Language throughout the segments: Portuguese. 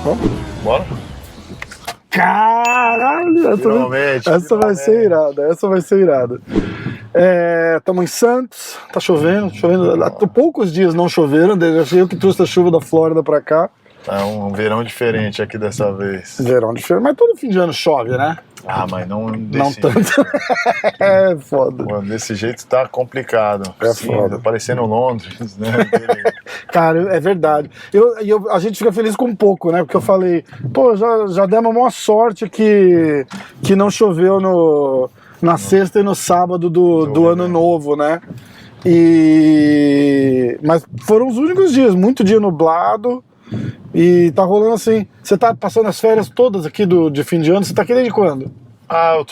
Vamos? Bora? Caralho! Essa vai ser irada. Estamos em Santos, tá chovendo. Há poucos dias não choveram, desde eu que trouxe a chuva da Flórida pra cá. É um verão diferente aqui dessa vez. Verão diferente, mas todo fim de ano chove, né? Ah, mas não desse não jeito. Tanto. É foda. Pô, desse jeito tá complicado. Sim, foda. Parecendo Londres, né? Cara, é verdade. A gente fica feliz com pouco, né? Porque eu falei, pô, já demos uma sorte que não choveu na sexta e no sábado do ano novo, né? Mas foram os únicos dias, muito dia nublado. E tá rolando assim. Você tá passando as férias todas aqui de fim de ano? Você tá aqui desde quando? Eu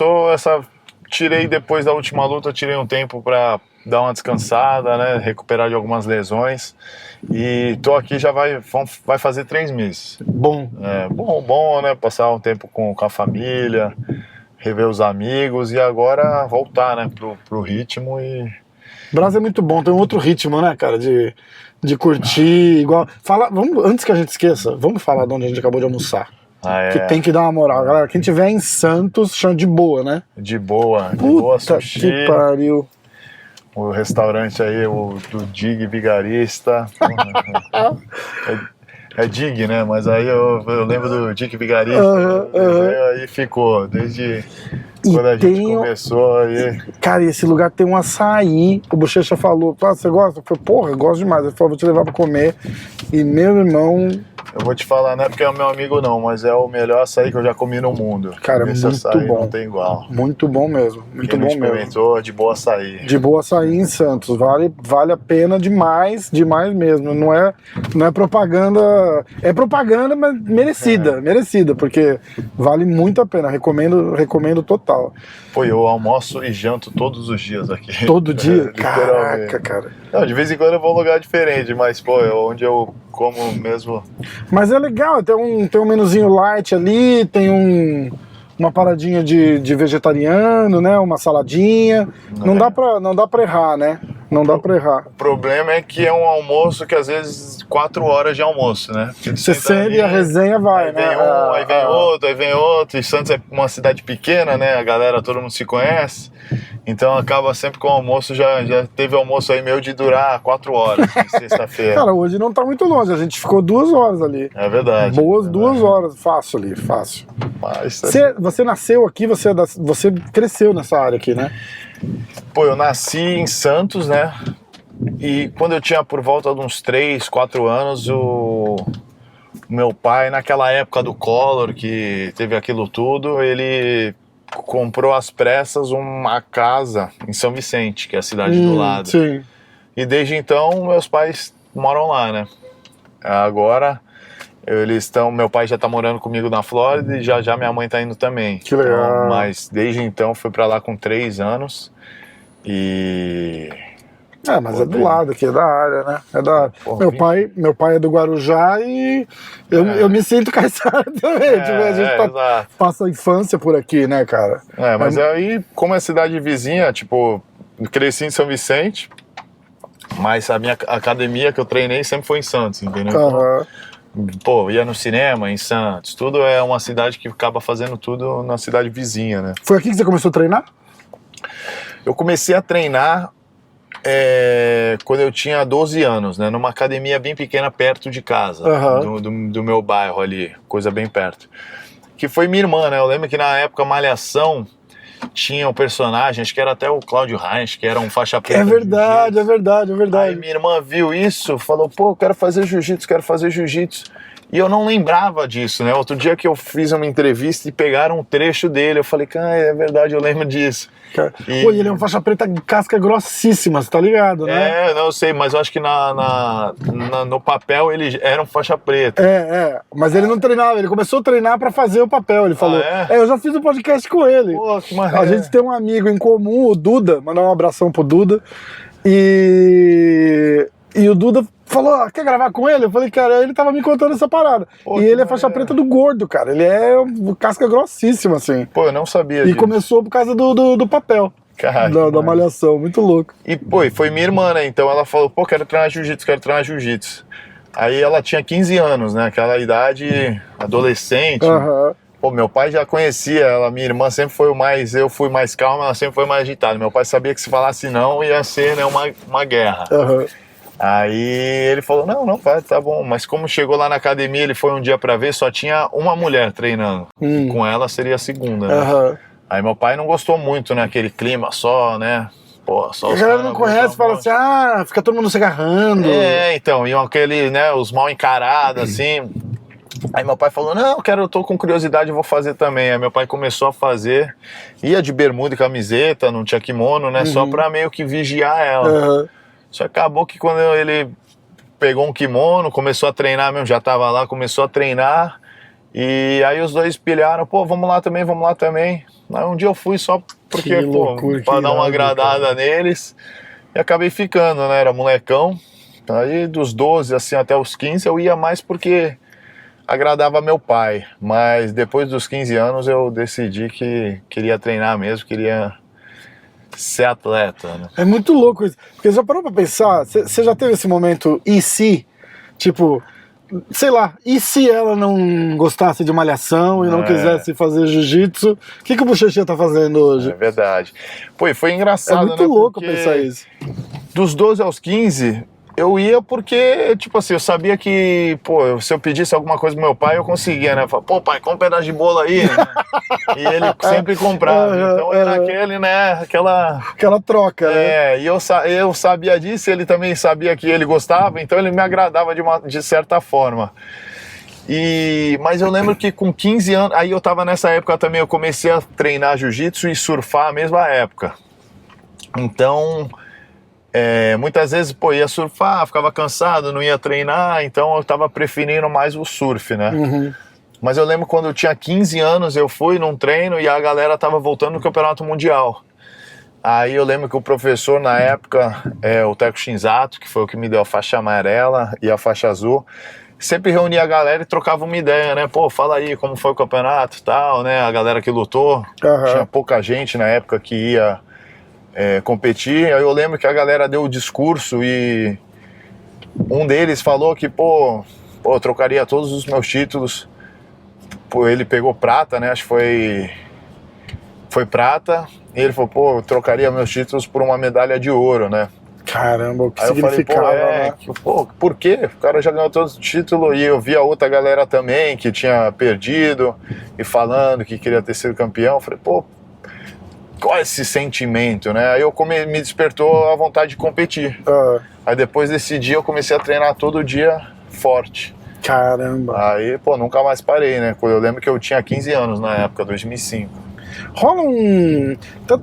tirei depois da última luta, tirei um tempo pra dar uma descansada, né? Recuperar de algumas lesões. E tô aqui vai fazer 3 meses. Bom. Bom, né? Passar um tempo com a família, rever os amigos e agora voltar, né? Pro ritmo e... Brasil é muito bom, tem um outro ritmo, né, cara, de curtir, igual... Antes que a gente esqueça, vamos falar de onde a gente acabou de almoçar. Que tem que dar uma moral, galera. Quem tiver em Santos, chama de boa, né? De boa sushi. Que pariu. O restaurante aí, do Dig Vigarista. É Dig, né? Mas aí eu lembro do Dig Vigarista. Aí ficou, desde quando a gente começou aí. Cara, esse lugar tem um açaí. O Bochecha falou, você gosta? Eu falei, porra, eu gosto demais. Ele falou, vou te levar pra comer. E meu irmão... Eu vou te falar, não é porque é meu amigo não, mas é o melhor açaí que eu já comi no mundo. Cara, esse muito açaí bom. Não tem igual. Muito bom mesmo, muito bom mesmo. Experimentou de boa açaí. De boa açaí em Santos, vale a pena demais mesmo. Não é propaganda, é propaganda, mas merecida, porque vale muito a pena, recomendo total. Pô, eu almoço e janto todos os dias aqui. Todo dia? Caraca, cara. Não, de vez em quando eu vou a um lugar diferente, mas pô, onde eu como mesmo. Mas é legal, tem um menuzinho light ali, tem uma paradinha de vegetariano, né? Uma saladinha. Não dá pra errar, né? Não dá pra errar. O problema é que é um almoço que às vezes 4 horas de almoço, né? Você sente e a resenha vai, aí né? Vem aí vem outro. E Santos é uma cidade pequena, né? A galera, todo mundo se conhece. Então acaba sempre com o almoço, já teve almoço aí meu de durar 4 horas de sexta-feira. Cara, hoje não tá muito longe, a gente ficou 2 horas ali. É verdade. Boas 2 horas, fácil ali, fácil. Mas, você nasceu aqui, você cresceu nessa área aqui, né? Pô, eu nasci em Santos, né? E quando eu tinha por volta de uns 3, 4 anos, o meu pai, naquela época do Collor, que teve aquilo tudo, ele comprou às pressas uma casa em São Vicente, que é a cidade do lado. Sim. E desde então, meus pais moram lá, né? Agora, meu pai já tá morando comigo na Flórida e já minha mãe tá indo também. Que legal. Então, mas desde então, fui pra lá com 3 anos e... mas é do lado aqui, é da área, né? É da... meu pai é do Guarujá e eu me sinto caissara também. A gente passa a infância por aqui, né, cara? Mas aí, como é cidade vizinha, tipo, cresci em São Vicente, mas a minha academia que eu treinei sempre foi em Santos, entendeu? Pô, ia no cinema em Santos, tudo é uma cidade que acaba fazendo tudo na cidade vizinha, né? Foi aqui que você começou a treinar? Eu comecei a treinar quando eu tinha 12 anos, né? Numa academia bem pequena perto de casa, do meu bairro ali, coisa bem perto. Que foi minha irmã, né? Eu lembro que na época Malhação tinha um personagem, acho que era até o Cláudio Heinz, que era um faixa preta. É verdade. Aí minha irmã viu isso, falou, pô, eu quero fazer jiu-jitsu. E eu não lembrava disso, né? Outro dia que eu fiz uma entrevista e pegaram um trecho dele, eu falei, cara, é verdade, eu lembro disso. Pô, ele é um faixa preta de casca grossíssima, você tá ligado, né? Não sei, mas eu acho que no papel ele era um faixa preta. Mas ele não treinava, ele começou a treinar pra fazer o papel, ele falou. Eu já fiz um podcast com ele. Pô, que a gente tem um amigo em comum, o Duda, mandar um abração pro Duda. E E o Duda falou, quer gravar com ele? Eu falei, cara, ele tava me contando essa parada. Pô, e ele é faixa preta do Gordo, cara. Ele é casca grossíssima, assim. Pô, eu não sabia disso. E começou por causa do papel. Da malhação, muito louco. E, pô, foi minha irmã, né? Então ela falou, pô, quero treinar jiu-jitsu. Aí ela tinha 15 anos, né? Aquela idade adolescente. Pô, meu pai já conhecia ela, minha irmã sempre foi eu fui mais calma, ela sempre foi mais agitada. Meu pai sabia que se falasse não ia ser, né, uma guerra. Aí ele falou, não, vai, tá bom. Mas como chegou lá na academia, ele foi um dia pra ver, só tinha uma mulher treinando. E com ela seria a segunda, né? Aí meu pai não gostou muito, né, aquele clima só, né? Pô, só a galera não conhece, fala assim, fica todo mundo se agarrando. Então, iam aquele, né, os mal encarados, assim. Aí meu pai falou, não, eu tô com curiosidade, eu vou fazer também. Aí meu pai começou a fazer, ia de bermuda e camiseta, não tinha kimono, né, só pra meio que vigiar ela. Só acabou que quando ele pegou um kimono, começou a treinar mesmo, já tava lá, começou a treinar, e aí os dois pilharam, pô, vamos lá também. Aí um dia eu fui só porque, pra dar uma agradada neles, e acabei ficando, né, era molecão. Aí dos 12, assim, até os 15, eu ia mais porque agradava meu pai, mas depois dos 15 anos eu decidi que queria treinar mesmo, queria ser atleta, né? É muito louco isso, porque já parou pra pensar, você já teve esse momento, e se, tipo, sei lá, e se ela não gostasse de malhação e não quisesse fazer jiu-jitsu, o que o Bochechinha tá fazendo hoje? É verdade. Pô, e foi engraçado, né? É muito louco pensar isso. Dos 12 aos 15... eu ia porque, tipo assim, eu sabia que, pô, se eu pedisse alguma coisa pro meu pai, eu conseguia, né? Falei, pô, pai, compra um pedaço de bolo aí. E ele sempre comprava. Então era aquele, né? Aquela troca, né? E eu sabia disso, ele também sabia que ele gostava, então ele me agradava de certa forma. Mas eu lembro que com 15 anos, aí eu tava nessa época também, eu comecei a treinar jiu-jitsu e surfar a mesma época. Então... muitas vezes, pô, ia surfar, ficava cansado, não ia treinar, então eu tava preferindo mais o surf, né? Mas eu lembro quando eu tinha 15 anos, eu fui num treino e a galera tava voltando no Campeonato Mundial. Aí eu lembro que o professor, na época, o Teco Shinzato, que foi o que me deu a faixa amarela e a faixa azul, sempre reunia a galera e trocava uma ideia, né? Pô, fala aí como foi o campeonato e tal, né? A galera que lutou, tinha pouca gente na época que ia... competir. Aí eu lembro que a galera deu o discurso e um deles falou que, pô, eu trocaria todos os meus títulos. Pô, ele pegou prata, né? Acho que foi prata. E ele falou, pô, eu trocaria meus títulos por uma medalha de ouro, né? Caramba, o que aí significava, eu falei, né? Pô, por quê? O cara já ganhou todos os títulos. E eu vi a outra galera também que tinha perdido e falando que queria ter sido campeão. Eu falei, pô, qual é esse sentimento, né? Aí me despertou a vontade de competir. Aí depois desse dia eu comecei a treinar todo dia forte. Caramba. Aí, pô, nunca mais parei, né? Eu lembro que eu tinha 15 anos na época, 2005. Rola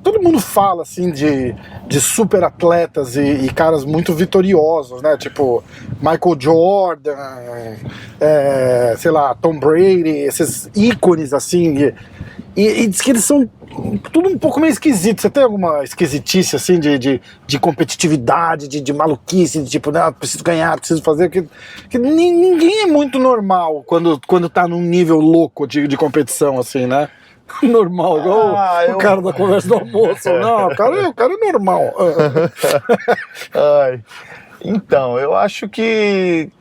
todo mundo fala, assim, de super atletas e caras muito vitoriosos, né? Tipo, Michael Jordan, sei lá, Tom Brady, esses ícones, assim, e diz que eles são tudo um pouco meio esquisito. Você tem alguma esquisitice, assim, de competitividade, de maluquice, de tipo, não, preciso ganhar, preciso fazer, que ninguém é muito normal quando tá num nível louco de competição, assim, né? Normal, igual o cara da conversa do almoço. Não, o cara é normal. Então, eu acho que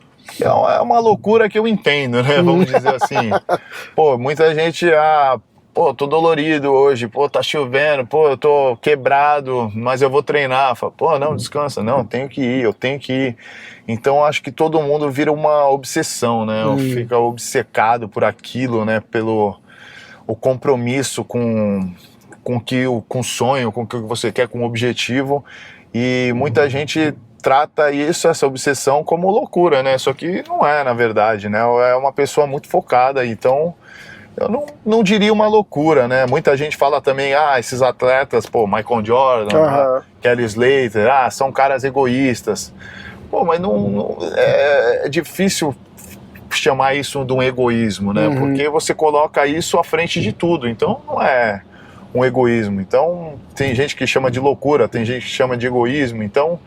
é uma loucura que eu entendo, né? Vamos dizer assim. Pô, muita gente, pô, tô dolorido hoje, pô, tá chovendo, pô, eu tô quebrado, mas eu vou treinar. Fala, pô, não, descansa, não, eu tenho que ir. Então, acho que todo mundo vira uma obsessão, né? Fica obcecado por aquilo, né? Pelo o compromisso com o sonho, com o que você quer, com o objetivo, e muita gente trata essa obsessão como loucura, né? Só que não é, na verdade, né? É uma pessoa muito focada, então eu não diria uma loucura, né? Muita gente fala também, esses atletas, pô, Michael Jordan, Kelly Slater, são caras egoístas. Pô, mas é difícil chamar isso de um egoísmo, né? Porque você coloca isso à frente de tudo, então não é um egoísmo. Então tem gente que chama de loucura, tem gente que chama de egoísmo. Então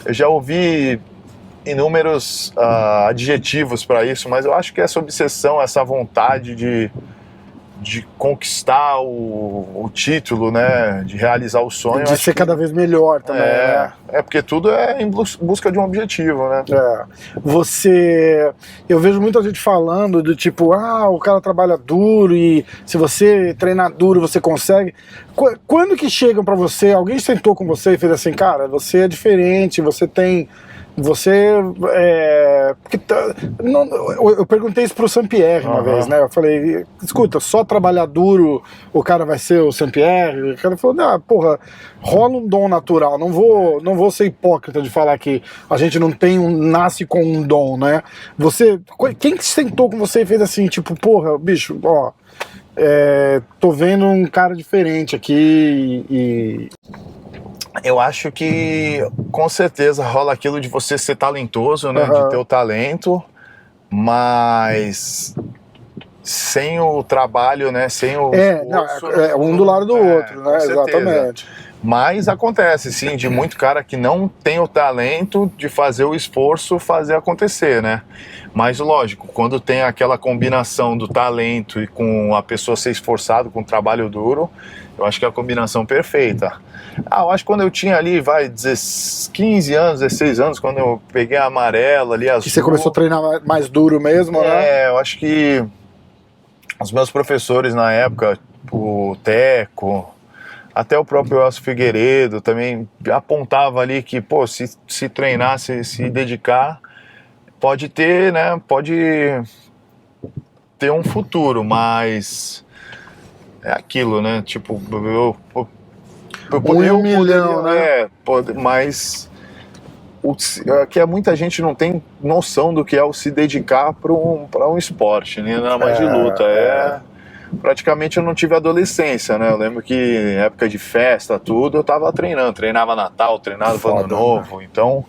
eu já ouvi inúmeros adjetivos para isso, mas eu acho que essa obsessão, essa vontade de conquistar o título, né, de realizar o sonho. De ser cada vez melhor também, né? Porque tudo é em busca de um objetivo, né? Eu vejo muita gente falando do tipo, o cara trabalha duro e se você treinar duro você consegue. Quando que chegam pra você, alguém sentou com você e fez assim, cara, você é diferente, você tem... eu perguntei isso pro Sampierre uma vez, né? Eu falei, escuta, só trabalhar duro o cara vai ser o Sampierre? O cara falou, porra, rola um dom natural, não vou ser hipócrita de falar que a gente não nasce com um dom, né? Quem que sentou com você e fez assim, tipo, porra, bicho, ó, tô vendo um cara diferente aqui e... Eu acho que com certeza rola aquilo de você ser talentoso, né? De ter o talento, mas sem o trabalho, né? Sem o esforço, um do lado do outro, né? Exatamente. Mas acontece, sim, de muito cara que não tem o talento de fazer o esforço fazer acontecer, né? Mas lógico, quando tem aquela combinação do talento e com a pessoa ser esforçado, com o trabalho duro, eu acho que é a combinação perfeita. Eu acho que quando eu tinha ali, 15 anos, 16 anos, quando eu peguei a amarela ali, azul... Que você começou a treinar mais duro mesmo, né? Eu acho que os meus professores na época, o Teco, até o próprio Elcio Figueiredo também apontava ali que, pô, se treinar, se dedicar, pode ter, né, pode ter um futuro, mas é aquilo, né, tipo, eu um milhão, né? Mas que muita gente não tem noção do que é o se dedicar para um esporte, né, não é mais de luta, praticamente eu não tive adolescência, né? Eu lembro que época de festa, tudo, eu tava treinava Natal, treinava Ano Novo, então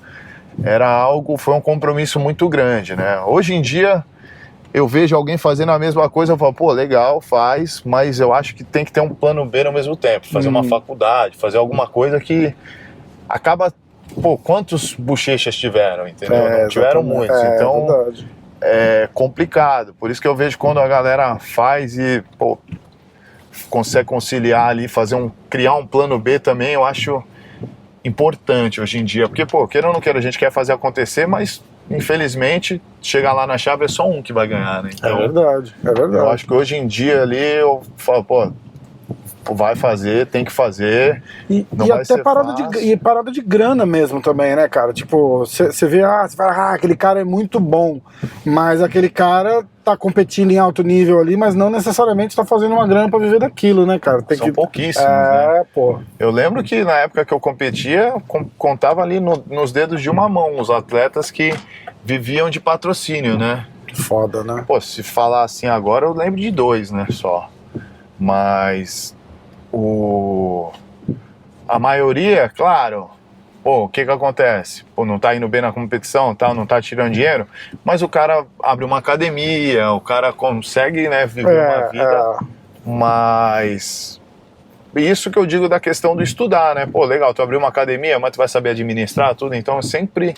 foi um compromisso muito grande, né? Hoje em dia eu vejo alguém fazendo a mesma coisa, eu falo, pô, legal, faz, mas eu acho que tem que ter um plano B ao mesmo tempo, fazer uma faculdade, fazer alguma coisa que acaba, pô, quantos bochechas tiveram, entendeu? Não tiveram muitos, então é complicado, por isso que eu vejo quando a galera faz e, pô, consegue conciliar ali, criar um plano B também, eu acho importante hoje em dia, porque, pô, queira ou não queira, a gente quer fazer acontecer, mas infelizmente, chegar lá na chave é só um que vai ganhar, né? Então, é verdade. Eu acho que hoje em dia ali eu falo, pô, vai fazer, tem que fazer. E até parada de grana mesmo também, né, cara? Tipo, você vê, você fala, aquele cara é muito bom, mas aquele cara tá competindo em alto nível ali, mas não necessariamente tá fazendo uma grana pra viver daquilo, né, cara? São pouquíssimos, né? Pô. Eu lembro que na época que eu competia, contava ali nos dedos de uma mão os atletas que viviam de patrocínio, né? Foda, né? Pô, se falar assim agora, eu lembro de 2, né, só. Mas a maioria, claro, pô, o que acontece? Pô, não tá indo bem na competição, tal, não tá tirando dinheiro, mas o cara abre uma academia, o cara consegue, né, viver uma vida mais... Isso que eu digo da questão do estudar, né? Pô, legal, tu abriu uma academia, mas tu vai saber administrar tudo, então sempre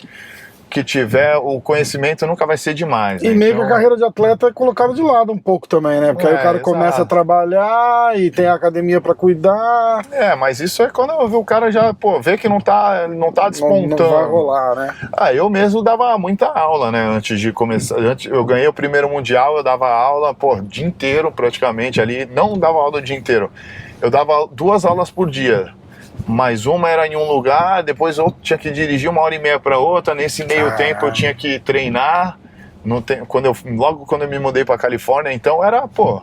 que tiver o conhecimento nunca vai ser demais, né? E meio que a carreira de atleta é colocada de lado um pouco também, né? Porque aí o cara começa a trabalhar e tem a academia pra cuidar. Mas isso é quando o cara já, pô, vê que não tá despontando. Não vai rolar, né? Eu mesmo dava muita aula, né? Antes de começar, eu ganhei o primeiro mundial, eu dava aula, pô, o dia inteiro praticamente ali, não dava aula o dia inteiro. Eu dava 2 aulas por dia. Mas uma era em um lugar, depois eu tinha que dirigir 1h30 para outra, nesse meio tempo eu tinha que treinar, logo quando eu me mudei para Califórnia, então era, pô,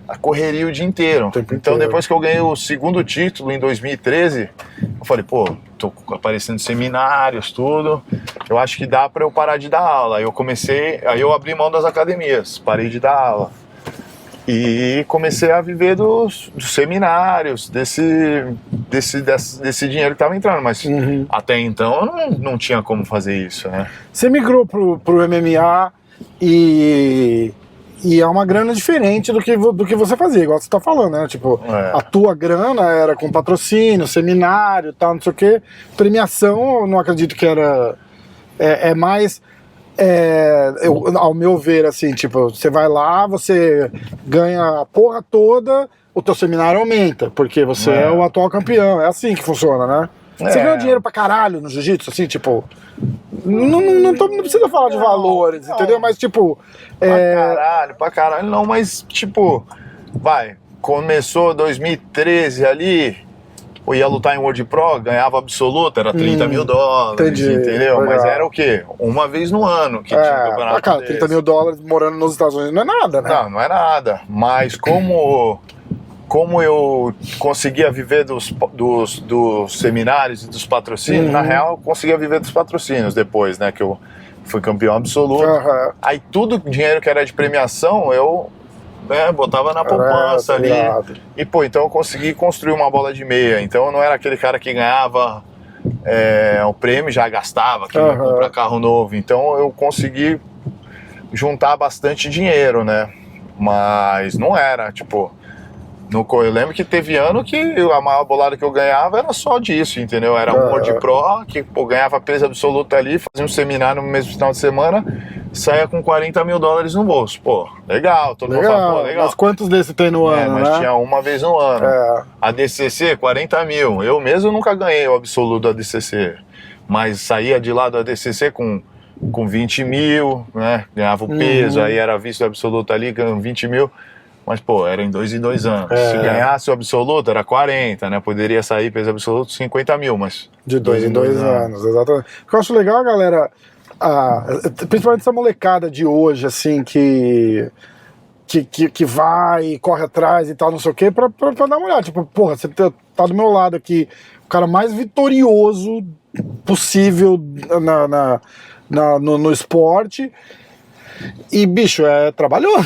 a correria o dia inteiro. Então depois que eu ganhei o segundo título em 2013, eu falei, pô, tô aparecendo em seminários, tudo, eu acho que dá para eu parar de dar aula. Aí eu abri mão das academias, parei de dar aula. E comecei a viver dos seminários, desse dinheiro que estava entrando, mas até então eu não tinha como fazer isso, né? Você migrou pro MMA e é uma grana diferente do que você fazia, igual você tá falando, né? Tipo, a tua grana era com patrocínio, seminário, tal, não sei o quê. Premiação, eu não acredito que era É mais, ao meu ver, assim, tipo, você vai lá, você ganha a porra toda, o teu seminário aumenta, porque você é o atual campeão. É assim que funciona, né? Você ganha dinheiro pra caralho no jiu-jitsu, assim, tipo... Não precisa falar de valores, entendeu? Mas, tipo... Pra caralho, não, mas, tipo... Vai, começou 2013 ali... Eu ia lutar em World Pro, ganhava absoluto, era 30 mil dólares, entendeu? Legal. Mas era o quê? Uma vez no ano que tinha um campeonato cara, 30 mil dólares morando nos Estados Unidos não é nada, né? Não é nada. Mas como eu conseguia viver dos seminários e dos patrocínios, na real eu conseguia viver dos patrocínios depois, né? Que eu fui campeão absoluto. Aí tudo dinheiro que era de premiação, eu... botava na poupança ali. E, pô, então eu consegui construir uma bola de meia. Então eu não era aquele cara que ganhava o prêmio e já gastava, que ia comprar carro novo. Então eu consegui juntar bastante dinheiro, né? Mas não era, tipo... Eu lembro que teve ano que a maior bolada que eu ganhava era só disso, entendeu? Era um World Pro, que ganhava peso absoluto ali, fazia um seminário no mesmo final de semana, saía com 40 mil dólares no bolso. Pô, legal, todo mundo fala, pô, legal. Mas quantos desses tem no ano, mas tinha uma vez no ano. A DCC, 40 mil. Eu mesmo nunca ganhei o absoluto da DCC, mas saía de lá da DCC com 20 mil, né? Ganhava o peso, aí era visto absoluto ali, ganhando 20 mil. Mas, pô, era em 2 em 2 anos. Se ganhasse o absoluto, era 40, né? Poderia sair peso absoluto 50 mil, mas... De 2 em 2 anos, exatamente. O que eu acho legal, galera, principalmente essa molecada de hoje, assim, que vai e corre atrás e tal, não sei o quê, pra dar uma olhada. Tipo, porra, você tá do meu lado aqui, o cara mais vitorioso possível no esporte... E, bicho, trabalhou.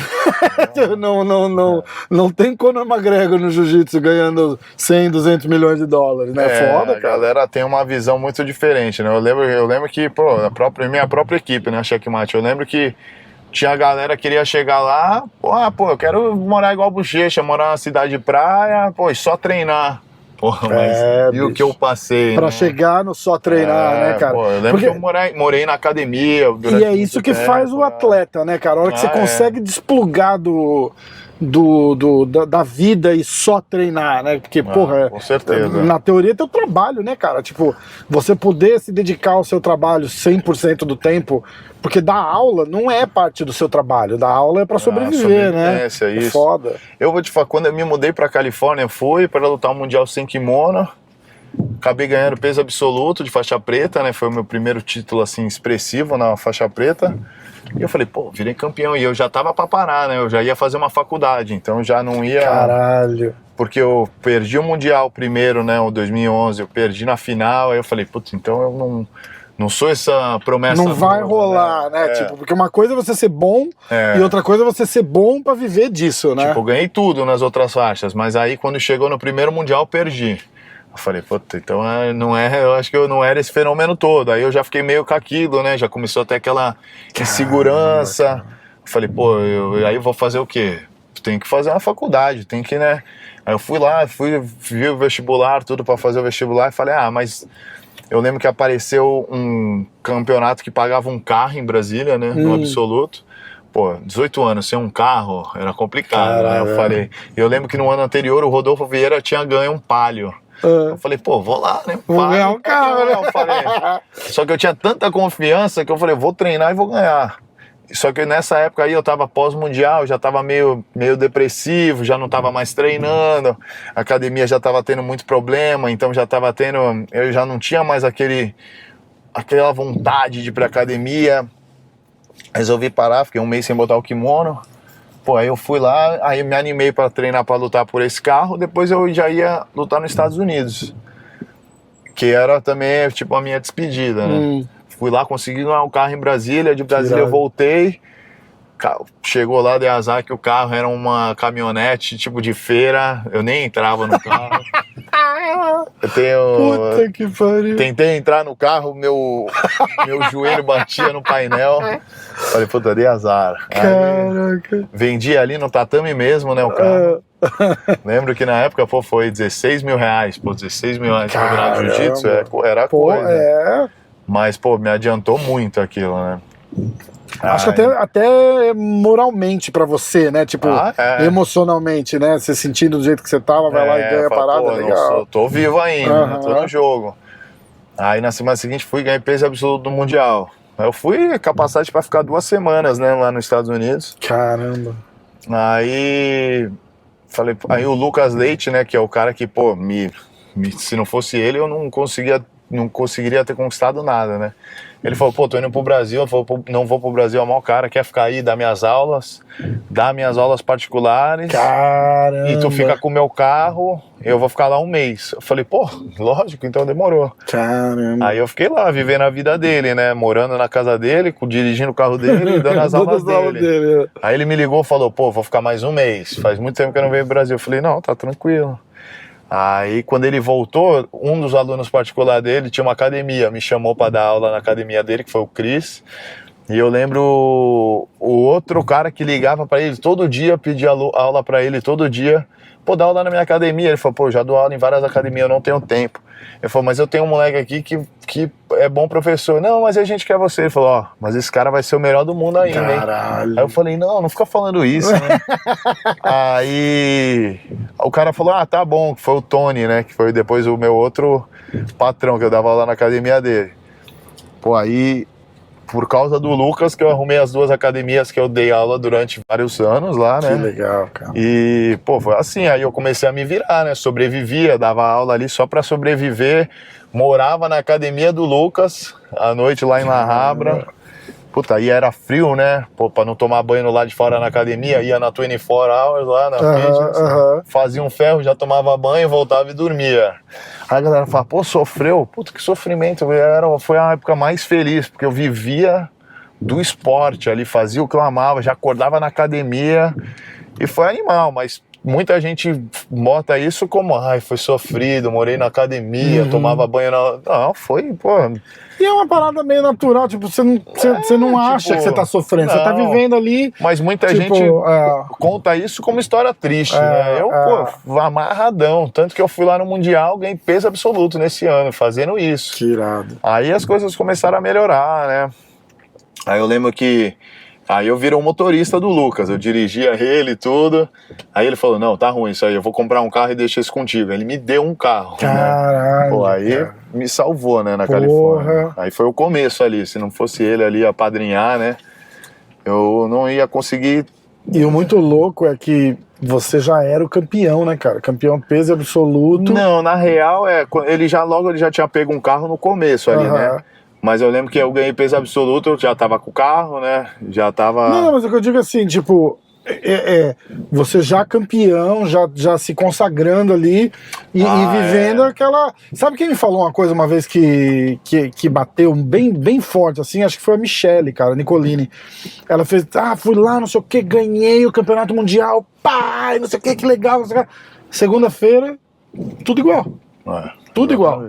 Não tem Conor McGregor no jiu-jitsu ganhando 100, 200 milhões de dólares, né? Foda, cara. A galera tem uma visão muito diferente, né? Eu lembro que, pô, minha própria equipe, né, a Checkmate, eu lembro que tinha a galera que queria chegar lá, pô, eu quero morar igual Bochecha, morar na cidade de praia, pô, e só treinar. Porra, mas e o que eu passei, pra né? chegar no só treinar, né, cara? Pô, eu lembro que eu morei na academia. E é isso que faz o atleta, né, cara? A hora que você consegue desplugar da vida e só treinar, né? Porque, porra, com certeza. Na teoria é teu trabalho, né, cara? Tipo, você poder se dedicar ao seu trabalho 100% do tempo, porque dar aula não é parte do seu trabalho, dar aula é pra sobreviver, né? É isso. Foda. Eu vou te falar, quando eu me mudei pra Califórnia, fui para lutar o Mundial sem kimono, acabei ganhando peso absoluto de faixa preta, né? Foi o meu primeiro título, assim, expressivo na faixa preta. E eu falei, pô, virei campeão. E eu já tava pra parar, né? Eu já ia fazer uma faculdade, então já não ia... Caralho. Porque eu perdi o Mundial primeiro, né? O 2011, eu perdi na final. Aí eu falei, putz, então eu não sou essa promessa... Não vai rolar, né? Tipo, porque uma coisa é você ser bom e outra coisa é você ser bom pra viver disso, né? Tipo, eu ganhei tudo nas outras faixas, mas aí quando chegou no primeiro Mundial, eu perdi. Eu falei, puta, então eu acho que eu não era esse fenômeno todo. Aí eu já fiquei meio com aquilo, né? Já começou a ter aquela insegurança. Eu falei, pô, aí eu vou fazer o quê? Tem que fazer uma faculdade, tem que, né? Aí eu fui lá, vi o vestibular, tudo pra fazer o vestibular, e falei, mas... Eu lembro que apareceu um campeonato que pagava um carro em Brasília, né? No absoluto. Pô, 18 anos sem um carro era complicado, né? Eu falei... Eu lembro que no ano anterior o Rodolfo Vieira tinha ganho um Palio. Eu falei, pô, vou lá, né? Vou ganhar um carro, né? Eu falei. Só que eu tinha tanta confiança que eu falei, vou treinar e vou ganhar. Só que nessa época aí eu tava pós-mundial, já tava meio depressivo, já não tava mais treinando, a academia já tava tendo muito problema, então eu já não tinha mais aquela vontade de ir pra academia. Resolvi parar, fiquei um mês sem botar o kimono. Pô, aí eu fui lá, aí me animei pra treinar pra lutar por esse carro, depois eu já ia lutar nos Estados Unidos, que era também tipo a minha despedida, né? Fui lá, consegui ganhar um carro em Brasília, de Brasília eu voltei, chegou lá, dei azar que o carro era uma caminhonete tipo de feira, eu nem entrava no carro. Puta que pariu. Tentei entrar no carro, meu joelho batia no painel. Falei, puta, dei azar. Caraca. Aí, vendi ali no tatame mesmo, né, o carro. Lembro que na época, foi 16 mil reais. Pô, 16 mil reais pra virar jiu-jitsu era coisa. Mas, pô, me adiantou muito aquilo, né? Acho que até moralmente pra você, né? Tipo, emocionalmente, né? Você sentindo do jeito que você tava, vai lá e ganha a parada, pô, legal. Tô vivo ainda, né? Tô no jogo. Aí na semana seguinte fui ganhar peso absoluto no Mundial. Eu fui capacidade pra ficar 2 semanas, né, lá nos Estados Unidos. Caramba. Aí falei, aí o Lucas Leite, né, que é o cara que, pô, se não fosse ele, eu não conseguiria ter conquistado nada, né? Ele falou, pô, tô indo pro Brasil, eu falei, não vou pro Brasil, é o maior cara, quer ficar aí, dar minhas aulas particulares. Caramba. E tu fica com o meu carro, eu vou ficar lá 1 mês. Eu falei, pô, lógico, então demorou. Caramba. Aí eu fiquei lá, vivendo a vida dele, né, morando na casa dele, dirigindo o carro dele e dando as aulas dele. Aí ele me ligou e falou, pô, vou ficar mais 1 mês, faz muito tempo que eu não venho pro Brasil. Eu falei, não, tá tranquilo. Aí quando ele voltou, um dos alunos particular dele tinha uma academia, me chamou para dar aula na academia dele, que foi o Cris. E eu lembro o outro cara que ligava para ele todo dia, pedia aula para ele todo dia. Pô, dá aula na minha academia. Ele falou, pô, já dou aula em várias academias, eu não tenho tempo. Ele falou, mas eu tenho um moleque aqui que é bom professor. Não, mas a gente quer você. Ele falou, ó, mas esse cara vai ser o melhor do mundo ainda, hein? Caralho. Aí eu falei, não fica falando isso, né? Aí o cara falou, tá bom, que foi o Tony, né? Que foi depois o meu outro patrão, que eu dava aula na academia dele. Pô, aí, por causa do Lucas, que eu arrumei as 2 academias que eu dei aula durante vários anos lá, né? Que legal, cara. E, pô, foi assim, aí eu comecei a me virar, né? Sobrevivia, dava aula ali só pra sobreviver, morava na academia do Lucas, à noite lá em La Habra. Puta, aí era frio, né? Pô, pra não tomar banho lá de fora na academia, ia na 24 Hours lá na frente, fazia um ferro, já tomava banho, voltava e dormia. Aí a galera fala, pô, sofreu? Puta, que sofrimento. Foi a época mais feliz, porque eu vivia do esporte ali, fazia o que eu amava, já acordava na academia e foi animal, mas muita gente bota isso como, foi sofrido, morei na academia, tomava banho na... Não, foi, pô... E é uma parada meio natural, tipo, você não acha que você tá sofrendo, você tá vivendo ali... Mas muita gente conta isso como história triste, né? Eu, pô, amarradão, tanto que eu fui lá no Mundial, ganhei peso absoluto nesse ano, fazendo isso. Que irado. Aí as coisas começaram a melhorar, né? Aí eu lembro que... Aí eu virei um motorista do Lucas, eu dirigia ele e tudo. Aí ele falou, não, tá ruim isso aí, eu vou comprar um carro e deixar isso contigo. Ele me deu um carro. Caralho. Né? Pô, aí me salvou, né, na Califórnia. Aí foi o começo ali, se não fosse ele ali apadrinhar, né, eu não ia conseguir. E o muito louco é que você já era o campeão, né, cara? Campeão peso absoluto. Não, na real, ele já tinha pego um carro no começo ali, né? Mas eu lembro que eu ganhei peso absoluto, eu já tava com o carro, né? Já tava... Não, mas o que eu digo assim, tipo... você já campeão, já se consagrando ali e vivendo aquela... Sabe quem me falou uma coisa uma vez que bateu bem forte, assim? Acho que foi a Michele, cara, Nicolini. Ela fez, fui lá, não sei o que, ganhei o campeonato mundial, pai, não sei o que legal, não sei o que. Segunda-feira, tudo igual. Tudo igual.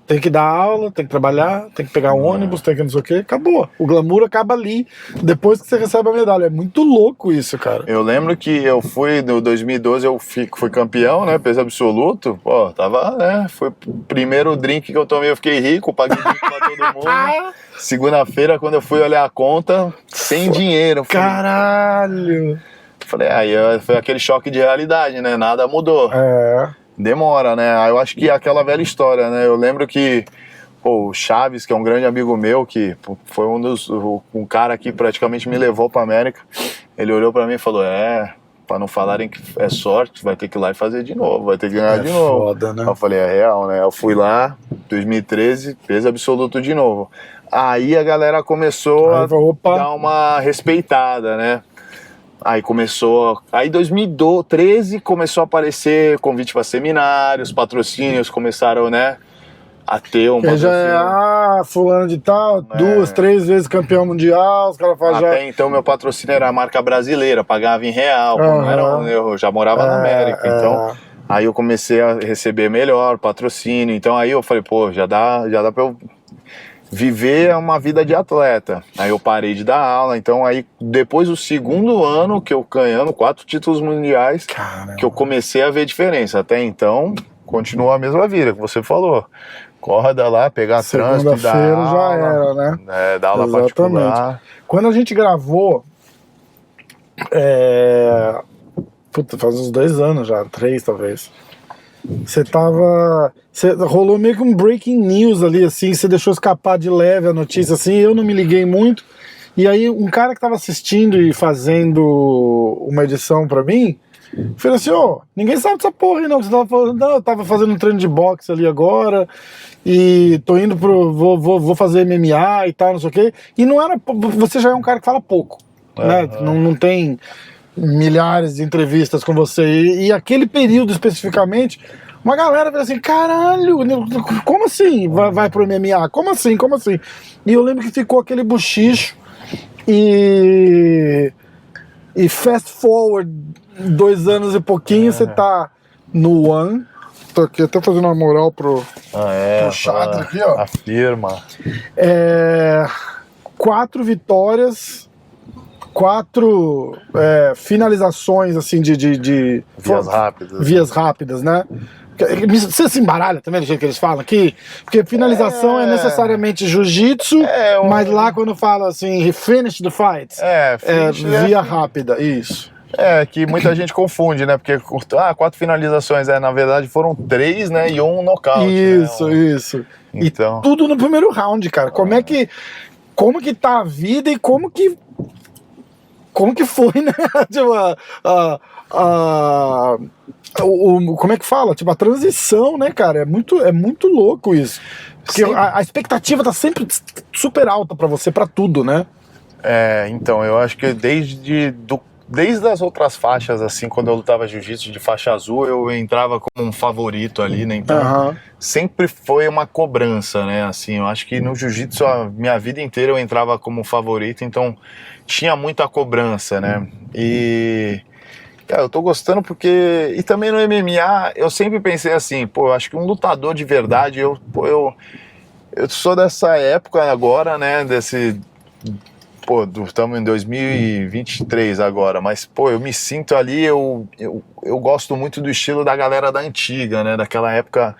Tem que dar aula, tem que trabalhar, tem que pegar um ônibus, tem que não sei o que, acabou. O glamour acaba ali, depois que você recebe a medalha. É muito louco isso, cara. Eu lembro que eu fui, no 2012, eu fui campeão, né, peso absoluto. Pô, tava, né, foi o primeiro drink que eu tomei, eu fiquei rico, paguei drink pra todo mundo. Segunda-feira, quando eu fui olhar a conta, sem dinheiro. Caralho! Falei, aí foi aquele choque de realidade, né, nada mudou. Demora, né? Eu acho que é aquela velha história, né? Eu lembro que o Chaves, que é um grande amigo meu, que foi um cara que praticamente me levou pra América, ele olhou pra mim e falou, pra não falarem que é sorte, vai ter que ir lá e fazer de novo, vai ter que ganhar de novo. Foda, né? Eu falei, é real, né? Eu fui lá, 2013, peso absoluto de novo. Aí a galera começou a dar uma respeitada, né? Aí começou, aí 2013 começou a aparecer convite para seminários, patrocínios começaram, né, a ter um patrocínio. Já fulano de tal, 2, 3 vezes campeão mundial, os caras fazem Até então meu patrocínio era a marca brasileira, pagava em real, eu já morava na América, então aí eu comecei a receber melhor patrocínio, então aí eu falei, pô, já dá para eu viver uma vida de atleta. Aí eu parei de dar aula, então aí depois do segundo ano que eu ganhando 4 títulos mundiais, que eu comecei a ver diferença. Até então, continuou a mesma vida que você falou. Acorda lá, pegar trânsito e dar Segunda-feira já aula, era, né? dar aula particular. Quando a gente gravou, faz uns 2 anos já, 3 talvez. Rolou meio que um breaking news ali, assim, você deixou escapar de leve a notícia, assim, eu não me liguei muito. E aí um cara que tava assistindo e fazendo uma edição pra mim, falou assim, ninguém sabe dessa porra aí não, que você tava falando, não, eu tava fazendo um treino de boxe ali agora, e tô indo vou fazer MMA e tal, não sei o quê. E não era, você já é um cara que fala pouco, né? Não tem milhares de entrevistas com você, e aquele período especificamente, uma galera falou assim, caralho, como assim vai pro MMA? Como assim? E eu lembro que ficou aquele buchicho, e fast forward 2 anos e pouquinho, você tá no One. Tô aqui até fazendo uma moral pro Chadra aqui, ó. Afirma. 4 vitórias, 4 finalizações, assim, de vias rápidas, né? Você se embaralha também do jeito que eles falam aqui? Porque finalização é necessariamente jiu-jitsu, mas lá quando fala assim, finish the fight, via rápida, isso. Que muita gente confunde, né? Porque 4 finalizações, na verdade foram 3, né? E 1 nocaute. Isso. Então. E tudo no primeiro round, cara. Como que tá a vida e como que foi, né? Tipo, como é que fala? Tipo, a transição, né, cara? É muito louco isso. Porque a expectativa tá sempre super alta pra você, pra tudo, né? Então, eu acho que desde as outras faixas, assim, quando eu lutava jiu-jitsu de faixa azul, eu entrava como um favorito ali, né? Então, sempre foi uma cobrança, né? Assim, eu acho que no jiu-jitsu, a minha vida inteira eu entrava como favorito, então tinha muita cobrança, né? E eu tô gostando porque... E também no MMA, eu sempre pensei assim, eu acho que um lutador de verdade, eu sou dessa época agora, né? Estamos em 2023 agora, mas, eu me sinto ali, eu gosto muito do estilo da galera da antiga, né? Daquela época,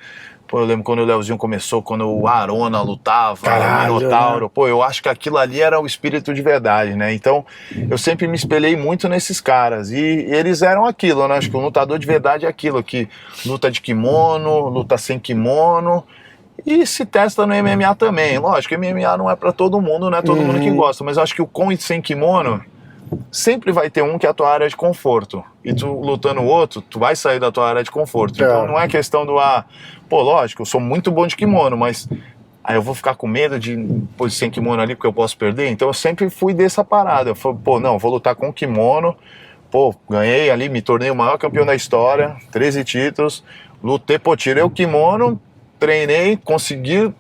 eu lembro quando o Leozinho começou, quando o Arona lutava, o Minotauro, né? Eu acho que aquilo ali era o espírito de verdade, né? Então, eu sempre me espelhei muito nesses caras, e eles eram aquilo, né? Acho que o lutador de verdade é aquilo, que luta de kimono, luta sem kimono, e se testa no MMA também. Lógico, MMA não é pra todo mundo, não é todo mundo que gosta, mas eu acho que o com e sem kimono sempre vai ter um que é a tua área de conforto, e tu lutando o outro, tu vai sair da tua área de conforto. Então não é questão do lógico, eu sou muito bom de kimono, mas aí eu vou ficar com medo de sem kimono ali porque eu posso perder. Então eu sempre fui dessa parada, eu falei, não, vou lutar com kimono, ganhei ali, me tornei o maior campeão da história, 13 títulos, lutei, tirei o kimono, treinei, consegui,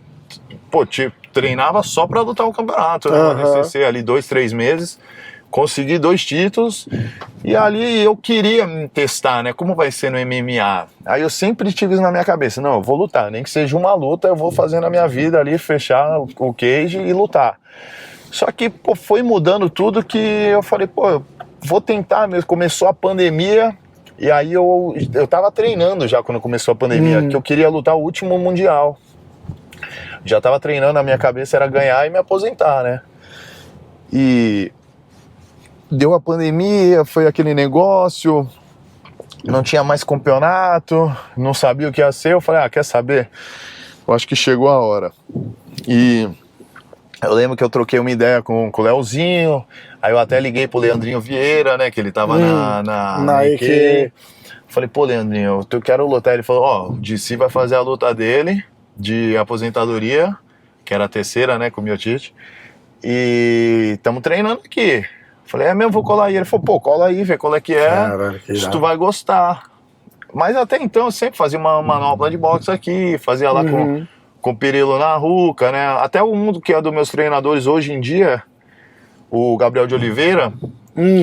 treinava só pra lutar o campeonato, né? No SCC ali 2, 3 meses, consegui 2 títulos, e ali eu queria me testar, né? Como vai ser no MMA? Aí eu sempre tive isso na minha cabeça, não, eu vou lutar, nem que seja uma luta, eu vou fazer na minha vida ali, fechar o cage e lutar. Só que, foi mudando tudo que eu falei, vou tentar mesmo. Começou a pandemia, e aí eu tava treinando já quando começou a pandemia, que eu queria lutar o último mundial. Já tava treinando, a minha cabeça era ganhar e me aposentar, né? E deu a pandemia, foi aquele negócio, não tinha mais campeonato, não sabia o que ia ser. Eu falei, quer saber? Eu acho que chegou a hora. E eu lembro que eu troquei uma ideia com o Leozinho, aí eu até liguei pro Leandrinho Vieira, né, que ele tava na EQ. Falei, Leandrinho, eu quero lutar. Ele falou, o DC vai fazer a luta dele, de aposentadoria, que era a terceira, né, com o Miotite, e estamos treinando aqui. Falei, mesmo, vou colar aí. Ele falou, cola aí, vê qual é que é, se tu vai gostar. Mas até então eu sempre fazia uma manopla de boxe aqui, fazia lá com o Perilo na Ruca, né? Até o mundo que é dos meus treinadores hoje em dia, o Gabriel de Oliveira,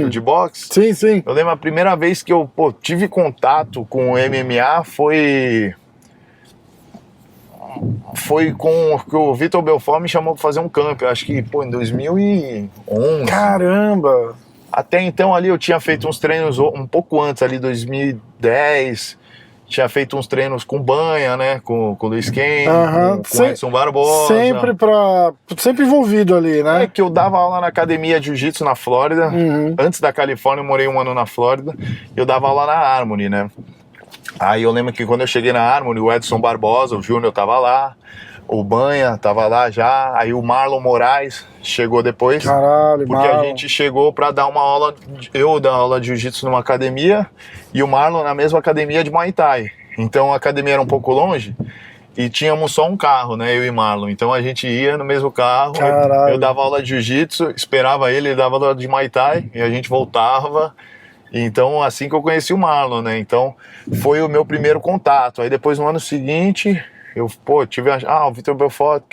de boxe. Sim. Eu lembro a primeira vez que eu tive contato com o MMA foi com que o Vitor Belfort me chamou pra fazer um camp, acho que em 2011. Caramba! Até então ali eu tinha feito uns treinos um pouco antes, ali 2010, tinha feito uns treinos com Banha, né? Com o Luiz Ken, com o Edson Barbosa. Sempre envolvido ali, né? É que eu dava aula na academia de jiu-jitsu na Flórida. Antes da Califórnia, eu morei 1 ano na Flórida. E eu dava aula na Harmony, né? Aí eu lembro que quando eu cheguei na Harmony, o Edson Barbosa, o Júnior, tava lá. O Banha tava lá já. Aí o Marlon Moraes chegou depois. Caralho, porque a gente chegou pra dar uma aula. Eu dar aula de jiu-jitsu numa academia e o Marlon na mesma academia de Muay Thai. Então a academia era um pouco longe e tínhamos só um carro, né? Eu e Marlon. Então a gente ia no mesmo carro. Eu dava aula de jiu-jitsu, esperava ele dava aula de Muay Thai e a gente voltava. Então, assim que eu conheci o Marlon, né? Então, foi o meu primeiro contato. Aí depois, no ano seguinte, eu, tive o Vitor Belfort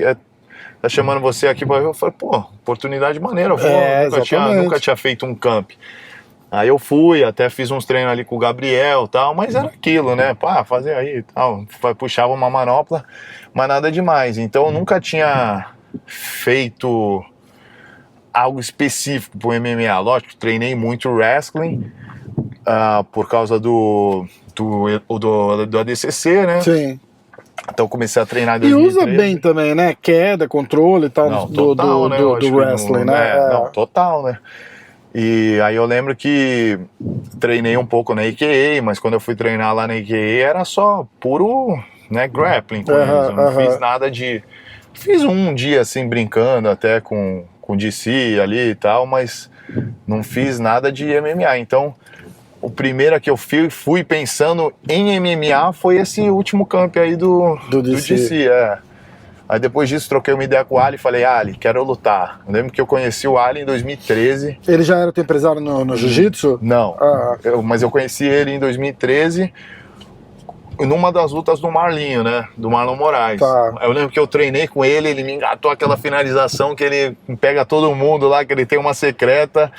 tá chamando você aqui. Eu falei, oportunidade maneira. Eu nunca tinha feito um camp. Aí eu fui, até fiz uns treinos ali com o Gabriel e tal, mas era aquilo, né? Fazer aí e tal. Puxava uma manopla, mas nada demais. Então, eu nunca tinha feito algo específico pro MMA. Lógico, treinei muito wrestling, por causa do ADCC, né? Sim. Então comecei a treinar em 2013. E usa bem também, né? Queda, controle e tal, não, total, né? do wrestling, né? Não, total, né? E aí eu lembro que treinei um pouco na AKA, mas quando eu fui treinar lá na AKA era só puro, né, grappling com eles. Eu não fiz nada de... Fiz um dia assim brincando até com DC ali e tal, mas não fiz nada de MMA. Então, o primeiro que eu fui pensando em MMA foi esse último camp aí do DC. Aí depois disso troquei uma ideia com o Ali e falei, Ali, quero lutar. Eu lembro que eu conheci o Ali em 2013. Ele já era teu empresário no jiu-jitsu? Não, mas eu conheci ele em 2013 numa das lutas do Marlinho, né? Do Marlon Moraes. Eu lembro que eu treinei com ele, ele me engatou aquela finalização que ele pega todo mundo lá, que ele tem uma secreta.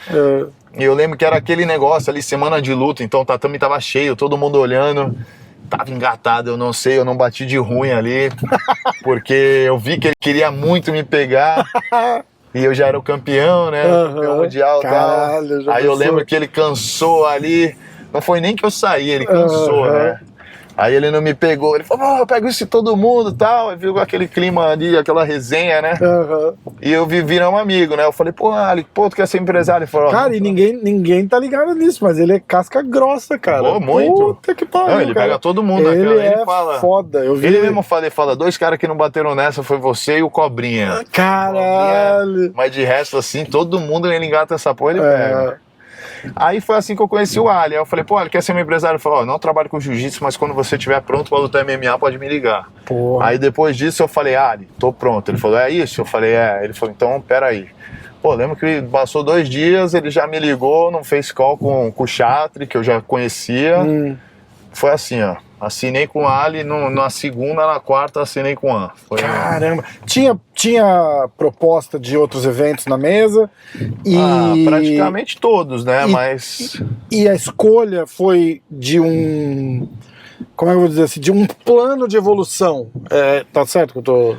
E eu lembro que era aquele negócio ali, semana de luta, então o tatame tava cheio, todo mundo olhando. Tava engatado, eu não sei, eu não bati de ruim ali, porque eu vi que ele queria muito me pegar. E eu já era o campeão, né? Campeão mundial e tal. Aí eu lembro que ele cansou ali. Não foi nem que eu saí, ele cansou, né? Aí ele não me pegou, ele falou, eu pego isso de todo mundo e tal. Aí viu aquele clima ali, aquela resenha, né? E eu virei um amigo, né? Eu falei, Ali, tu quer ser empresário? Ele falou, cara, e ninguém tá ligado nisso, mas ele é casca grossa, cara. Muito. Puta que pariu, não, ele pega todo mundo. Ele fala, foda. Ele mesmo fala, 2 caras que não bateram nessa foi você e o Cobrinha. Caralho. Cobrinha, mas de resto, assim, todo mundo ele engata essa porra, ele pega. Aí foi assim que eu conheci o Ali. Aí eu falei, ele quer ser meu empresário? Ele falou, não trabalho com jiu-jitsu, mas quando você estiver pronto pra lutar MMA, pode me ligar. Aí depois disso eu falei, Ali, tô pronto. Ele falou, é isso? Eu falei, é. Ele falou, então, peraí. Lembro que passou 2 dias, ele já me ligou num face call com o Chatri, que eu já conhecia. Foi assim, assinei com o Ali, na segunda, na quarta assinei com o An. Caramba! Tinha proposta de outros eventos na mesa? Praticamente todos, né? E a escolha foi de um... Como é que eu vou dizer assim? De um plano de evolução. Tá certo que eu tô...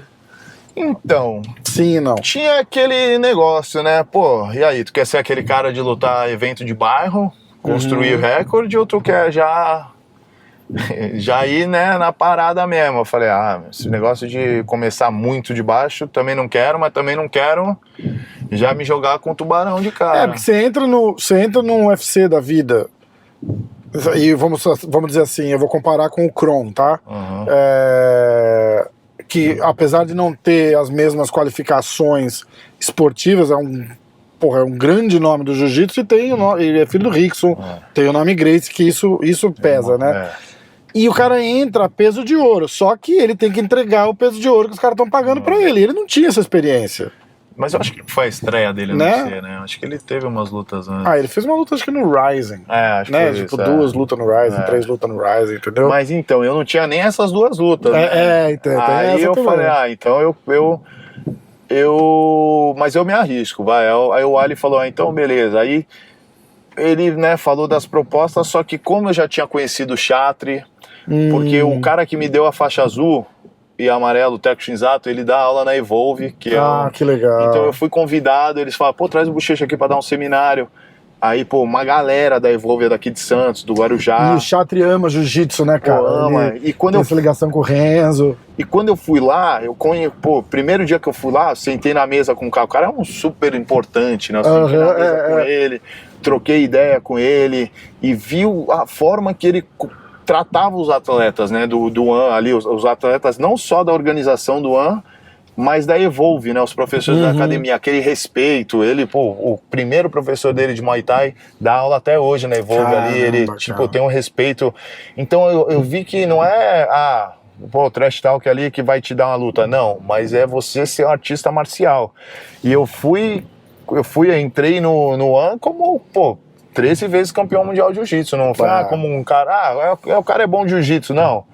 Então... Sim e não. Tinha aquele negócio, né? E aí, tu quer ser aquele cara de lutar evento de bairro, construir recorde, ou tu quer já ir, né, na parada mesmo? Eu falei, esse negócio de começar muito de baixo também não quero, mas também não quero já me jogar com o tubarão de cara. Porque você entra num UFC da vida, e vamos dizer assim, eu vou comparar com o Kron, tá? Que apesar de não ter as mesmas qualificações esportivas, é um grande nome do jiu-jitsu e ele é filho do Rickson, tem o nome Gracie, que isso pesa, né? E o cara entra a peso de ouro, só que ele tem que entregar o peso de ouro que os caras estão pagando pra ele. Ele não tinha essa experiência. Mas eu acho que não foi a estreia dele no UFC, né? Acho que ele teve umas lutas antes. Ele fez uma luta acho que no Rising. Acho né? que Tipo, 2 lutas no Rising, 3 lutas no Rising, entendeu? Mas então, eu não tinha nem essas 2 lutas. Então. Aí eu falei, então mas eu me arrisco, vai. Aí o Ali falou, então beleza. Aí ele, né, falou das propostas, só que como eu já tinha conhecido o Chatri, porque o cara que me deu a faixa azul e amarelo, o Teco Shinzato, ele dá aula na Evolve, que que legal. Então eu fui convidado, eles falaram, traz o Bochecha aqui pra dar um seminário. Aí, pô, uma galera da Evolve daqui de Santos, do Guarujá. E o Chatri ama jiu-jitsu, né, cara? Pô, ama. E quando tem essa ligação com o Renzo. E quando eu fui lá, pô, primeiro dia que eu fui lá, eu sentei na mesa com o cara. O cara é um super importante, né? Eu sentei na mesa com ele, troquei ideia com ele e viu a forma que ele tratava os atletas, né? Do AN ali, os atletas não só da organização do AN, mas da Evolve, né, os professores da academia, aquele respeito, ele, pô, o primeiro professor dele de Muay Thai dá aula até hoje na Evolve ali, ele, tipo, tem um respeito, então eu vi que não é, pô, o trash talk ali que vai te dar uma luta, não, mas é você ser um artista marcial, e eu entrei no AN como, pô, 13 vezes campeão mundial de jiu-jitsu, não foi como um cara, o cara é bom de jiu-jitsu, não.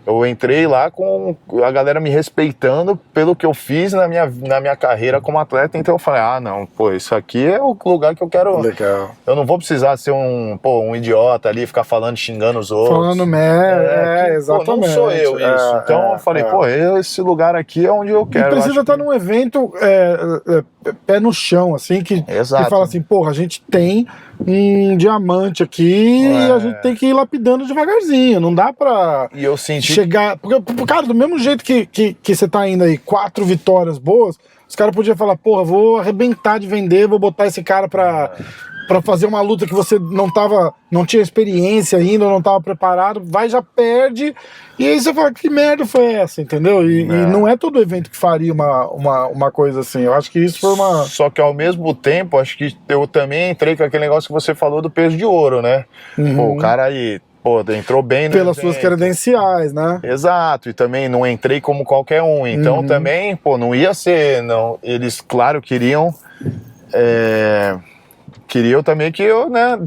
Eu entrei lá com a galera me respeitando pelo que eu fiz na minha carreira como atleta, então eu falei, não, pô, isso aqui é o lugar que eu quero. Legal. Eu não vou precisar ser um idiota ali, ficar falando, xingando os outros. Falando exatamente. Pô, não sou eu isso. Então eu falei, pô, esse lugar aqui é onde eu quero. E precisa estar num evento pé no chão, assim, que fala assim, porra, a gente tem um diamante aqui e a gente tem que ir lapidando devagarzinho, não dá pra chegar, porque, cara, do mesmo jeito que você tá indo aí 4 vitórias boas, os caras podiam falar, porra, vou arrebentar de vender, vou botar esse cara pra fazer uma luta que você não tinha experiência ainda, não tava preparado, vai, já perde, e aí você fala, que merda foi essa, entendeu? E não é todo evento que faria uma coisa assim, eu acho que isso foi uma... Só que ao mesmo tempo, acho que eu também entrei com aquele negócio que você falou do peso de ouro, né? Pô, o cara aí, pô, entrou bem no pelas suas credenciais, né? Exato, e também não entrei como qualquer um, então também, pô, não ia ser, não, eles, claro, queriam também que eu, né,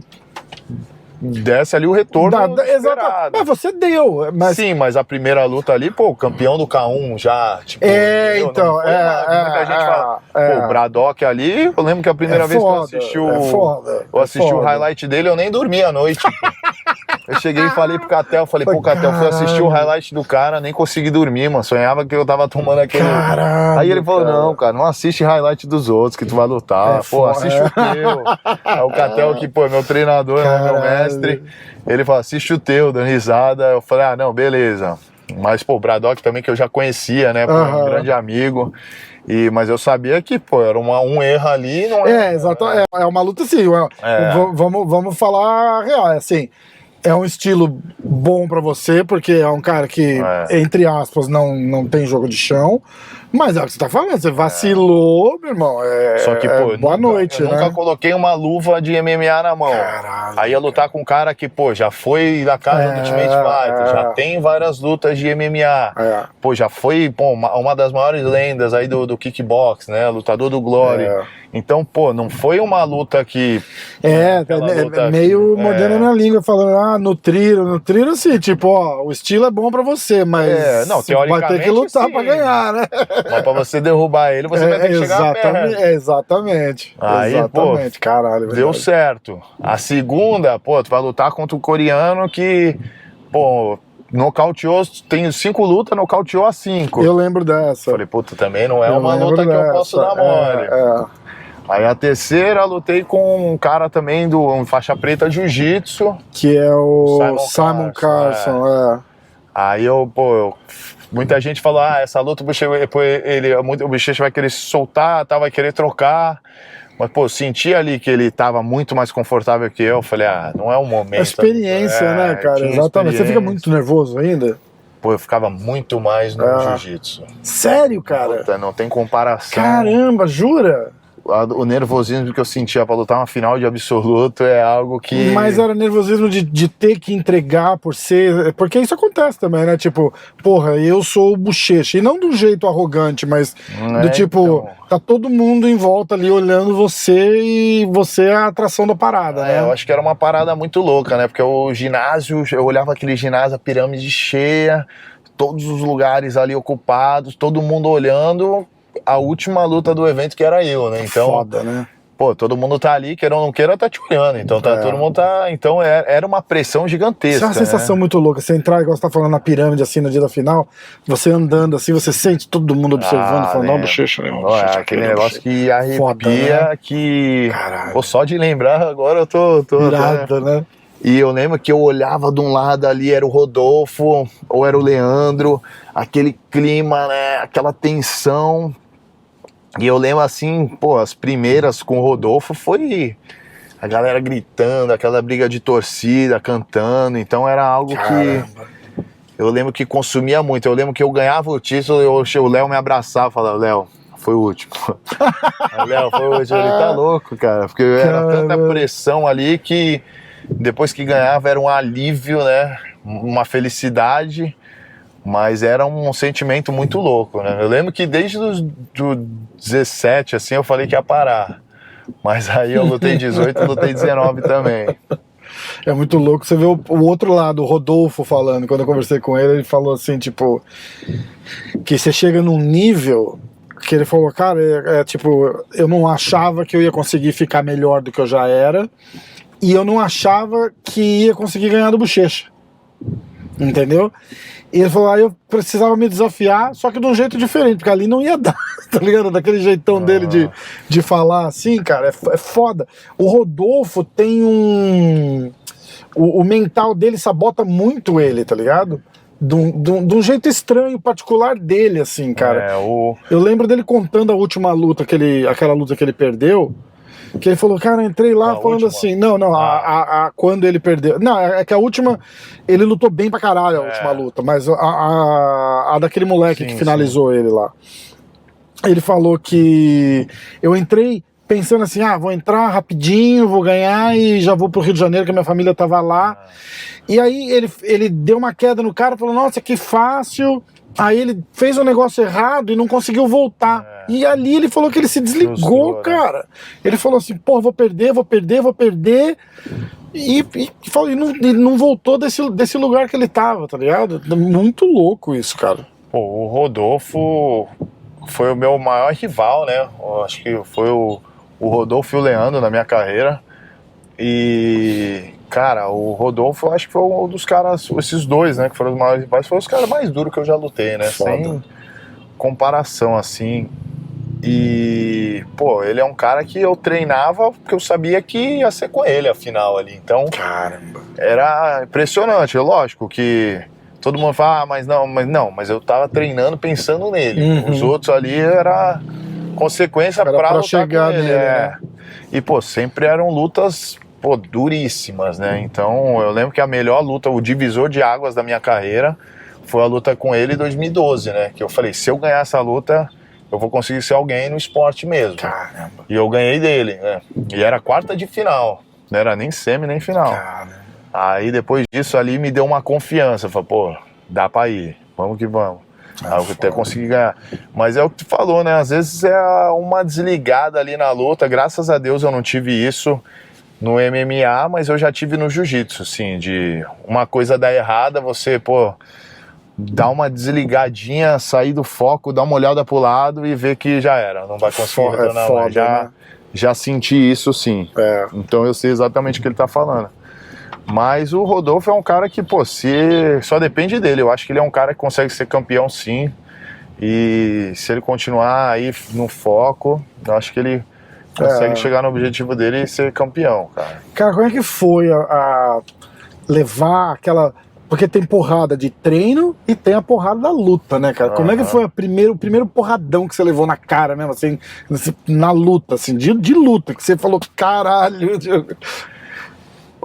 desse ali o retorno exato. Mas você deu. Sim, mas a primeira luta ali, pô, o campeão do K1 já, tipo... então, muita gente fala, pô, o Braddock ali, eu lembro que a primeira vez que eu assisti o highlight dele, eu nem dormi à noite. Eu cheguei e falei pro Catel, pô, Catel, fui assistir o highlight do cara, nem consegui dormir, mano, sonhava que eu tava tomando aquele... Caralho, aí ele falou, não, cara, não assiste highlight dos outros que tu vai lutar, assiste o teu. Aí o Catel, que, pô, é meu treinador, meu mestre, ele falou, assiste o teu, dando risada, eu falei, não, beleza. Mas, pô, o Braddock também, que eu já conhecia, né, pô, um grande amigo... mas eu sabia que, pô, era um erro ali, não é... exato, é uma luta assim, vamos falar a real, assim, é um estilo bom pra você, porque é um cara que, entre aspas, não tem jogo de chão, mas é o que você tá falando, você vacilou, meu irmão, só que, pô, boa noite, eu nunca coloquei uma luva de MMA na mão. Caralho, aí ia lutar com um cara que, pô, já foi da casa do Ultimate Fighter, já tem várias lutas de MMA, pô, já foi, pô, uma das maiores lendas aí do kickbox, né, lutador do Glory. Então, pô, não foi uma luta que... meio mordendo a minha língua, falando, nutriram assim, tipo, o estilo é bom pra você, mas não, teoricamente, vai ter que lutar pra ganhar, né? Mas pra você derrubar ele, você vai ter que chegar perto. Exatamente. Aí, exatamente, pô, caralho. Deu certo. A segunda, pô, tu vai lutar contra o coreano que, pô, nocauteou, tem 5 lutas, nocauteou a 5. Eu lembro dessa. Falei, puta, também não é uma luta que eu posso dar mole. Aí a terceira, lutei com um cara também do faixa preta jiu-jitsu. Que é o Simon Carson. Aí muita gente falou, essa luta o Bochecha vai querer se soltar, vai querer trocar. Mas, pô, senti ali que ele tava muito mais confortável que eu. Falei, não é o momento. A experiência, né, cara? Exatamente. Você fica muito nervoso ainda? Pô, eu ficava muito mais no jiu-jitsu. Sério, cara? Puta, não tem comparação. Caramba, jura? O nervosismo que eu sentia pra lutar uma final de absoluto é algo que... Mas era nervosismo de ter que entregar por ser... Porque isso acontece também, né? Tipo, porra, eu sou o Bochecha. E não do jeito arrogante, mas do tipo... Então... Tá todo mundo em volta ali olhando você e você é a atração da parada, né? Eu acho que era uma parada muito louca, né? Porque o ginásio, eu olhava aquele ginásio, a pirâmide cheia, todos os lugares ali ocupados, todo mundo olhando... a última luta do evento que era eu, né? Então, foda, né? pô, todo mundo tá ali, queira ou não queira, tá te olhando. Então todo mundo tá. Então era uma pressão gigantesca. Isso é uma sensação muito louca. Você entrar, igual você tá falando, na pirâmide, assim, no dia da final, você andando assim, você sente todo mundo observando, falando, ó, bochecha, né? Aquele negócio que arrepia, foda, né? Que. Caralho. Pô, só de lembrar, agora eu tô irado, né? E eu lembro que eu olhava de um lado ali, era o Rodolfo, ou era o Leandro, aquele clima, né? Aquela tensão. E eu lembro assim, pô, as primeiras com o Rodolfo foi a galera gritando, aquela briga de torcida, cantando, então era algo que eu lembro que consumia muito. Eu lembro que eu ganhava o título e o Léo me abraçava e falava, Léo, foi o último. Léo, foi o último, ele tá louco, cara, porque era tanta pressão ali que depois que ganhava era um alívio, né, uma felicidade. Mas era um sentimento muito louco, né? Eu lembro que desde os 17, assim, eu falei que ia parar. Mas aí eu lutei 18 e lutei 19 também. É muito louco. Você vê o outro lado, o Rodolfo falando. Quando eu conversei com ele, ele falou assim, tipo... Que você chega num nível... Que ele falou, cara, tipo... Eu não achava que eu ia conseguir ficar melhor do que eu já era. E eu não achava que ia conseguir ganhar do Bochecha. Entendeu? E ele falou, eu precisava me desafiar, só que de um jeito diferente, porque ali não ia dar, tá ligado? Daquele jeitão dele de falar assim, cara, é foda. O Rodolfo tem o mental dele sabota muito ele, tá ligado? De um jeito estranho, particular dele, assim, cara. Eu lembro dele contando a última luta, aquela luta que ele perdeu, que ele falou, cara, eu entrei lá falando última? Assim, quando ele perdeu. Não, é que a última, ele lutou bem pra caralho a última luta, mas a daquele moleque que finalizou ele lá. Ele falou que eu entrei pensando assim, vou entrar rapidinho, vou ganhar e já vou pro Rio de Janeiro, que a minha família tava lá. E aí ele deu uma queda no cara, falou, nossa, que fácil. Aí ele fez um negócio errado e não conseguiu voltar. E ali ele falou que ele se desligou, cara. Ele falou assim, pô, vou perder. E não voltou desse lugar que ele tava, tá ligado? Muito louco isso, cara. Pô, o Rodolfo foi o meu maior rival, né? Eu acho que foi o Rodolfo e o Leandro na minha carreira. E... Cara, o Rodolfo, eu acho que foi um dos caras, esses dois, né, que foram os maiores rivais, foram os caras mais duros que eu já lutei, né, sem comparação, assim. E, pô, ele é um cara que eu treinava porque eu sabia que ia ser com ele a final ali, então... Caramba! Era impressionante, lógico que todo mundo fala, mas eu tava treinando pensando nele. Os outros ali era consequência pra chegar nele, né? E, pô, sempre eram lutas... Pô, duríssimas, né? Então eu lembro que a melhor luta, o divisor de águas da minha carreira foi a luta com ele em 2012, né? Que eu falei, se eu ganhar essa luta, eu vou conseguir ser alguém no esporte mesmo. Caramba. E eu ganhei dele, né? E era quarta de final, não era nem semi nem final. Caramba. Aí depois disso ali me deu uma confiança, falei, pô, dá pra ir, vamos que vamos. Aí eu até consegui ganhar. Mas é o que tu falou, né? Às vezes é uma desligada ali na luta, graças a Deus eu não tive isso no MMA, mas eu já tive no jiu-jitsu, assim, de uma coisa dar errada, você, pô, dar uma desligadinha, sair do foco, dar uma olhada pro lado e ver que já era, não vai conseguir retornar mais. Já senti isso, sim. Então eu sei exatamente o que ele tá falando. Mas o Rodolfo é um cara que, pô, só depende dele. Eu acho que ele é um cara que consegue ser campeão, sim. E se ele continuar aí no foco, eu acho que ele consegue chegar no objetivo dele e ser campeão, cara. Cara, como é que foi a levar aquela... Porque tem porrada de treino e tem a porrada da luta, né, cara? Como é que foi o primeiro porradão que você levou na cara mesmo, assim, na luta, assim, de luta, que você falou, caralho...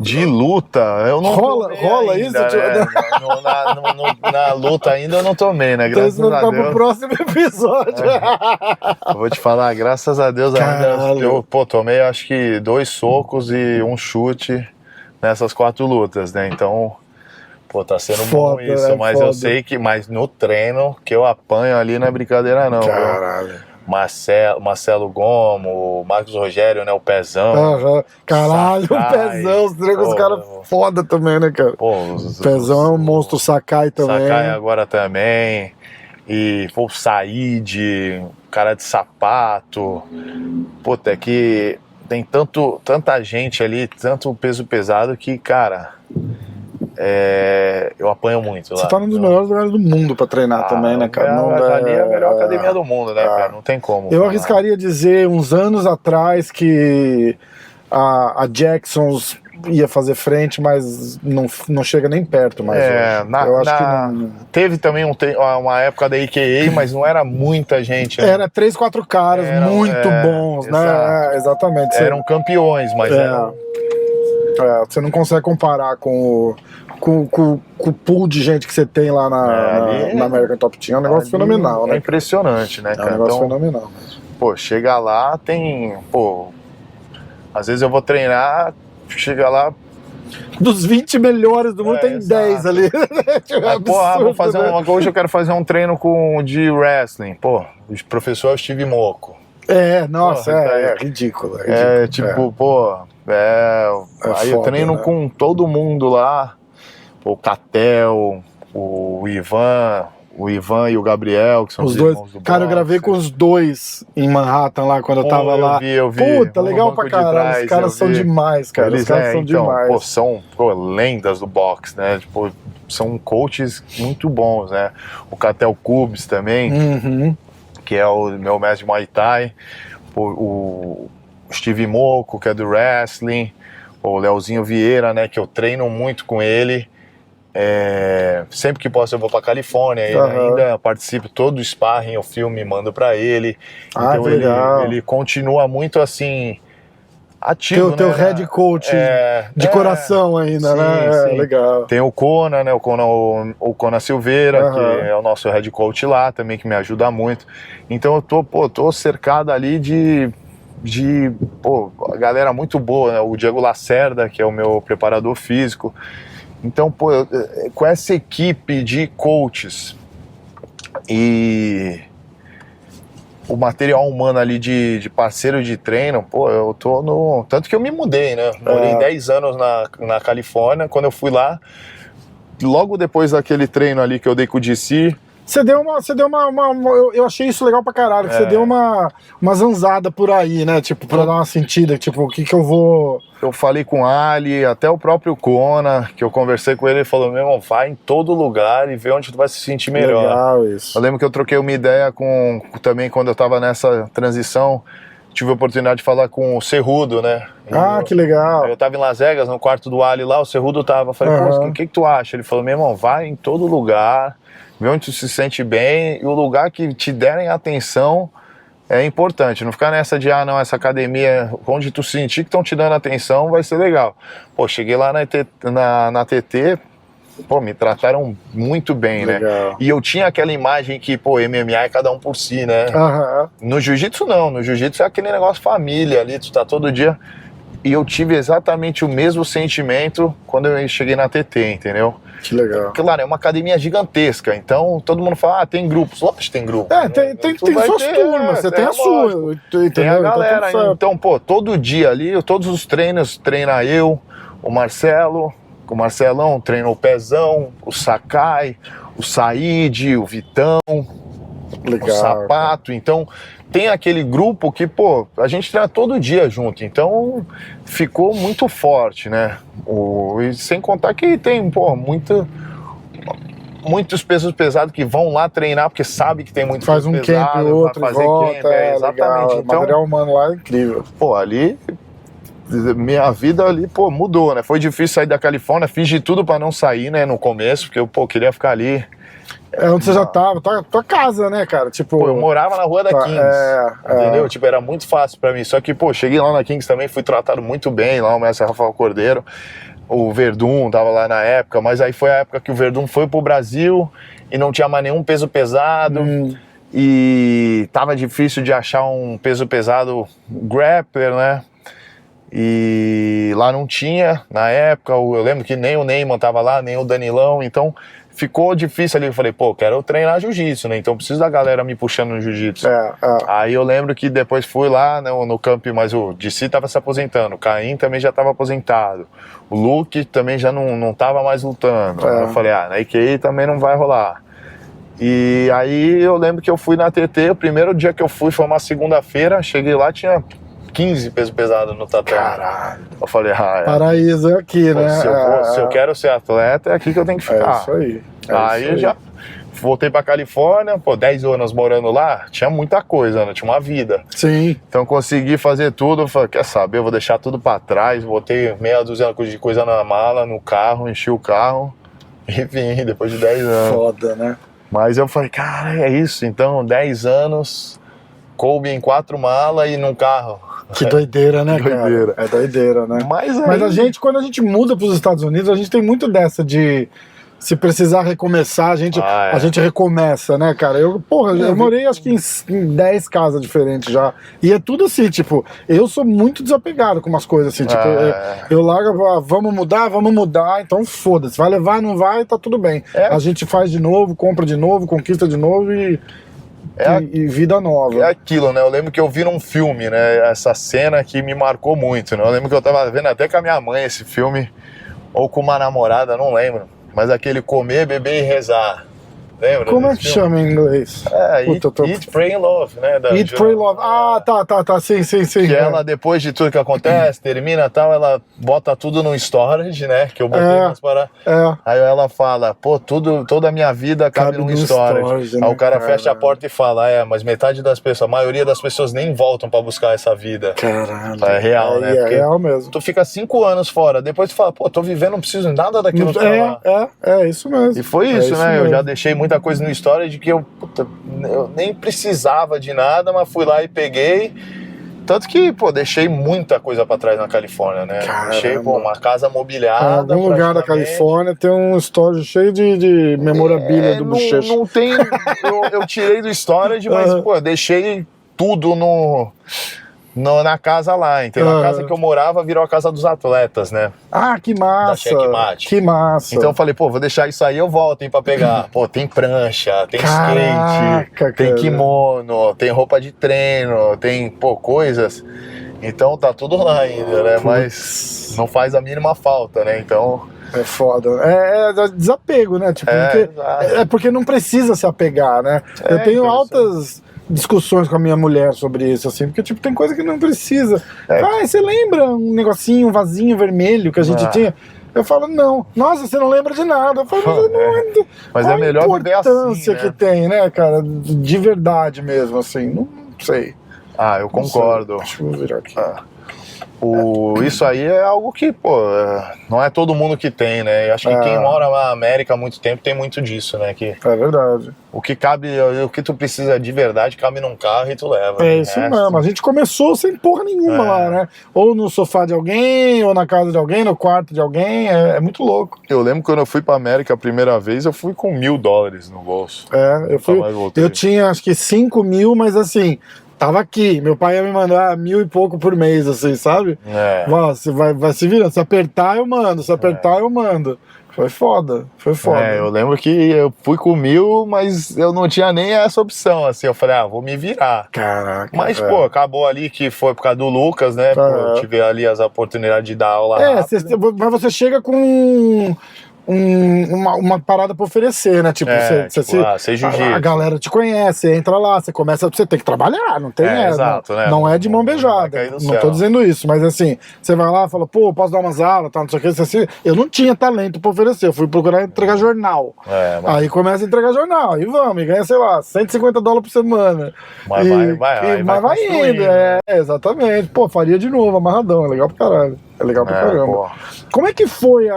De luta, eu não rola ainda, isso? Né? Na luta ainda eu não tomei, né? Graças então, a Deus. Pro próximo episódio. Eu vou te falar, graças a Deus ainda eu tomei acho que 2 socos e um chute nessas 4 lutas, né? Então, pô, tá sendo bom isso, mas eu sei que no treino que eu apanho ali não é brincadeira não. Caralho. Marcelo Gomo, Marcos Rogério, né, o Pezão. Caralho, Sakai, o Pezão, os caras foda também, né, cara? Pô, Pezão é um monstro, Sakai também. Sakai agora também. E pô, o Said, cara de sapato. Puta, é que tem tanta gente ali, tanto peso pesado que, cara, eu apanho muito lá. Você tá num dos melhores lugares do mundo pra treinar também, né, cara? Ali é a melhor academia do mundo, né, cara? Não tem como. Eu arriscaria dizer, uns anos atrás, que a Jacksons ia fazer frente, mas não chega nem perto mais hoje. Eu acho que não... Teve também uma época da AKA, mas não era muita gente, né? Era 3, 4 caras muito bons, né? Exatamente. Eram campeões, mas você não consegue comparar com o pool de gente que você tem lá na American Top Team. É um negócio fenomenal, né? É impressionante, né, cara? É um negócio fenomenal mesmo. Pô, chega lá, às vezes eu vou treinar, chega lá... Dos 20 melhores do mundo, tem 10 ali. Vou fazer hoje eu quero fazer um treino de wrestling. Pô, o professor é o Steve Mocco. Nossa, é ridículo. Aí eu treino com todo mundo lá, o Catel, o Ivan e o Gabriel, que são os dois. Cara, eu gravei com os dois em Manhattan lá, quando eu tava lá. Eu vi. Puta, legal pra caralho. Os caras são demais, cara. Os caras são demais. São lendas do boxe, né? Tipo, são coaches muito bons, né? O Catel Cubes também, que é o meu mestre de Muay Thai. O Steve Mocco, que é do wrestling, o Leozinho Vieira, né, que eu treino muito com ele. Sempre que posso eu vou pra Califórnia, ele ainda participa todo o sparring, eu filme e mando pra ele. Então ele continua muito assim ativo, teu head coach de coração ainda, né? Sim. Legal. Tem o Conan, né? O Conan Silveira, que é o nosso head coach lá também, que me ajuda muito. Então eu tô cercado ali de a galera muito boa, né? O Diego Lacerda, que é o meu preparador físico. Então, com essa equipe de coaches e o material humano ali de parceiro de treino, eu tô no... Tanto que eu me mudei, né? Morei 10 anos na Califórnia. Quando eu fui lá, logo depois daquele treino ali que eu dei com o DC... Você deu uma eu achei isso legal pra caralho, que você deu uma zanzada por aí, né? Tipo, pra dar uma sentida, tipo, o que eu vou... Eu falei com o Ali, até o próprio Conan, que eu conversei com ele, ele falou, meu irmão, vai em todo lugar e vê onde tu vai se sentir melhor. Legal isso. Eu lembro que eu troquei uma ideia também quando eu tava nessa transição, tive a oportunidade de falar com o Cerrudo, né? Que legal. Eu tava em Las Vegas, no quarto do Ali lá, o Cerrudo tava, eu falei, o que tu acha? Ele falou, meu irmão, vai em todo lugar, vê onde tu se sente bem, e o lugar que te derem atenção é importante, não ficar nessa de, não, essa academia, onde tu sentir que estão te dando atenção, vai ser legal. Cheguei lá na TT, me trataram muito bem, legal, né? E eu tinha aquela imagem que, MMA é cada um por si, né? No jiu-jitsu não, no jiu-jitsu é aquele negócio família ali, tu tá todo dia... E eu tive exatamente o mesmo sentimento quando eu cheguei na TT, entendeu? Que legal. Claro, é uma academia gigantesca, então todo mundo fala, tem grupos. Lógico que tem grupos. Tem suas turmas, você tem a sua. Tem a galera. Então, todo dia ali, todos os treinos, treina eu, o Marcelo, o Marcelão treina o Pezão, o Sakai, o Said, o Vitão, legal, o Sapato. Cara. Então, tem aquele grupo que, a gente treina todo dia junto, então ficou muito forte, né? E sem contar que tem, muitos pesos pesados que vão lá treinar porque sabe que tem muito peso pesado. Faz um camp, outro, vai fazer volta, camp, exatamente. Legal. Então, o material humano lá é incrível. Ali, minha vida ali, mudou, né? Foi difícil sair da Califórnia, fiz de tudo pra não sair, né, no começo, porque eu, queria ficar ali. Onde você já tava, tua casa, né, cara? Tipo, eu morava na rua da Kings, entendeu? Tipo, era muito fácil pra mim. Só que, cheguei lá na Kings também, fui tratado muito bem, lá o mestre Rafael Cordeiro. O Verdun tava lá na época, mas aí foi a época que o Verdun foi pro Brasil e não tinha mais nenhum peso pesado. E tava difícil de achar um peso pesado grappler, né? E lá não tinha, na época, eu lembro que nem o Neyman tava lá, nem o Danilão, então... Ficou difícil ali, eu falei, quero treinar jiu-jitsu, né? Então preciso da galera me puxando no jiu-jitsu. Aí eu lembro que depois fui lá no camp, mas o DC tava se aposentando, o Caim também já tava aposentado, o Luke também já não tava mais lutando. Eu falei, na IKEA também não vai rolar. E aí eu lembro que eu fui na TT, o primeiro dia que eu fui foi uma segunda-feira, cheguei lá, tinha 15 peso pesado no tatame. Caralho. Eu falei, paraíso é aqui, pô, né? Se eu quero ser atleta, é aqui que eu tenho que ficar. É isso aí. Aí eu já voltei pra Califórnia, 10 anos morando lá, tinha muita coisa, né? Tinha uma vida. Sim. Então consegui fazer tudo, falei, quer saber, eu vou deixar tudo pra trás, botei meia dúzia de coisa na mala, no carro, enchi o carro e vim, depois de 10 anos. Foda, né? Mas eu falei, cara, é isso, então 10 anos, coube em 4 malas e num carro. Que doideira, né, doideira. cara? É doideira, né? Mas a gente, quando a gente muda pros Estados Unidos, a gente tem muito dessa de... Se precisar recomeçar, a gente recomeça, né, cara? Eu morei acho que em 10 casas diferentes já. E é tudo assim, tipo, eu sou muito desapegado com umas coisas assim, tipo, eu largo, vamos mudar, então foda-se, vai levar, não vai, tá tudo bem. A gente faz de novo, compra de novo, conquista de novo e vida nova. É aquilo, né? Eu lembro que eu vi num filme, né? Essa cena que me marcou muito, né? Eu lembro que eu tava vendo até com a minha mãe esse filme, ou com uma namorada, não lembro. Mas aquele comer, beber e rezar. Lembra? Como é que chama em inglês? Eat, Pray and Love, né? Eat, Pray, Love. Ah, tá, sim. Que ela, depois de tudo que acontece, termina e tal, ela bota tudo no storage, né? Que eu botei umas para... Aí ela fala, pô, toda a minha vida cabe num storage. Aí o cara fecha a porta e fala, mas metade das pessoas, a maioria das pessoas nem voltam pra buscar essa vida. Caralho. É real, né? É real mesmo. Tu fica 5 anos fora, depois tu fala, pô, tô vivendo, não preciso nada daquilo que tá lá. É isso mesmo. E foi isso, né? Mesmo. Eu já deixei muita coisa no storage que eu nem precisava de nada, mas fui lá e peguei. Tanto que, pô, deixei muita coisa pra trás na Califórnia, né? Caramba. Deixei, pô, uma casa mobiliada. Em algum lugar da Califórnia tem um storage cheio de memorabilia do Bochecha. Não tem. Eu tirei do storage, mas, pô, deixei tudo na casa lá, entendeu? A casa que eu morava virou a casa dos atletas, né? Ah, que massa! Da Checkmate. Que massa! Então eu falei, pô, vou deixar isso aí, eu volto, hein, pra pegar. Pô, tem prancha, tem skate, tem kimono, tem roupa de treino, tem, pô, coisas. Então tá tudo lá ainda, né? Mas não faz a mínima falta, né? Então... É foda. É desapego, né? Tipo, porque não precisa se apegar, né? Eu tenho altas discussões com a minha mulher sobre isso, assim, porque, tipo, tem coisa que não precisa. Você lembra um negocinho, um vasinho vermelho que a gente tinha? Eu falo, não. Nossa, você não lembra de nada. Eu falo, mas é melhor viver assim, né? A importância que tem, né, cara? De verdade mesmo, assim. Não sei. Eu concordo. Deixa eu virar aqui. Isso aí é algo que, pô, não é todo mundo que tem, né? Eu acho que quem mora na América há muito tempo tem muito disso, né? Que é verdade. O que tu precisa de verdade cabe num carro e tu leva. É isso mesmo. A gente começou sem porra nenhuma lá, né? Ou no sofá de alguém, ou na casa de alguém, no quarto de alguém. É muito louco. Eu lembro quando eu fui pra América a primeira vez, eu fui com $1.000 no bolso. Eu tinha acho que 5 mil, mas assim... Tava aqui, meu pai ia me mandar 1.000 e pouco por mês, assim, sabe? Você vai se virando, se apertar eu mando, eu mando. Foi foda. Eu lembro que eu fui com 1.000, mas eu não tinha nem essa opção, assim, eu falei, vou me virar. Caraca. Mas, pô, acabou ali que foi por causa do Lucas, né? Pô, eu tive ali as oportunidades de dar aula rápida. Mas você chega com... uma parada pra oferecer, né? Tipo, a galera te conhece, entra lá, você tem que trabalhar, não tem exato, né? Não é de mão beijada. Não tô dizendo isso, mas assim, você vai lá e fala, pô, posso dar umas aulas, tá, não sei o que, eu não tinha talento pra oferecer, eu fui procurar entregar jornal. Aí começa a entregar jornal, e vamos, e ganha, sei lá, $150 por semana. Mas vai indo. Exatamente. Pô, faria de novo, amarradão, é legal pra caralho. É legal pra caramba. Pô. Como é que foi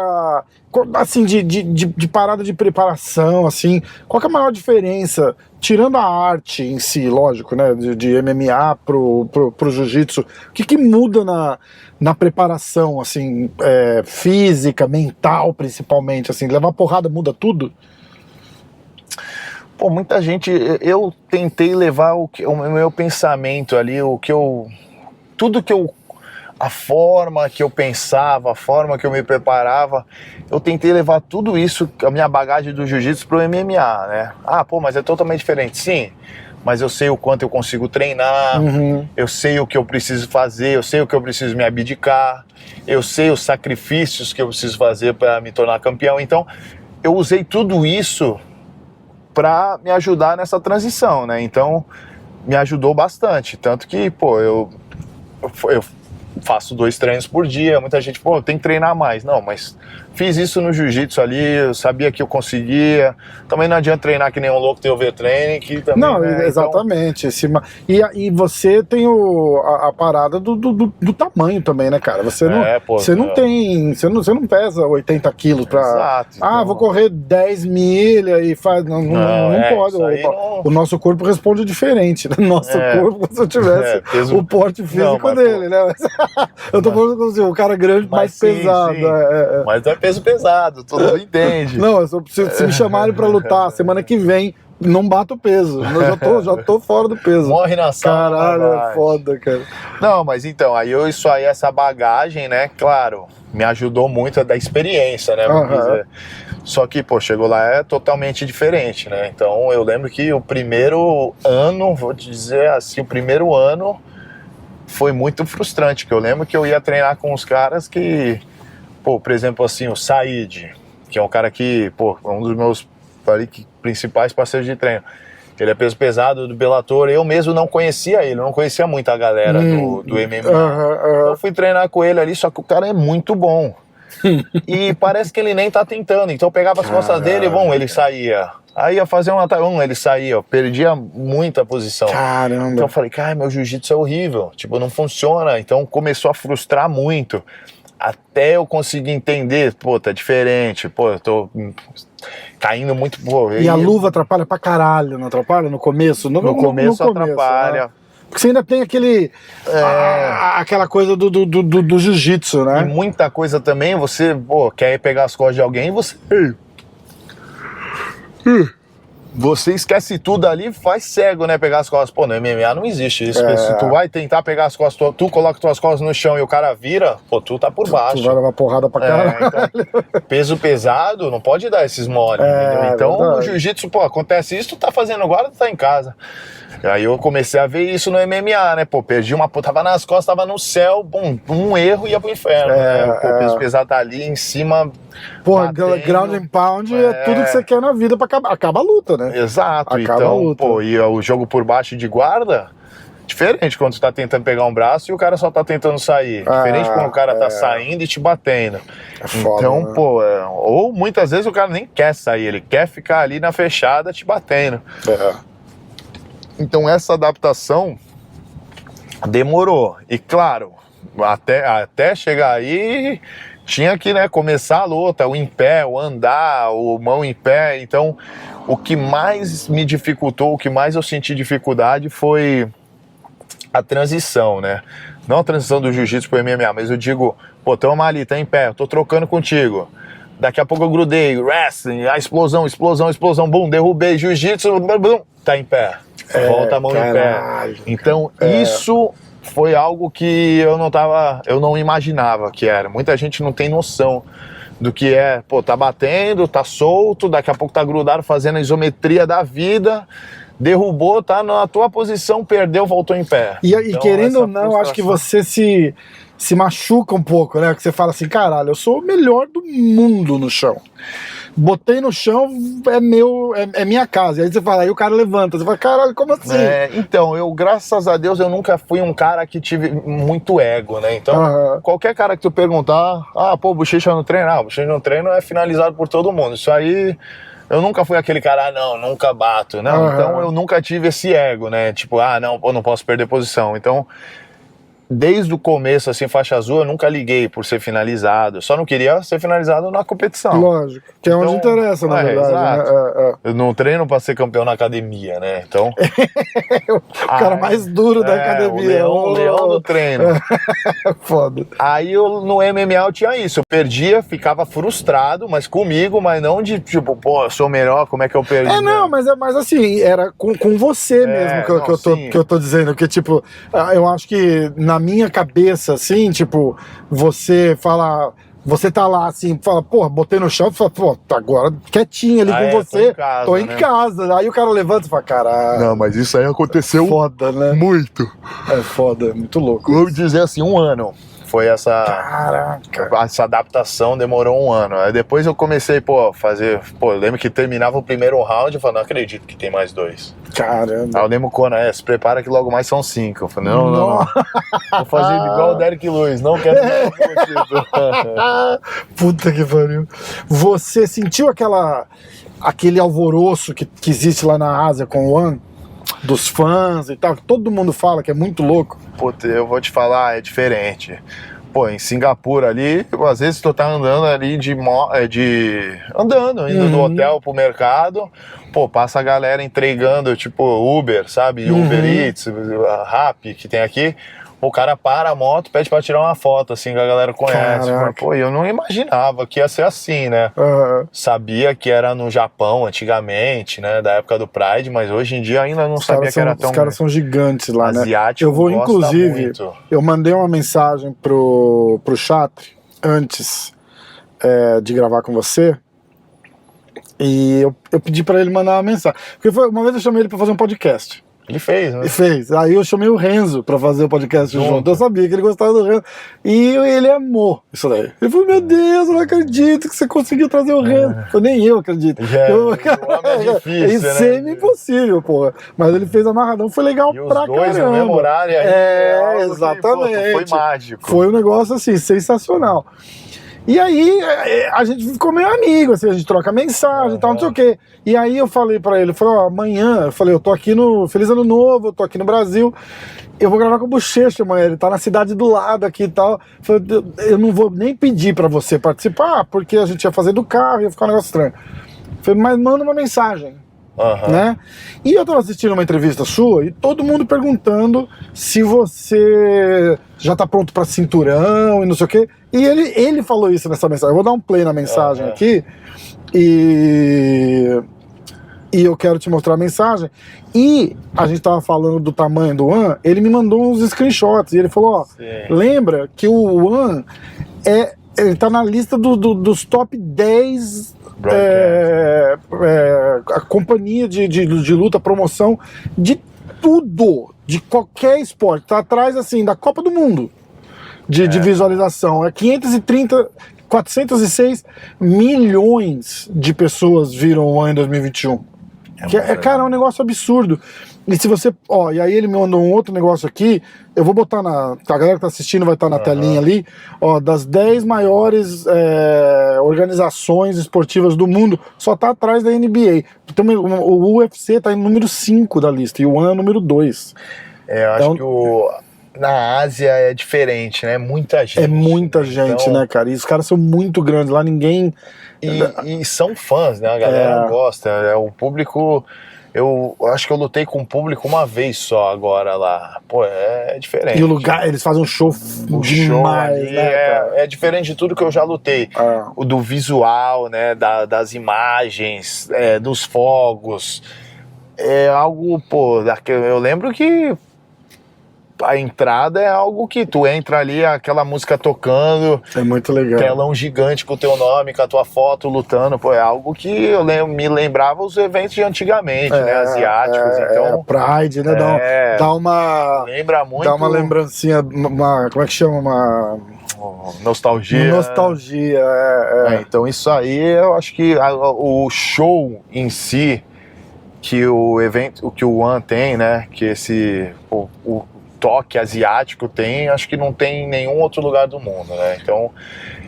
assim, de parada de preparação, assim, qual que é a maior diferença, tirando a arte em si, lógico, né, de MMA pro jiu-jitsu, o que muda na preparação, assim, física, mental, principalmente, assim, levar porrada muda tudo? Pô, muita gente, eu tentei levar o meu pensamento ali, a forma que eu pensava, a forma que eu me preparava, eu tentei levar tudo isso, a minha bagagem do jiu-jitsu pro MMA, né? Pô, mas é totalmente diferente. Sim, mas eu sei o quanto eu consigo treinar, eu sei o que eu preciso fazer, eu sei o que eu preciso me abdicar, eu sei os sacrifícios que eu preciso fazer para me tornar campeão. Então, eu usei tudo isso para me ajudar nessa transição, né? Então, me ajudou bastante. Tanto que, pô, eu eu faço 2 treinos por dia, muita gente, pô, tem que treinar mais. Não, mas fiz isso no jiu-jitsu ali, eu sabia que eu conseguia. Também não adianta treinar que nem um louco, ter overtraining, que também... Não, exatamente. Então... E você tem a parada do tamanho também, né, cara? Você não pesa 80 quilos pra... Exato. Então... vou correr 10 milhas e faz... Não pode. O nosso corpo responde diferente, né? Nosso corpo, se eu tivesse o porte físico dele, né? Eu tô falando com o cara grande, mais pesado. Sim. Mas não é peso pesado, todo mundo entende. Não, se me chamarem pra lutar semana que vem, não bato o peso. Eu já tô fora do peso. Morre na sala. Caralho, é foda, cara. Não, mas então, essa bagagem, né, claro, me ajudou muito da experiência, né? Só que, pô, chegou lá é totalmente diferente, né? Então eu lembro que o primeiro ano, vou te dizer assim, o primeiro ano foi muito frustrante, que eu lembro que eu ia treinar com os caras que, pô, por exemplo assim, o Said, que é um cara que, pô, é um dos meus principais parceiros de treino. Ele é peso pesado do Bellator, eu mesmo não conhecia ele, não conhecia muito a galera do MMA. Eu fui treinar com ele ali, só que o cara é muito bom. E parece que ele nem tá tentando, então eu pegava as costas dele, bom, ele saía. Aí ia fazer um ataque, ele saía, eu perdia muita posição. Caramba. Então eu falei, cara, meu jiu-jitsu é horrível, tipo, não funciona. Então começou a frustrar muito. Até eu conseguir entender, pô, tá diferente, pô, eu tô caindo muito, pô. E a luva atrapalha pra caralho, não atrapalha no começo? No começo atrapalha. Né? Porque você ainda tem aquela coisa do jiu-jitsu, né? E muita coisa também, você, pô, quer pegar as costas de alguém e você... Você esquece tudo ali, faz cego, né? Pegar as costas. Pô, no MMA não existe isso. Se tu vai tentar pegar as costas, tu coloca tuas costas no chão e o cara vira, pô, tu tá por baixo. Tu vai levar porrada pra caralho. Então, peso pesado, não pode dar esses mole. Então, no jiu-jitsu, pô, acontece isso, tu tá fazendo agora, tu tá em casa. Aí eu comecei a ver isso no MMA, né? Pô, perdi tava nas costas, tava no céu, bum, um erro ia pro inferno, né? Pô, o peso pesado tá ali em cima. Porra, ground and pound é tudo que você quer na vida pra acaba a luta, né? Exato, acaba então, a luta. Pô, e o jogo por baixo de guarda, diferente quando tu tá tentando pegar um braço e o cara só tá tentando sair. Diferente quando o cara tá saindo e te batendo. Foda, então, né? pô, ou muitas vezes o cara nem quer sair, ele quer ficar ali na fechada te batendo. Então essa adaptação demorou. E claro, até chegar aí, tinha que, né, começar a luta, o em pé, o andar, o mão em pé. Então, o que mais me dificultou, o que mais eu senti dificuldade foi a transição, né? Não a transição do jiu-jitsu pro MMA, mas eu digo, pô, tamo ali, tá em pé, eu tô trocando contigo. Daqui a pouco eu grudei, wrestling, a explosão, bum, derrubei, jiu-jitsu, bum, tá em pé. Volta a mão em pé. Então, isso foi algo que eu não imaginava que era. Muita gente não tem noção do que é, pô, tá batendo, tá solto, daqui a pouco tá grudado fazendo a isometria da vida, derrubou, tá na tua posição, perdeu, voltou em pé. E então, querendo ou não, acho que você se machuca um pouco, né? Que você fala assim, caralho, eu sou o melhor do mundo no chão. Botei no chão, é minha casa. E aí você fala, aí o cara levanta, você fala, caralho, como assim? Então, graças a Deus, eu nunca fui um cara que tive muito ego, né? Então, qualquer cara que tu perguntar, pô, bochecha no treino, bochecha no treino é finalizado por todo mundo. Isso aí, eu nunca fui aquele cara, nunca bato, não. Então, eu nunca tive esse ego, né? Tipo, não posso perder posição. Então, desde o começo, assim, faixa azul, eu nunca liguei por ser finalizado. Eu só não queria ser finalizado na competição. Lógico, que é onde interessa, na verdade. Exato. Né? Eu não treino pra ser campeão na academia, né? Então... o cara mais duro da academia. O leão do treino. Foda. Aí no MMA eu tinha isso. Eu perdia, ficava frustrado, mas comigo, mas não de tipo, pô, eu sou melhor, como é que eu perdi? Mas assim, era com você mesmo que eu tô dizendo. Que tipo, eu acho que na minha cabeça, assim, tipo, você fala, você tá lá assim, fala, pô, botei no chão, fala, pô, agora quietinho ali com você, tô em casa. Aí o cara levanta e fala, caralho. Não, mas isso aí aconteceu foda, né? Muito. É foda, muito louco. Vamos dizer assim, um ano. foi essa adaptação, demorou 1 ano. Aí depois eu comecei, fazer... eu lembro que terminava o primeiro round, eu falei, não acredito que tem mais 2. Caramba. Aí eu lembro quando, se prepara que logo mais são 5. Eu falei, não. Vou fazer igual o Derrick Lewis, não quero o título. Puta que pariu. Você sentiu aquele alvoroço que existe lá na Ásia com o One? Dos fãs e tal, que todo mundo fala que é muito louco. Puta, eu vou te falar, é diferente. Em Singapura ali, às vezes tu tá andando ali indo do hotel pro mercado, passa a galera entregando, tipo Uber, sabe? Uber Eats, Rappi, que tem aqui. O cara para a moto, pede pra tirar uma foto, assim, que a galera conhece. Eu não imaginava que ia ser assim, né? Sabia que era no Japão antigamente, né? Da época do Pride, mas hoje em dia ainda não sabia que era tão... Os caras são gigantes lá, asiático, né? Eu vou, inclusive, muito. Eu mandei uma mensagem pro Chatri antes de gravar com você. E eu pedi pra ele mandar uma mensagem. Porque uma vez eu chamei ele pra fazer um podcast. Ele fez, né? Ele fez. Aí eu chamei o Renzo pra fazer o podcast junto. Eu sabia que ele gostava do Renzo. E ele amou isso daí. Ele falou, meu Deus, eu não acredito que você conseguiu trazer o Renzo. Nem eu acredito. É difícil, isso é impossível, porra. Mas ele fez amarradão, foi legal e pra os dois caramba. No mesmo horário aí, exatamente. Foi mágico. Foi um negócio assim, sensacional. E aí a gente ficou meio amigo, assim, a gente troca mensagem e tal, não sei o quê. E aí eu falei pra ele, amanhã, eu tô aqui no Feliz Ano Novo, eu tô aqui no Brasil, eu vou gravar com o Bochecha amanhã, ele tá na cidade do lado aqui e tal. Eu não vou nem pedir pra você participar, porque a gente ia fazer do carro, ia ficar um negócio estranho. Falei, mas manda uma mensagem. Né? E eu tava assistindo uma entrevista sua e todo mundo perguntando se você já tá pronto pra cinturão e não sei o quê. E ele falou isso nessa mensagem. Eu vou dar um play na mensagem aqui e eu quero te mostrar a mensagem. E a gente tava falando do tamanho do One, ele me mandou uns screenshots e ele falou, lembra que o One ele tá na lista dos top 10 a companhia de luta, promoção de tudo, de qualquer esporte, tá atrás assim da Copa do Mundo de visualização, 406 milhões de pessoas viram o ano em 2021. Cara, é um negócio absurdo. E se você, e aí ele me mandou um outro negócio aqui, eu vou botar a galera que tá assistindo vai estar na telinha ali, das 10 maiores organizações esportivas do mundo, só tá atrás da NBA. Então o UFC tá em número 5 da lista, e o One é o número 2. Eu acho que na Ásia é diferente, né? Muita gente. É muita gente, né, cara? E os caras são muito grandes, lá ninguém... E são fãs, né? A galera gosta, o público... Eu acho que eu lutei com o público uma vez só agora lá. É diferente. E o lugar, eles fazem um show demais, show né? É diferente de tudo que eu já lutei. O do visual, né? Das imagens, dos fogos. É algo, eu lembro que a entrada é algo que tu entra ali, aquela música tocando. É muito legal. Telão gigante com o teu nome, com a tua foto, lutando. É algo que me lembrava os eventos de antigamente, né? Asiáticos. Então, Pride, né? Dá uma... Lembra muito... Dá uma lembrancinha, como é que chama? Nostalgia. Nostalgia, Então isso aí, eu acho que o show em si, que o evento, que o One tem, né? Que esse... o toque asiático tem, acho que não tem em nenhum outro lugar do mundo, né? Então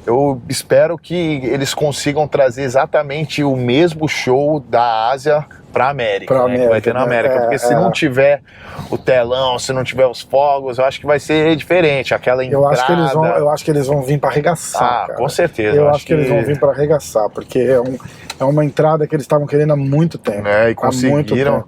eu espero que eles consigam trazer exatamente o mesmo show da Ásia para a América, né? Que vai ter na América, porque se não tiver o telão, se não tiver os fogos, eu acho que vai ser diferente, aquela entrada. Eu acho que eles vão vir para arregaçar, cara. Com certeza. Eu acho que eles vão vir para arregaçar, porque é uma entrada que eles estavam querendo há muito tempo. E conseguiram.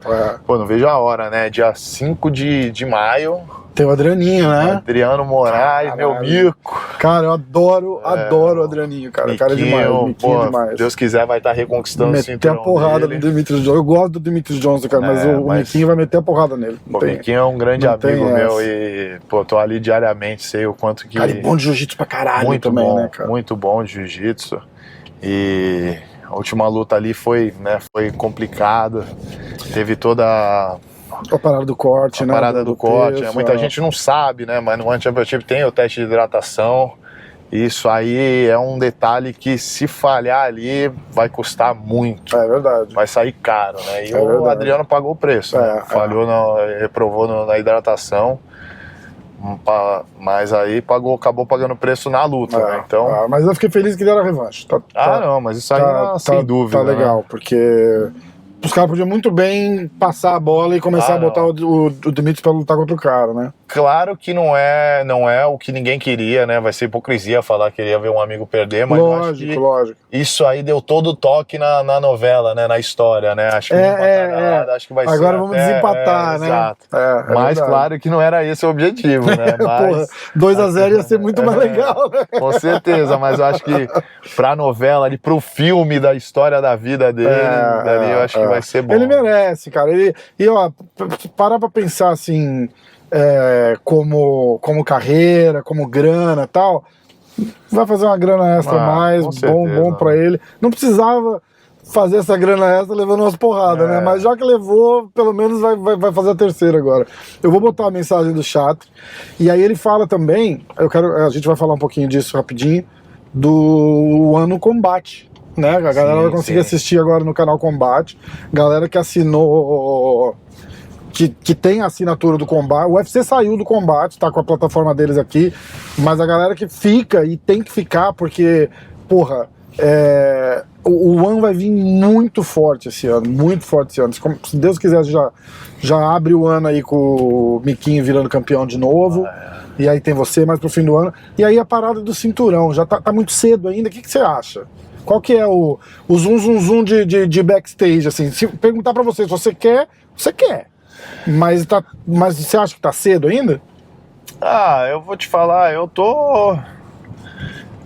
Não vejo a hora, né? Dia 5 de maio. Tem o Adrianinho, né? Adriano Moraes, meu mico. Cara, eu adoro o Adrianinho, cara. Miquinho, o cara é demais, o Miquinho é demais. Deus quiser, vai estar reconquistando o cinturão meter a porrada dele. no Demetrius Johnson. Eu gosto do Demetrius Johnson, cara, mas o Miquinho vai meter a porrada nele. O Miquinho é um grande amigo meu e, tô ali diariamente, sei o quanto que... Cara, e bom de jiu-jitsu pra caralho muito também, bom, né, cara? Muito bom de jiu-jitsu. E a última luta ali foi complicada. Teve toda A parada do corte, né? A parada do corte, peso, muita gente não sabe, né? Mas no One Championship tem o teste de hidratação. Isso aí é um detalhe que, se falhar ali, vai custar muito. É verdade. Vai sair caro, né? E o verdade. Adriano pagou o preço, né? Falhou, reprovou na hidratação, mas aí acabou pagando preço na luta, né? Então... mas eu fiquei feliz que deram a revanche. Não, mas isso aí sem dúvida. Tá legal, né? Porque os caras podiam muito bem passar a bola e começar a botar o Dmitrievski pra lutar contra o cara, né? Claro que não é o que ninguém queria, né? Vai ser hipocrisia falar que queria ver um amigo perder, mas lógico. Isso aí deu todo o toque na novela, né? Na história, né? Acho que acho que vai ser. Agora vamos desempatar, né? Exato. Mas verdade. Claro que não era esse o objetivo, né? Mas, 2-0 ia ser muito mais legal, né? Com certeza, mas eu acho que pra novela, ali, pro filme da história da vida dele, eu acho que vai ser bom. Ele merece, cara. Parar pra pensar assim, como carreira, como grana e tal, vai fazer uma grana extra mais, bom pra ele. Não precisava fazer essa grana extra levando umas porradas, né? Mas já que levou, pelo menos vai fazer a terceira agora. Eu vou botar a mensagem do chat. E aí ele fala também, a gente vai falar um pouquinho disso rapidinho, do ano combate. Né? A galera vai conseguir assistir agora no canal Combate. Galera que assinou, que tem a assinatura do Combate. O UFC saiu do Combate, tá com a plataforma deles aqui, mas a galera que fica e tem que ficar, porque, porra, o One vai vir muito forte esse ano, muito forte esse ano. Se Deus quiser, já abre o ano aí com o Miquinho virando campeão de novo. E aí tem você mais pro fim do ano. E aí a parada do cinturão, já tá muito cedo ainda. O que você acha? Qual que é o zoom de backstage, assim? Se perguntar pra você se você quer, você quer. Mas você acha que tá cedo ainda? Eu vou te falar, eu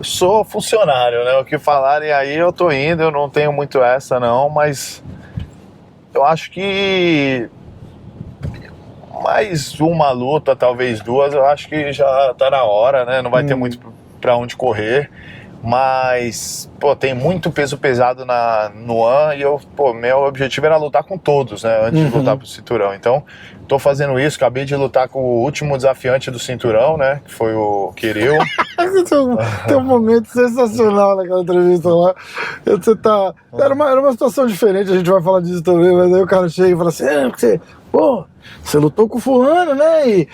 sou funcionário, né? O que falarem aí eu tô indo, eu não tenho muito essa não, mas eu acho que mais uma luta, talvez duas, eu acho que já tá na hora, né? Não vai ter muito pra onde correr. Mas, tem muito peso pesado no One e meu objetivo era lutar com todos, né, antes de lutar pro cinturão. Então, tô fazendo isso, acabei de lutar com o último desafiante do cinturão, né, que foi o Kirill. Tem um momento sensacional naquela entrevista lá. Era uma situação diferente, a gente vai falar disso também, mas aí o cara chega e fala assim, você lutou com o fulano, né, e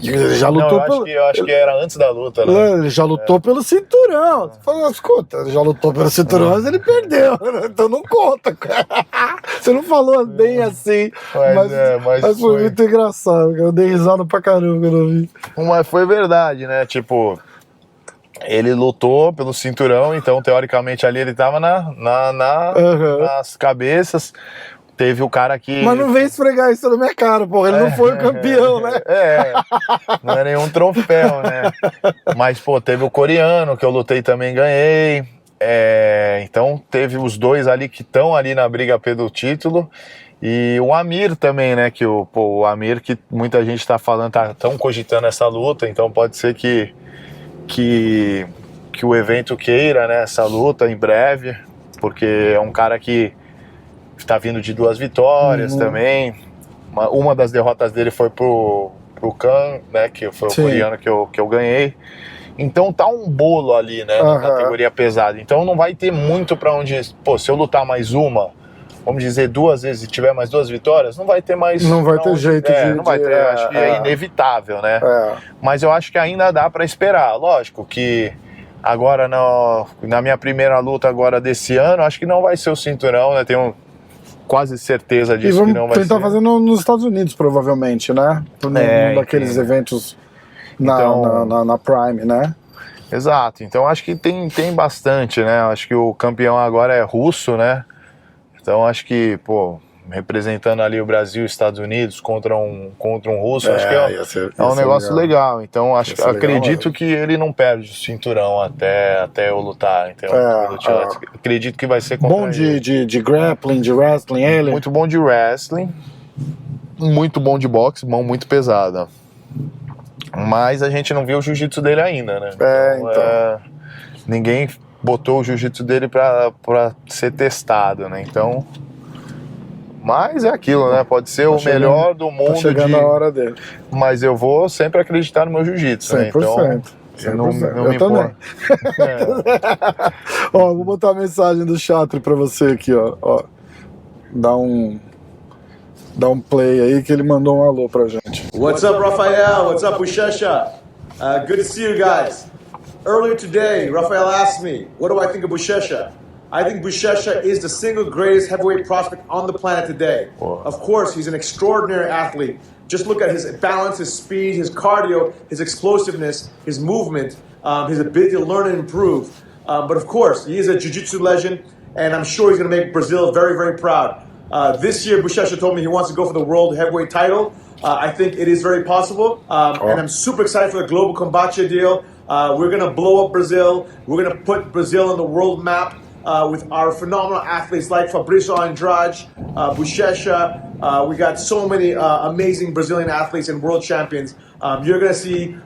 ele já lutou eu acho que era antes da luta, né? Ele já lutou pelo cinturão. Você fala, escuta, ele já lutou pelo cinturão, mas ele perdeu, né? Então não conta, cara. Você não falou bem assim, mas foi muito engraçado, cara. Eu dei risada pra caramba quando eu vi. Mas foi verdade, né? Tipo, ele lutou pelo cinturão, então teoricamente ali ele tava nas cabeças. Teve o cara que... Mas não vem esfregar isso na minha cara, porra. Ele não foi o campeão, né? Não é nenhum troféu, né? Mas, teve o coreano, que eu lutei também, ganhei. Então, teve os dois ali que estão ali na briga pelo título. E o Amir também, né? Que o Amir, que muita gente tá falando, tão cogitando essa luta. Então, pode ser que o evento queira, né? Essa luta em breve. Porque é um cara que tá vindo de 2 vitórias também. Uma das derrotas dele foi pro Khan, né? Que foi o coreano que eu ganhei. Então tá um bolo ali, né? Na categoria pesada. Então não vai ter muito pra onde... se eu lutar mais uma, vamos dizer 2 vezes e tiver mais 2 vitórias, não vai ter mais... Não vai ter jeito de... Não vai ter, acho que é inevitável, né? Mas eu acho que ainda dá pra esperar. Lógico que agora na minha primeira luta agora desse ano, acho que não vai ser o cinturão, né? Tenho quase certeza disso que não vai ser. E vamos tentar fazer nos Estados Unidos, provavelmente, né? Num daqueles eventos na Prime, né? Exato. Então acho que tem bastante, né? Acho que o campeão agora é russo, né? Então acho que, representando ali o Brasil e os Estados Unidos contra um russo, acho que é um negócio legal. Então acredito que ele não perde o cinturão até eu lutar. Então, acredito que vai ser contra bom de grappling, de wrestling, ele? Muito bom de wrestling, muito bom de boxe, mão muito pesada. Mas a gente não viu o jiu-jitsu dele ainda, né? Ninguém botou o jiu-jitsu dele pra ser testado, né? Então... Mas é aquilo, né? Pode ser o melhor do mundo. Tá chegando a hora dele. Mas eu vou sempre acreditar no meu jiu-jitsu, né? Então, não me importa. Ó, vou botar a mensagem do Chatri pra você aqui, ó. Dá um play aí que ele mandou um alô pra gente. What's up, Rafael? What's up, Buchecha? Good to see you guys. Earlier today, Rafael asked me, what do I think of Buchecha? I think Buchecha is the single greatest heavyweight prospect on the planet today. Whoa. Of course, he's an extraordinary athlete. Just look at his balance, his speed, his cardio, his explosiveness, his movement, his ability to learn and improve. But of course, he is a jiu-jitsu legend, and I'm sure he's going to make Brazil very, very proud. This year, Buchecha told me he wants to go for the world heavyweight title. I think it is very possible, and I'm super excited for the Global Combate deal. We're going to blow up Brazil. We're going to put Brazil on the world map with our phenomenal athletes like Fabrício Andrade, Buchecha. We got so many amazing Brazilian athletes and world champions. You're going to see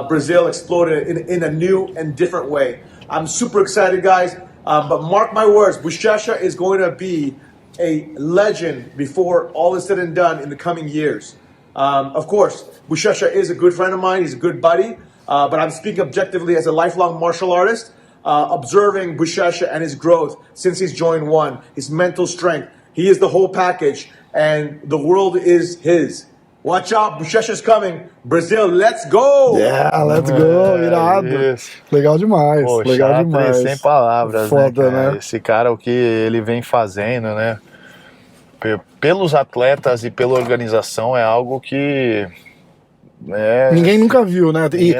Brazil explode in a new and different way. I'm super excited, guys, but mark my words, Buchecha is going to be a legend before all is said and done in the coming years. Of course, Buchecha is a good friend of mine. He's a good buddy. But I'm speaking objectively as a lifelong martial artist, observing Buchecha and his growth since he's joined ONE, his mental strength. He is the whole package, and the world is his. Watch out, Buchecha's coming. Brazil, let's go! Yeah, let's go, irado. Legal demais, pô, legal demais. Sem palavras, foda, né? Esse cara, o que ele vem fazendo, né? Pelos atletas e pela organização é algo que... ninguém nunca viu, né? E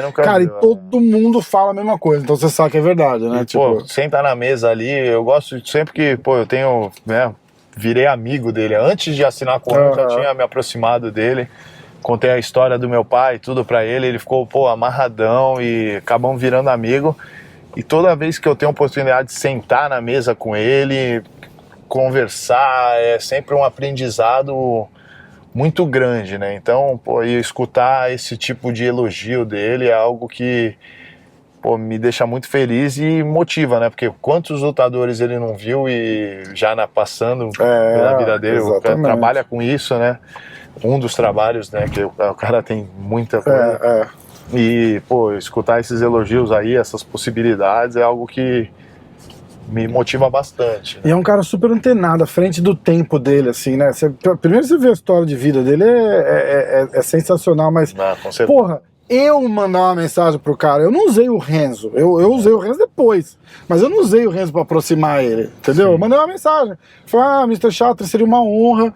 todo mundo fala a mesma coisa, então você sabe que é verdade, né? Pô, senta na mesa ali, eu gosto sempre que, eu tenho, né, virei amigo dele. Antes de assinar com ele, eu já tinha me aproximado dele, contei a história do meu pai, tudo pra ele ficou, amarradão e acabamos virando amigo. E toda vez que eu tenho a oportunidade de sentar na mesa com ele, conversar, é sempre um aprendizado muito grande, né? Então, e escutar esse tipo de elogio dele é algo que, me deixa muito feliz e motiva, né? Porque quantos lutadores ele não viu e já passando pela vida dele, o cara trabalha com isso, né? Um dos trabalhos, né? Que o cara tem muita coisa. E, escutar esses elogios aí, essas possibilidades, é algo que me motiva bastante. Né? E é um cara super antenado, à frente do tempo dele, assim, né? Primeiro você vê a história de vida dele, é sensacional, mas, eu mandar uma mensagem pro cara, eu não usei o Renzo, eu usei o Renzo depois, mas eu não usei o Renzo pra aproximar ele, entendeu? Sim. Eu mandei uma mensagem, falei, Mr. Chatri, seria uma honra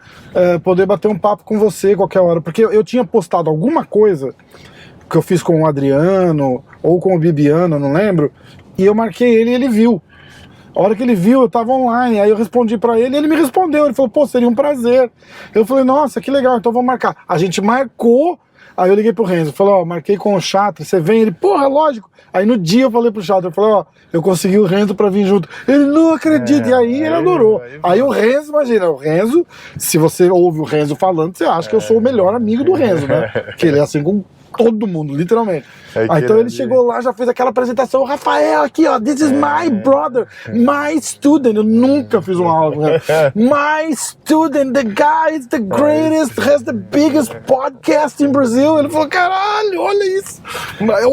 poder bater um papo com você qualquer hora, porque eu tinha postado alguma coisa que eu fiz com o Adriano, ou com o Bibiano, não lembro, e eu marquei ele e ele viu. A hora que ele viu, eu tava online, aí eu respondi pra ele e ele me respondeu, ele falou, seria um prazer. Eu falei, nossa, que legal, então vamos marcar. A gente marcou, aí eu liguei pro Renzo, falei, marquei com o Chatri, você vem? Ele, lógico. Aí no dia eu falei pro Chatri, eu falei, eu consegui o Renzo pra vir junto. Ele, não acredita, e aí ele adorou. Aí o Renzo, imagina, o Renzo, se você ouve o Renzo falando, você acha que eu sou o melhor amigo do Renzo, né? Porque ele é assim com todo mundo, literalmente. Então ele chegou lá, já fez aquela apresentação, Rafael, aqui ó, this is my brother, my student, eu nunca fiz uma aula com ele, my student, the guy is the greatest, has the biggest podcast in Brazil. Ele falou, caralho, olha isso.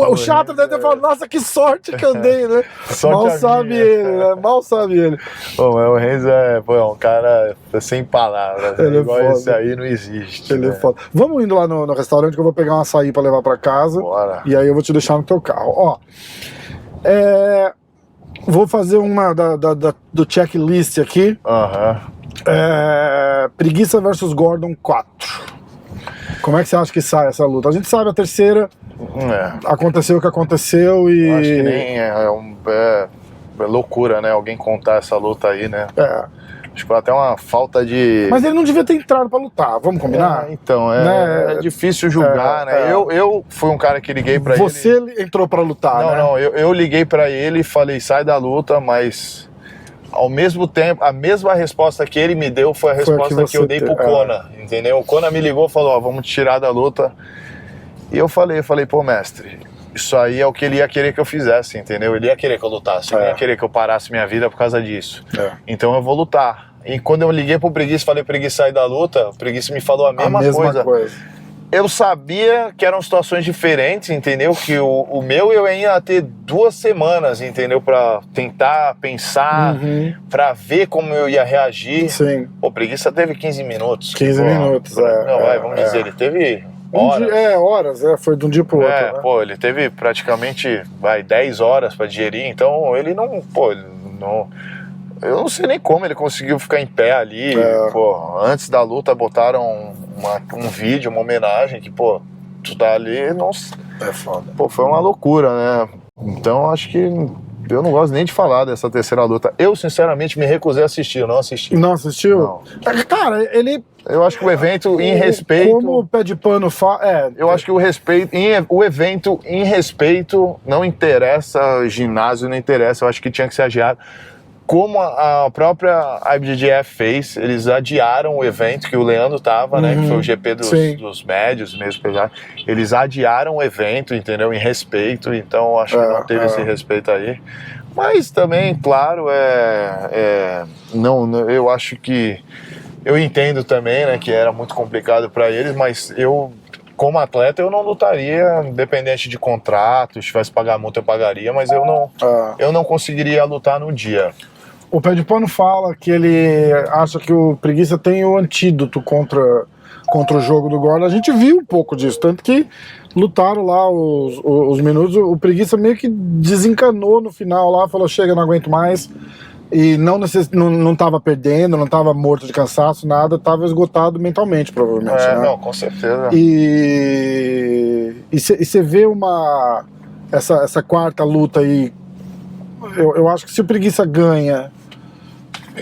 O Chatri deve ter falado, nossa, que sorte que eu dei, né? Mal sabe ele, né? Mal sabe ele. O Renzo é um cara sem palavras, né? Igual esse aí não existe. Ele é foda. Vamos indo lá no restaurante que eu vou pegar um açaí pra levar pra casa. Bora. E aí eu vou te deixar no teu carro. Ó, vou fazer uma do checklist aqui. Preguiça versus Gordon 4. Como é que você acha que sai essa luta? A gente sabe a terceira. Aconteceu o que aconteceu e... Eu acho que nem é loucura, né? Alguém contar essa luta aí, né? Acho que foi até uma falta de... Mas ele não devia ter entrado pra lutar, vamos combinar? Então, é difícil julgar, né? Eu fui um cara que liguei pra ele... Você entrou pra lutar, né? Não, eu liguei pra ele e falei, sai da luta, mas... Ao mesmo tempo, a mesma resposta que ele me deu foi a resposta que eu dei pro Kona, entendeu? O Kona me ligou e falou, vamos te tirar da luta. E eu falei, mestre... Isso aí é o que ele ia querer que eu fizesse, entendeu? Ele ia querer que eu lutasse, ele ia querer que eu parasse minha vida por causa disso. Então eu vou lutar. E quando eu liguei pro Preguiça, falei Preguiça sair da luta, o Preguiça me falou a mesma coisa. Eu sabia que eram situações diferentes, entendeu? Que o meu eu ia ter 2 semanas, entendeu? Pra tentar pensar, pra ver como eu ia reagir. Sim. O Preguiça teve 15 minutos. 15 minutos, vamos dizer, ele teve horas. Horas, foi de um dia pro outro. Né? Pô, ele teve praticamente 10 horas pra digerir, então ele não, eu não sei nem como ele conseguiu ficar em pé ali. Pô, antes da luta botaram um vídeo, uma homenagem que, pô, tu tá ali, nossa. É foda. Pô, foi uma loucura, né? Então acho que eu não gosto nem de falar dessa terceira luta. Eu, sinceramente, me recusei a assistir, eu não assisti. Não assistiu? Não. Cara, ele... Eu acho que o evento em respeito... Como o pé de pano fala... Eu acho que o evento em respeito não interessa, ginásio não interessa, eu acho que tinha que ser adiado. Como a própria IBJJF fez, eles adiaram o evento que o Leandro tava, né? Que foi o GP dos médios mesmo, eles adiaram o evento, entendeu? Em respeito, então acho que não teve esse respeito aí. Mas também, claro, eu acho que eu entendo também, né? Que era muito complicado para eles, mas eu, como atleta, eu não lutaria, independente de contrato, se tivesse que pagar multa eu pagaria, mas eu não conseguiria lutar no dia. O pé de pano fala que ele acha que o Preguiça tem o antídoto contra o jogo do Gordon. A gente viu um pouco disso, tanto que lutaram lá os minutos, o Preguiça meio que desencanou no final lá, falou, chega, não aguento mais, e não tava perdendo, não tava morto de cansaço, nada, tava esgotado mentalmente, provavelmente. Né? Não, com certeza. E você vê essa quarta luta aí, eu acho que se o Preguiça ganha,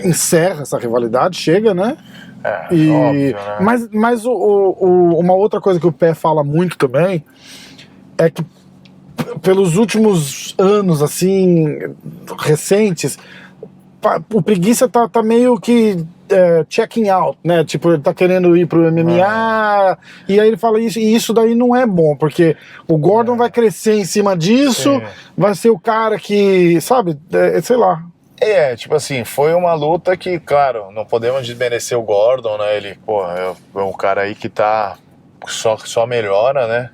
encerra essa rivalidade, chega, né? Óbvio, né? Mas uma outra coisa que o Pé fala muito também é que pelos últimos anos, assim, recentes, o Preguiça tá meio que checking out, né? Tipo, ele tá querendo ir pro MMA, e aí ele fala isso, e isso daí não é bom, porque o Gordon vai crescer em cima disso, vai ser o cara que, sabe, sei lá. Tipo assim, foi uma luta que, claro, não podemos desmerecer o Gordon, né? Ele, pô, é um cara aí que tá só melhora, né?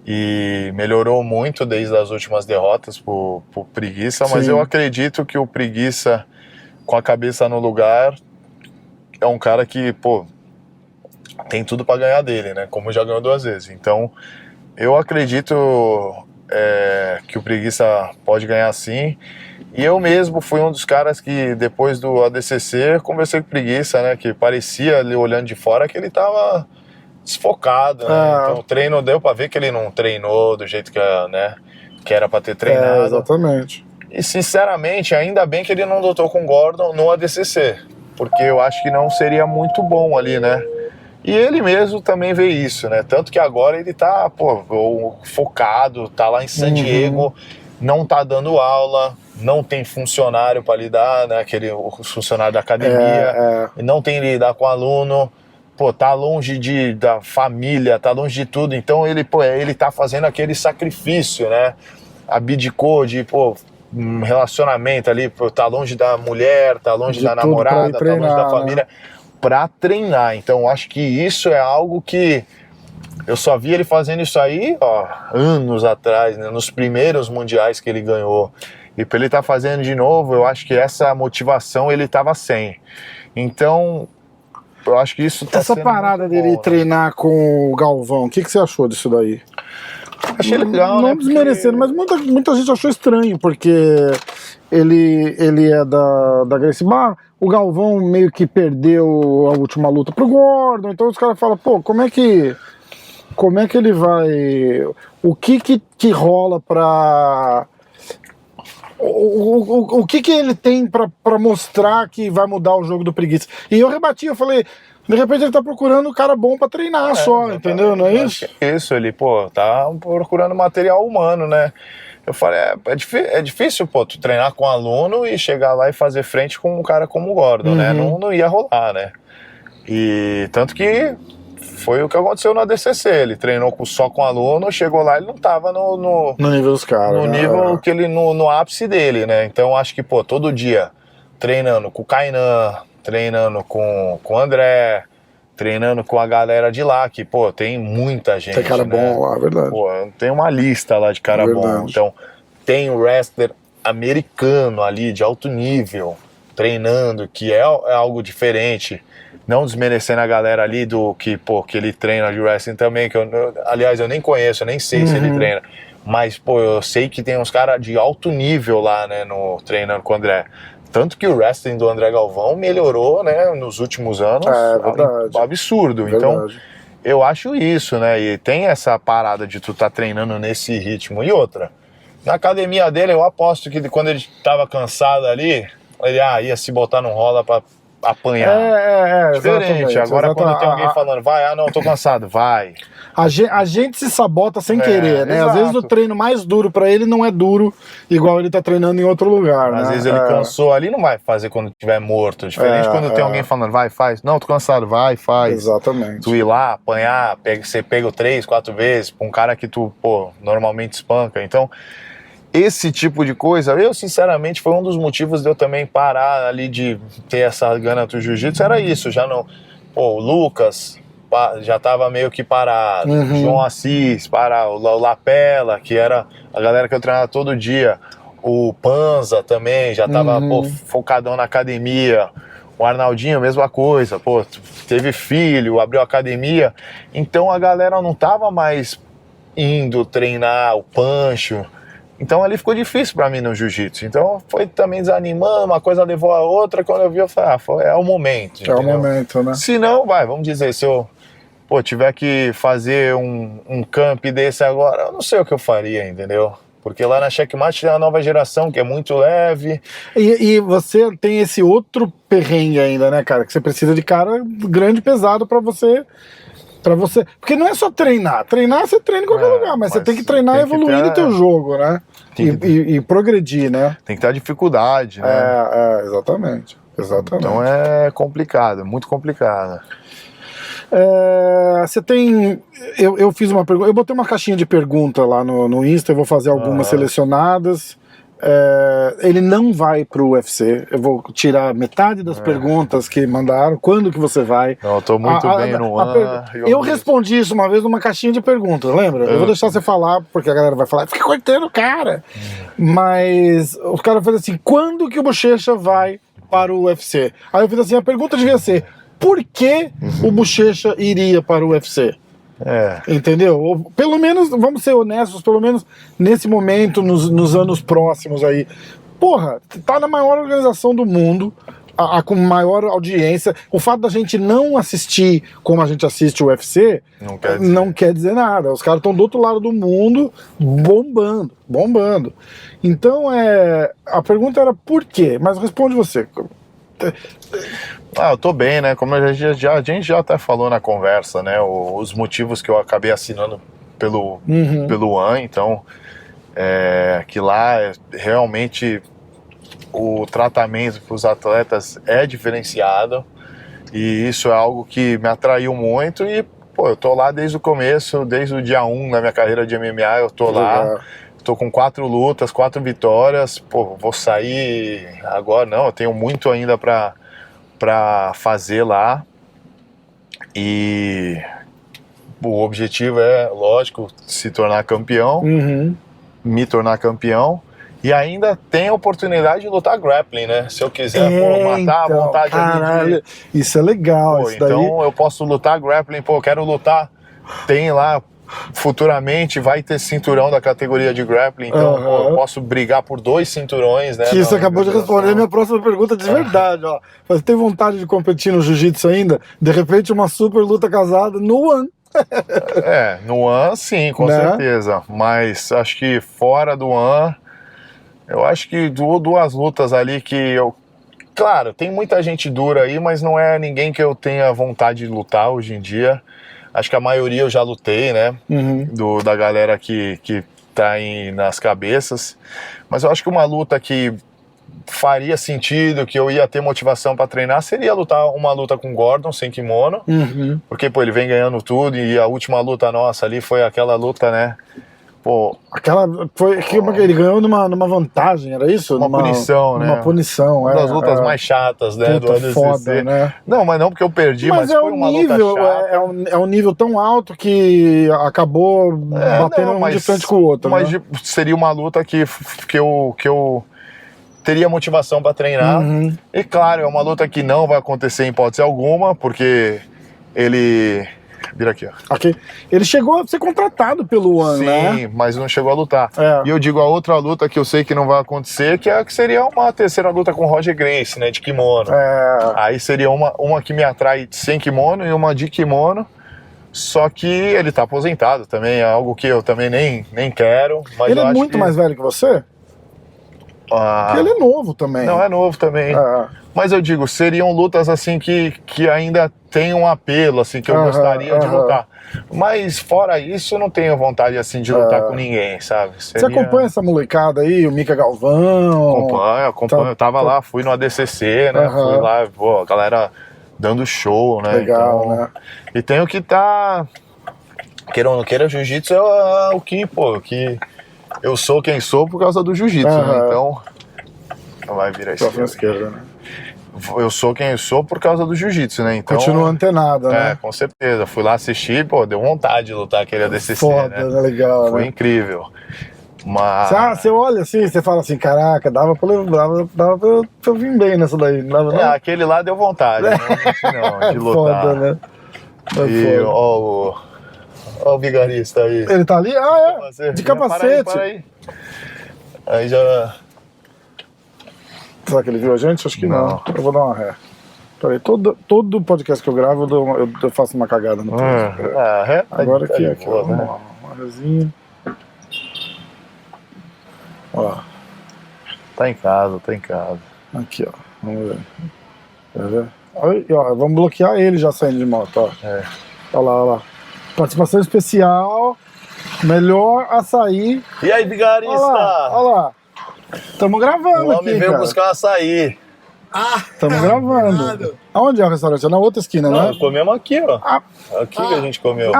E melhorou muito desde as últimas derrotas pro Preguiça, mas eu acredito que o Preguiça, com a cabeça no lugar, é um cara que, pô, tem tudo pra ganhar dele, né? Como já ganhou 2 vezes. Então, eu acredito que o Preguiça pode ganhar sim. E eu mesmo fui um dos caras que, depois do ADCC, conversei com o Preguiça, né? Que parecia, ali olhando de fora, que ele tava desfocado, né? Então o treino deu pra ver que ele não treinou do jeito que era pra ter treinado. Exatamente. E, sinceramente, ainda bem que ele não lutou com o Gordon no ADCC, porque eu acho que não seria muito bom ali, né? E ele mesmo também vê isso, né? Tanto que agora ele tá, focado, tá lá em San Diego, não tá dando aula, não tem funcionário para lidar, né? O funcionário da academia, não tem lidar com aluno, tá longe da família, tá longe de tudo. Então ele tá fazendo aquele sacrifício, né? Abdicou de, um relacionamento ali, tá longe da mulher, tá longe da namorada, tá longe da família, pra treinar. Então eu acho que isso é algo que eu só vi ele fazendo isso aí, anos atrás, né? Nos primeiros mundiais que ele ganhou. E pra ele estar fazendo de novo, eu acho que essa motivação ele tava sem. Então, eu acho que isso tá essa sendo parada dele bom, treinar com o Galvão, o que você achou disso daí? Achei legal, não né? desmerecendo, mas muita gente achou estranho, porque ele é da Gracie Barra, o Galvão meio que perdeu a última luta pro Gordon, então os caras falam, como é que ele vai... O que rola pra... O que ele tem pra mostrar que vai mudar o jogo do Preguiça? E eu rebati, eu falei, de repente ele tá procurando um cara bom pra treinar só, entendeu? Não é isso? Isso, ele, tá procurando material humano, né? Eu falei, é difícil, tu treinar com um aluno e chegar lá e fazer frente com um cara como o Gordon, né? Não ia rolar, né? E tanto que foi o que aconteceu no ADCC, ele treinou só com aluno, chegou lá, ele não tava no nível dos caras, no nível que ele, no ápice dele, né? Então acho que, todo dia treinando com o Kainan, treinando com o André, treinando com a galera de lá, que, pô, tem muita gente. Tem cara bom lá, verdade. Pô, tem uma lista lá de cara bom. Então, tem o wrestler americano ali, de alto nível, treinando, que é algo diferente. Não desmerecendo a galera ali do que, pô, que ele treina de wrestling também, que aliás, eu nem conheço, eu nem sei se ele treina. Mas, pô, eu sei que tem uns caras de alto nível lá, né, treinando com o André. Tanto que o wrestling do André Galvão melhorou, né, nos últimos anos. É verdade. Absurdo. Verdade. Então, eu acho isso, né? E tem essa parada de tu tá treinando nesse ritmo. E outra, na academia dele, eu aposto que quando ele tava cansado ali, ele ia se botar no rola pra apanhar. Diferente. Agora quando tem alguém falando, vai, não, tô cansado, vai. A gente se sabota sem querer, né? Exato. Às vezes o treino mais duro pra ele não é duro igual ele tá treinando em outro lugar, né? Às vezes ele cansou ali, não vai fazer quando estiver morto. Diferente quando tem alguém falando, vai, faz. Não, tô cansado, vai, faz. Exatamente. Tu ir lá, apanhar, você pega 3, 4 vezes pra um cara que tu, pô, normalmente espanca. Então, esse tipo de coisa, eu sinceramente, foi um dos motivos de eu também parar ali de ter essa gana do jiu-jitsu, era isso, já não... Pô, o Lucas já tava meio que parado, João Assis, o Lapela, que era a galera que eu treinava todo dia, o Panza também, já tava focadão na academia, o Arnaldinho, mesma coisa, pô, teve filho, abriu academia, então a galera não tava mais indo treinar o Pancho. Então ali ficou difícil pra mim no jiu-jitsu. Então foi também desanimando, uma coisa levou a outra. Quando eu vi, eu falei, é o momento. É o momento, né? Se não, vamos dizer, se eu tiver que fazer um camp desse agora, eu não sei o que eu faria, entendeu? Porque lá na Checkmate tem uma nova geração que é muito leve. E você tem esse outro perrengue ainda, né, cara? Que você precisa de cara grande e pesado pra você. Porque não é só treinar. Treinar você treina em qualquer lugar, mas você tem que treinar evoluindo o teu jogo, né? E progredir, né? Tem que ter a dificuldade, né? Exatamente. Então é complicado, muito complicado. Você tem... Eu fiz uma pergunta... Eu botei uma caixinha de pergunta lá no Insta, eu vou fazer algumas selecionadas. Ele não vai pro UFC. Eu vou tirar metade das perguntas que mandaram. Quando que você vai? Eu tô muito bem no ano. Eu respondi isso uma vez numa caixinha de perguntas, lembra? Eu vou deixar você falar, porque a galera vai falar, fica cortando o cara. Mas os caras falaram assim, quando que o Bochecha vai para o UFC? Aí eu fiz assim, a pergunta devia ser, por que o Bochecha iria para o UFC? Entendeu? Ou, pelo menos, vamos ser honestos, pelo menos nesse momento, nos anos próximos aí. Porra, tá na maior organização do mundo, com maior audiência. O fato da gente não assistir como a gente assiste o UFC não quer dizer nada. Os caras estão do outro lado do mundo bombando. Então, a pergunta era por quê? Mas responde você. Eu tô bem, né? Como a gente já até falou na conversa, né? Os motivos que eu acabei assinando pelo AN, então que lá realmente o tratamento para os atletas é diferenciado e isso é algo que me atraiu muito e, pô, eu tô lá desde o começo, desde o dia 1 da minha carreira de MMA, eu tô lá. Tô com 4 lutas, 4 vitórias, pô, vou sair agora, não, eu tenho muito ainda pra fazer lá e o objetivo é, lógico, se tornar campeão, me tornar campeão e ainda tem a oportunidade de lutar grappling, né? Se eu quiser matar a vontade caralho, isso é legal, pô, isso então daí... eu posso lutar grappling, pô, eu quero lutar, tem lá... Futuramente vai ter cinturão da categoria de grappling, então pô, eu posso brigar por 2 cinturões, né? Que isso acabou de responder a minha próxima pergunta de verdade, ó. Você tem vontade de competir no jiu-jitsu ainda? De repente uma super luta casada no AN. No AN sim, com certeza. Mas acho que fora do AN, eu acho que 2 lutas ali que eu... Claro, tem muita gente dura aí, mas não é ninguém que eu tenha vontade de lutar hoje em dia. Acho que a maioria eu já lutei, né? Da galera que tá nas cabeças. Mas eu acho que uma luta que faria sentido, que eu ia ter motivação para treinar, seria uma luta com o Gordon, sem kimono. Porque, pô, ele vem ganhando tudo e a última luta nossa ali foi aquela luta, né? Pô, Foi que ele ganhou numa vantagem, era isso? Uma punição, né? Uma punição, uma das lutas mais chatas, né? Puta, do ADCC. foda, né? Não, mas não porque eu perdi, mas foi uma luta chata. É um nível tão alto que acabou batendo um de frente com o outro. Mas né? seria uma luta que eu teria motivação para treinar. E claro, é uma luta que não vai acontecer em hipótese alguma, porque ele... Vira aqui, ó. Okay. Ele chegou a ser contratado pelo One, né? Sim, mas não chegou a lutar. É. E eu digo, a outra luta que eu sei que não vai acontecer, que seria uma terceira luta com o Roger Gracie, né, de kimono. Aí seria uma que me atrai sem kimono e uma de kimono, só que ele tá aposentado também, é algo que eu também nem quero. Mas ele é muito mais velho que você? Porque ele é novo também. Não, é novo também. Mas eu digo, seriam lutas assim que ainda tem um apelo, assim, que eu gostaria de lutar. Mas fora isso, eu não tenho vontade assim de lutar com ninguém, sabe? Você acompanha essa molecada aí, o Mika Galvão? Acompanho. Eu tava lá, fui no ADCC, né? Fui lá, pô, a galera dando show, né? Legal, então, né? E tenho que tá... Queira ou não queira, jiu-jitsu é o que, pô, que... Eu sou quem sou por causa do jiu-jitsu, né? Então... Vai virar esquerda, né? Eu sou quem eu sou por causa do jiu-jitsu, né? Então, continua antenada, né? Com certeza. Fui lá assistir, pô, deu vontade de lutar aquele ADCC, foda, né? Legal, Foi incrível. Mas... Você olha assim, você fala assim, caraca, dava pra eu vir bem nessa daí, não dava não? Aquele lá deu vontade, não, de lutar. Foda, né? E ó o vigarista aí. Ele tá ali? De capacete. Para aí já... Será que ele viu a gente? Acho que não. Eu vou dar uma ré. Peraí, todo podcast que eu gravo eu faço uma cagada no ré? Agora aqui, ó, vamos lá, uma rézinha. Ó. Tá em casa. Aqui, ó. Vamos ver. Quer ver? Aí, ó, vamos bloquear ele já saindo de moto, ó. Olha lá. Participação especial. Melhor açaí. E aí, vigarista? Olha lá. Tamo gravando aqui, o homem veio buscar um açaí. Tamo gravando. Aonde é o restaurante? É na outra esquina, né? Nós comemos aqui, ó. Aqui que a gente comeu.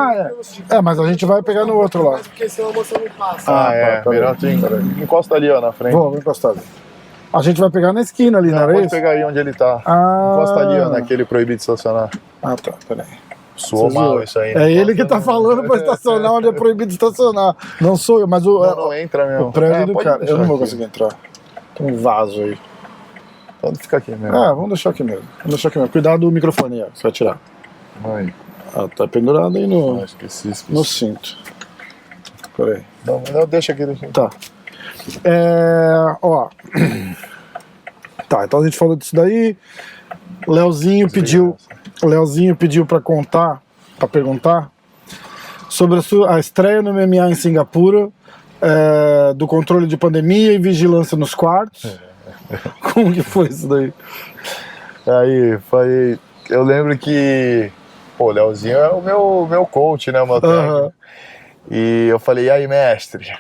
Mas a gente vai pegar no outro lá. Porque senão a moça não passa. Melhor tu encosta ali, ó, na frente. Vou encostar ali. A gente vai pegar na esquina ali, não era isso? Pode pegar aí onde ele tá. Encosta ali, ó, naquele proibido de estacionar. Tá, peraí. Soou mal isso aí. É ele que tá falando pra estacionar onde é proibido estacionar. Não sou eu, mas não entra mesmo. O prédio do cara. Eu não vou conseguir entrar. Tem um vaso aí. Então fica aqui mesmo. Vamos deixar aqui mesmo. Cuidado do microfone aí, ó. Você vai tirar. Vai. Tá pendurado aí no no cinto. Peraí. Não, deixa aqui. Tá. Ó. Tá, então a gente falou disso daí. Leozinho pediu pra perguntar sobre a estreia no MMA em Singapura, do controle de pandemia e vigilância nos quartos. Como que foi isso daí? Aí, eu lembro que, o Leozinho é o meu coach, né, o meu técnico. E eu falei, e aí, mestre?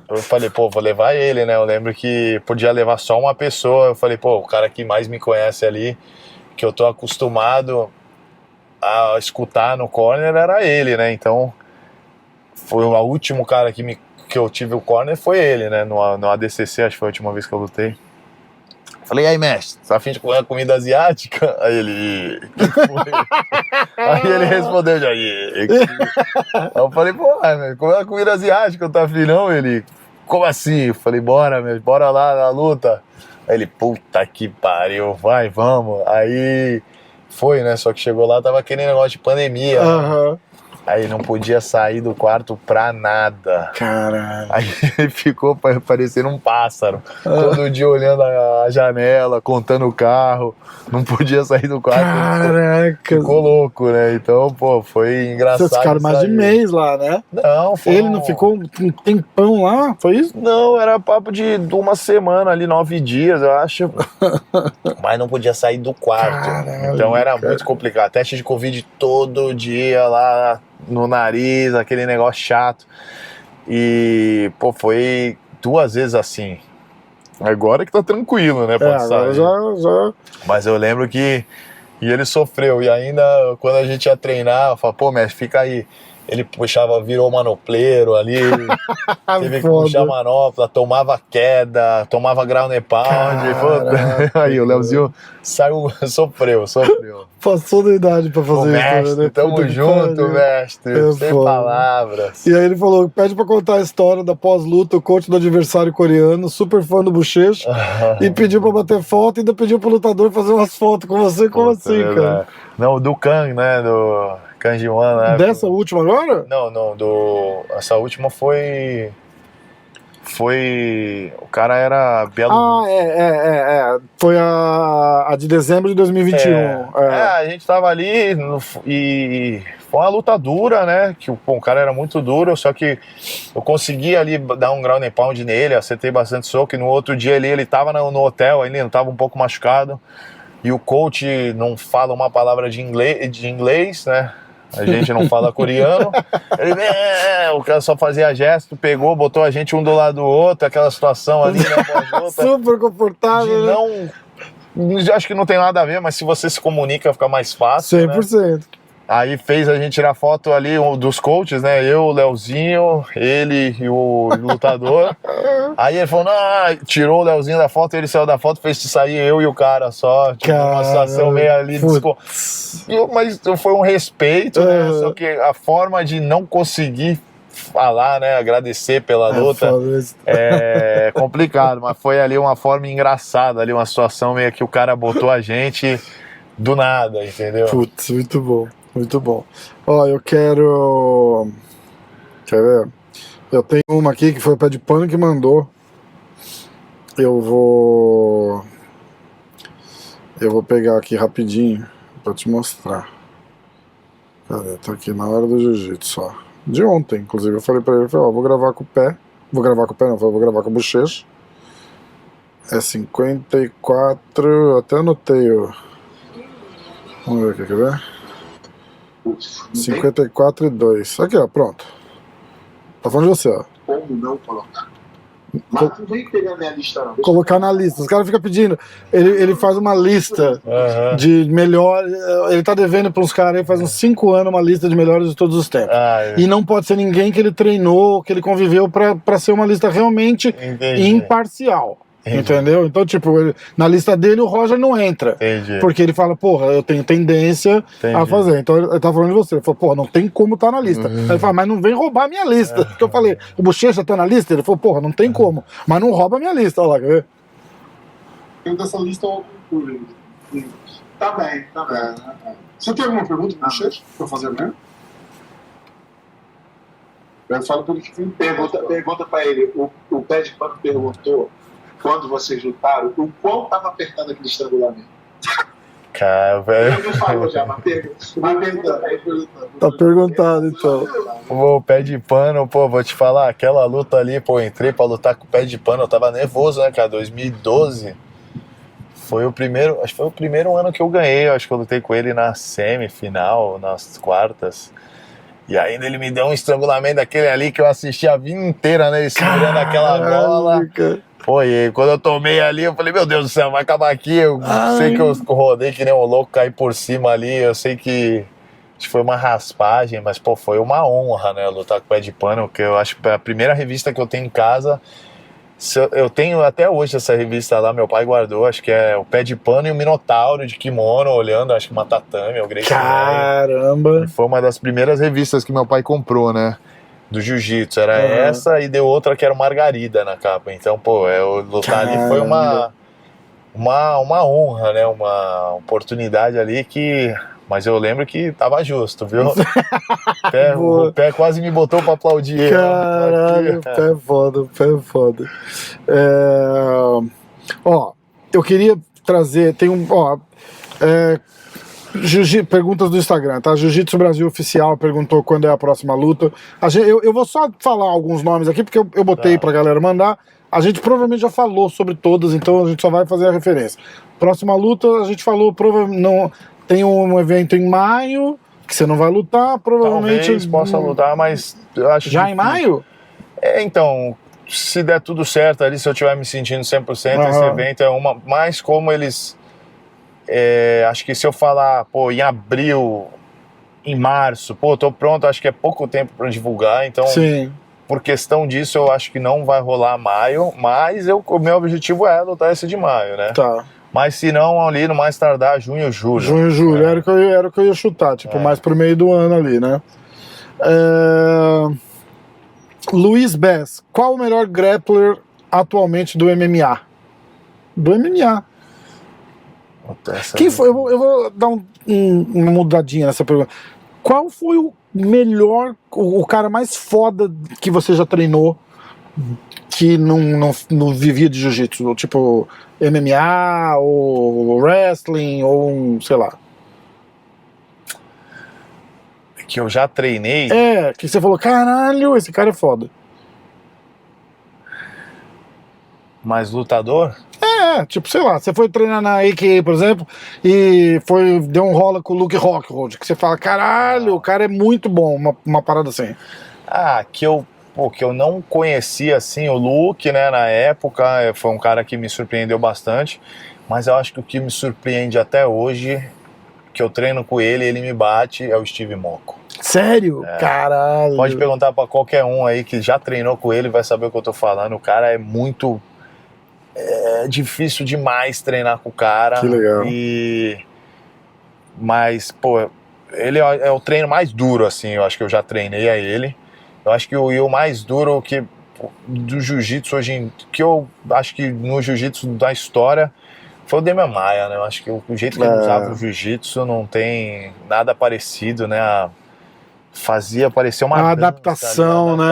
Eu falei, vou levar ele, né? Eu lembro que podia levar só uma pessoa. Eu falei, o cara que mais me conhece ali, que eu tô acostumado a escutar no corner, era ele, né? Então, foi o último cara que eu tive o corner, foi ele, né? No ADCC, acho que foi a última vez que eu lutei. Falei, aí, mestre, tá afim de comer comida asiática? Aí ele... Aí ele respondeu, aí eu falei, comer comida asiática, não tá afim não? Ele, como assim? Eu falei, bora lá na luta. Aí ele, puta que pariu, vamos. Aí foi, né? Só que chegou lá, tava aquele negócio de pandemia. Né? Aí não podia sair do quarto pra nada. Caralho. Aí ele ficou parecendo um pássaro. Todo dia olhando a janela, contando o carro. Não podia sair do quarto. Caraca. Ficou louco, né? Então, foi engraçado. Vocês ficaram mais de mês lá, né? Não, foi. Ele não ficou um tempão lá? Foi isso? Não, era papo de uma semana ali, 9 dias, eu acho. Mas não podia sair do quarto. Caralho, então era muito complicado. Teste de Covid todo dia lá no nariz, aquele negócio chato. E, foi 2 vezes assim. Agora que tá tranquilo, né? Pode sair. Já. Mas eu lembro que ele sofreu. E ainda, quando a gente ia treinar, eu falava, mestre, fica aí. Ele puxava, virou manopleiro ali, teve que puxar manopla, tomava queda, tomava ground and pound. Aí o Leozinho saiu, sofreu. Passou da idade pra fazer mestre, isso, né? Tamo junto, mestre, sem palavras. E aí ele falou, pede pra contar a história da pós-luta, o coach do adversário coreano, super fã do Bochecha, e pediu pra bater foto e ainda pediu pro lutador fazer umas fotos com você. Como assim, cara? Não, do Kang, né, do Kang Ji-won, né? Dessa última agora? Não, essa última foi... O cara era bielorrusso. Foi a de dezembro de 2021. A gente tava ali e foi uma luta dura, né? Que o cara era muito duro, só que eu consegui ali dar um ground and pound nele, acertei bastante soco, e no outro dia ele tava no hotel, ainda tava um pouco machucado, e o coach não fala uma palavra de inglês, né? A gente não fala coreano. Ele, o cara só fazia gesto, pegou, botou a gente um do lado do outro, aquela situação ali, né? Super confortável. Acho que não tem nada a ver, mas se você se comunica fica mais fácil. 100%. Né? Aí fez a gente tirar foto ali dos coaches, né? Eu, o Leozinho, ele e o lutador. Aí ele falou, não, tirou o Leozinho da foto, ele saiu da foto, fez sair eu e o cara só. Tipo, uma situação meio ali. Mas foi um respeito, né? Só que a forma de não conseguir falar, né? Agradecer pela luta é complicado, mas foi ali uma forma engraçada, ali uma situação meio que o cara botou a gente do nada, entendeu? Putz, muito bom. Muito bom. Ó, eu quero... Quer ver? Eu tenho uma aqui que foi o Pé de Pano que mandou. Eu vou pegar aqui rapidinho pra te mostrar. Cadê? Tá aqui na hora do jiu-jitsu, ó. De ontem, inclusive. Eu falei pra ele, vou gravar com o pé. Vou gravar com o pé, não. Vou gravar com a bochecha. É 54... Até anotei, ó. Vamos ver aqui, quer ver? 54,2. Aqui, ó, pronto. Tá falando de você, ó. Como não colocar? Mas não vem pegar minha lista, não. Colocar na lista. Os caras ficam pedindo. Ele faz uma lista de melhores. Ele tá devendo para uns caras aí faz uns 5 anos uma lista de melhores de todos os tempos. E não pode ser ninguém que ele treinou, que ele conviveu para ser uma lista realmente imparcial. Entendeu? Então, tipo, na lista dele o Roger não entra. Porque ele fala, porra, eu tenho tendência a fazer. Então ele tá falando de você. Ele falou, porra, não tem como tá na lista. Aí ele fala, mas não vem roubar a minha lista. Porque eu falei, o Bochecha tá na lista? Ele falou, porra, não tem como. Mas não rouba a minha lista. Olha lá, quer ver? Eu dessa lista eu concluo. Tá bem. Você tem alguma pergunta pro Bochecha pra fazer mesmo? Eu falo pelo que tem. Pergunta pra ele. O Pé de Pano perguntou, quando vocês lutaram, o quão estava apertado aquele estrangulamento? Cara, velho. Ele falou já, mas pergunta. Tá perguntado, então. O Pé de Pano, pô, vou te falar, aquela luta ali, pô, entrei pra lutar com o Pé de Pano, eu tava nervoso, né, cara, 2012. Foi o primeiro, acho que foi o primeiro ano que eu ganhei, acho que eu lutei com ele na semifinal, nas quartas. E ainda ele me deu um estrangulamento daquele ali que eu assisti a vida inteira, né, ele segurando aquela bola. Pô, e quando eu tomei ali, eu falei, meu Deus do céu, vai acabar aqui. Eu sei que eu rodei que nem um louco, caí por cima ali. Eu sei que foi uma raspagem, mas, pô, foi uma honra, né, lutar com o Pé de Pano, que eu acho que a primeira revista que eu tenho em casa, eu tenho até hoje essa revista lá, meu pai guardou, acho que é o Pé de Pano e o Minotauro de kimono, olhando, acho que uma tatame, o Gracie. Caramba! Foi uma das primeiras revistas que meu pai comprou, né? Do jiu-jitsu, era essa e deu outra que era Margarida na capa. Então, pô, lutar ali foi uma honra, né? Uma oportunidade ali que... Mas eu lembro que tava justo, viu? O pé quase me botou pra aplaudir. Caralho, o pé é foda. Ó, eu queria trazer... Tem um... Ó, perguntas do Instagram, tá? Jiu-Jitsu Brasil Oficial perguntou quando é a próxima luta. Eu vou só falar alguns nomes aqui, porque eu botei pra galera mandar. A gente provavelmente já falou sobre todas, então a gente só vai fazer a referência. Próxima luta, a gente falou, provavelmente não tem um evento em maio, que você não vai lutar, provavelmente... Talvez possa lutar, mas eu acho já em maio? Então, se der tudo certo ali, se eu estiver me sentindo 100%, esse evento é uma... Mas como eles... acho que se eu falar, pô, em abril em março. Pô, tô pronto, acho que é pouco tempo para divulgar, então Sim. por questão disso eu acho que não vai rolar maio, mas o meu objetivo é adotar esse de maio, né? Tá. Mas se não, ali no mais tardar, junho, julho. Junho, julho, era o que eu ia chutar, tipo, mais pro meio do ano ali, né? Luiz Bess, qual o melhor grappler atualmente do MMA? Do MMA. Quem foi? Eu vou dar uma mudadinha nessa pergunta. Qual foi o melhor, o cara mais foda que você já treinou que não vivia de jiu-jitsu? Tipo, MMA, ou wrestling, ou sei lá. Que eu já treinei? Que você falou, caralho, esse cara é foda. Mais lutador? Tipo, sei lá, você foi treinar na AKA, por exemplo, e deu um rola com o Luke Rockhold, que você fala, caralho, o cara é muito bom, uma parada assim. Que eu não conhecia, assim, o Luke, né, na época, foi um cara que me surpreendeu bastante, mas eu acho que o que me surpreende até hoje, que eu treino com ele, ele me bate, é o Steve Mocco. Sério? Caralho. Pode perguntar pra qualquer um aí que já treinou com ele, vai saber o que eu tô falando, o cara é muito... É difícil demais treinar com o cara. Que legal. Mas, pô, ele é o treino mais duro, assim, eu acho que eu já treinei a ele. Eu acho que o mais duro do jiu-jitsu hoje, que eu acho que no jiu-jitsu da história, foi o Demian Maia, né? Eu acho que o jeito que ele usava o jiu-jitsu não tem nada parecido, né? Fazia parecer uma dança, adaptação, né?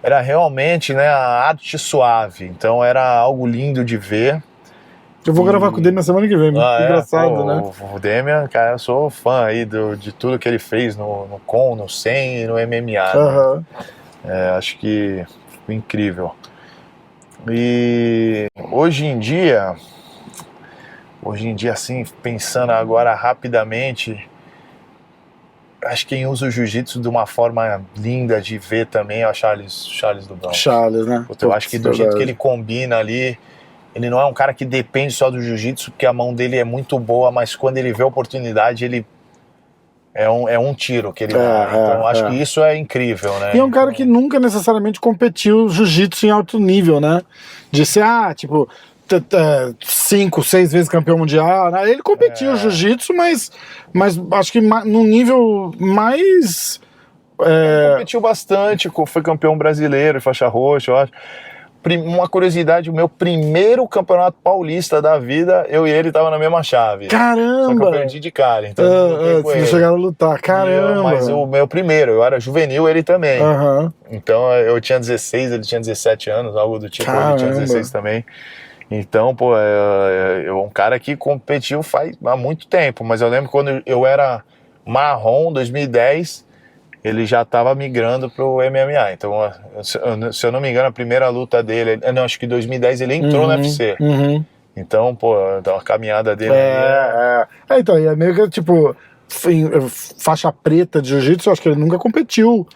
Era realmente, né, a arte suave, então era algo lindo de ver. Eu vou gravar com o Demian semana que vem, engraçado, né? O Demian, cara, eu sou fã aí de tudo que ele fez no CON, no 100 e no MMA. Né? Acho que foi incrível. E hoje em dia, assim, pensando agora rapidamente, acho que quem usa o jiu-jitsu de uma forma linda de ver também é o Charles do Bronx. Charles, né? Eu acho que do jeito que ele combina ali, ele não é um cara que depende só do jiu-jitsu, porque a mão dele é muito boa, mas quando ele vê a oportunidade, ele é um tiro que ele dá. Então acho que isso é incrível, né? E é um cara que nunca necessariamente competiu jiu-jitsu em alto nível, né? De ser, tipo... 5, 6 vezes campeão mundial, né? Ele competiu jiu-jitsu, mas acho que num nível mais... Ele competiu bastante, foi campeão brasileiro, faixa roxa, eu acho. Uma curiosidade, o meu primeiro campeonato paulista da vida, eu e ele tava na mesma chave. Caramba! Só que eu perdi de cara, então não chegaram a lutar, caramba! Mas o meu primeiro, eu era juvenil, ele também. Então eu tinha 16, ele tinha 17 anos, algo do tipo, ele tinha 16 também. Então, pô, é um cara que competiu há muito tempo, mas eu lembro quando eu era marrom, 2010, ele já estava migrando pro MMA. Então, se eu não me engano, a primeira luta dele, acho que em 2010 ele entrou no UFC. Então, pô, a caminhada dele... Então, é meio que, tipo... faixa preta de jiu-jitsu, eu acho que ele nunca competiu.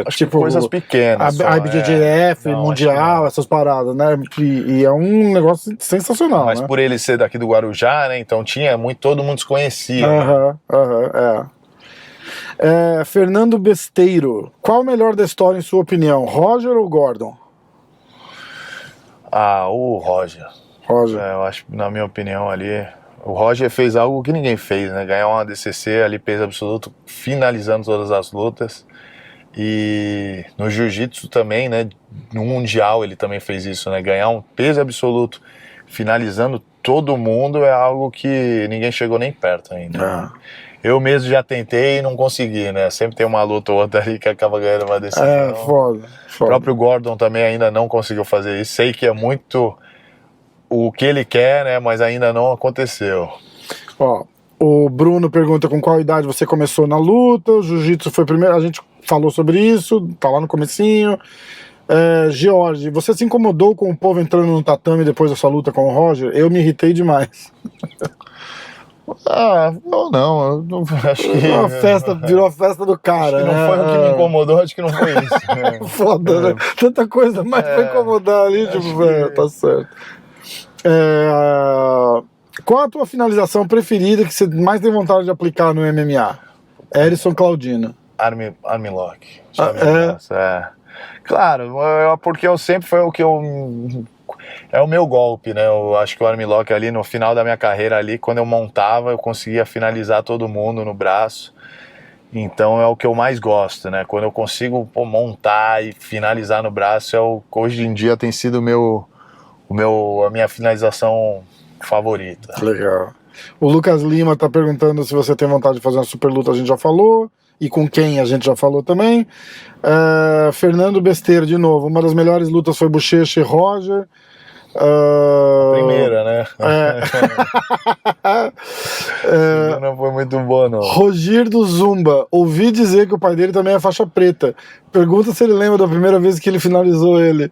Acho tipo, que coisas pequenas. A IBJJF, Mundial, essas paradas, né? E é um negócio sensacional. Mas né? por ele ser daqui do Guarujá, né? Então todo mundo se conhecia. Fernando Besteiro, qual o melhor da história em sua opinião? Roger ou Gordon? O Roger. Eu acho, na minha opinião ali, o Roger fez algo que ninguém fez, né? Ganhar uma DCC ali, peso absoluto, finalizando todas as lutas. E no jiu-jitsu também, né? No Mundial ele também fez isso, né? Ganhar um peso absoluto, finalizando todo mundo, é algo que ninguém chegou nem perto ainda. Né? Eu mesmo já tentei e não consegui, né? Sempre tem uma luta ou outra ali que acaba ganhando uma decisão. Foda. O próprio Gordon também ainda não conseguiu fazer isso. Sei que é muito o que ele quer, né? Mas ainda não aconteceu. O Bruno pergunta com qual idade você começou na luta. O jiu-jitsu foi primeiro. A gente falou sobre isso, tá lá no comecinho. George, você se incomodou com o povo entrando no tatame depois da sua luta com o Roger? Eu me irritei demais. Eu não acho que... Virou a festa do cara. Acho que não foi o que me incomodou, acho que não foi isso. Foda, né? Tanta coisa mais pra incomodar ali, tá certo. Qual a tua finalização preferida que você mais tem vontade de aplicar no MMA? Erison Claudino. Armlock. Claro, porque eu sempre foi o que eu... É o meu golpe, né? Eu acho que o armlock ali no final da minha carreira ali, quando eu montava, eu conseguia finalizar todo mundo no braço. Então é o que eu mais gosto, né? Quando eu consigo montar e finalizar no braço, hoje em dia tem sido a minha finalização favorita. Legal. O Lucas Lima tá perguntando se você tem vontade de fazer uma super luta, a gente já falou. E com quem a gente já falou também. Fernando Besteiro, de novo. Uma das melhores lutas foi Bochecha e Roger. A primeira, né? Não foi muito boa, não. Rogir do Zumba. Ouvi dizer que o pai dele também é faixa preta. Pergunta se ele lembra da primeira vez que ele finalizou ele.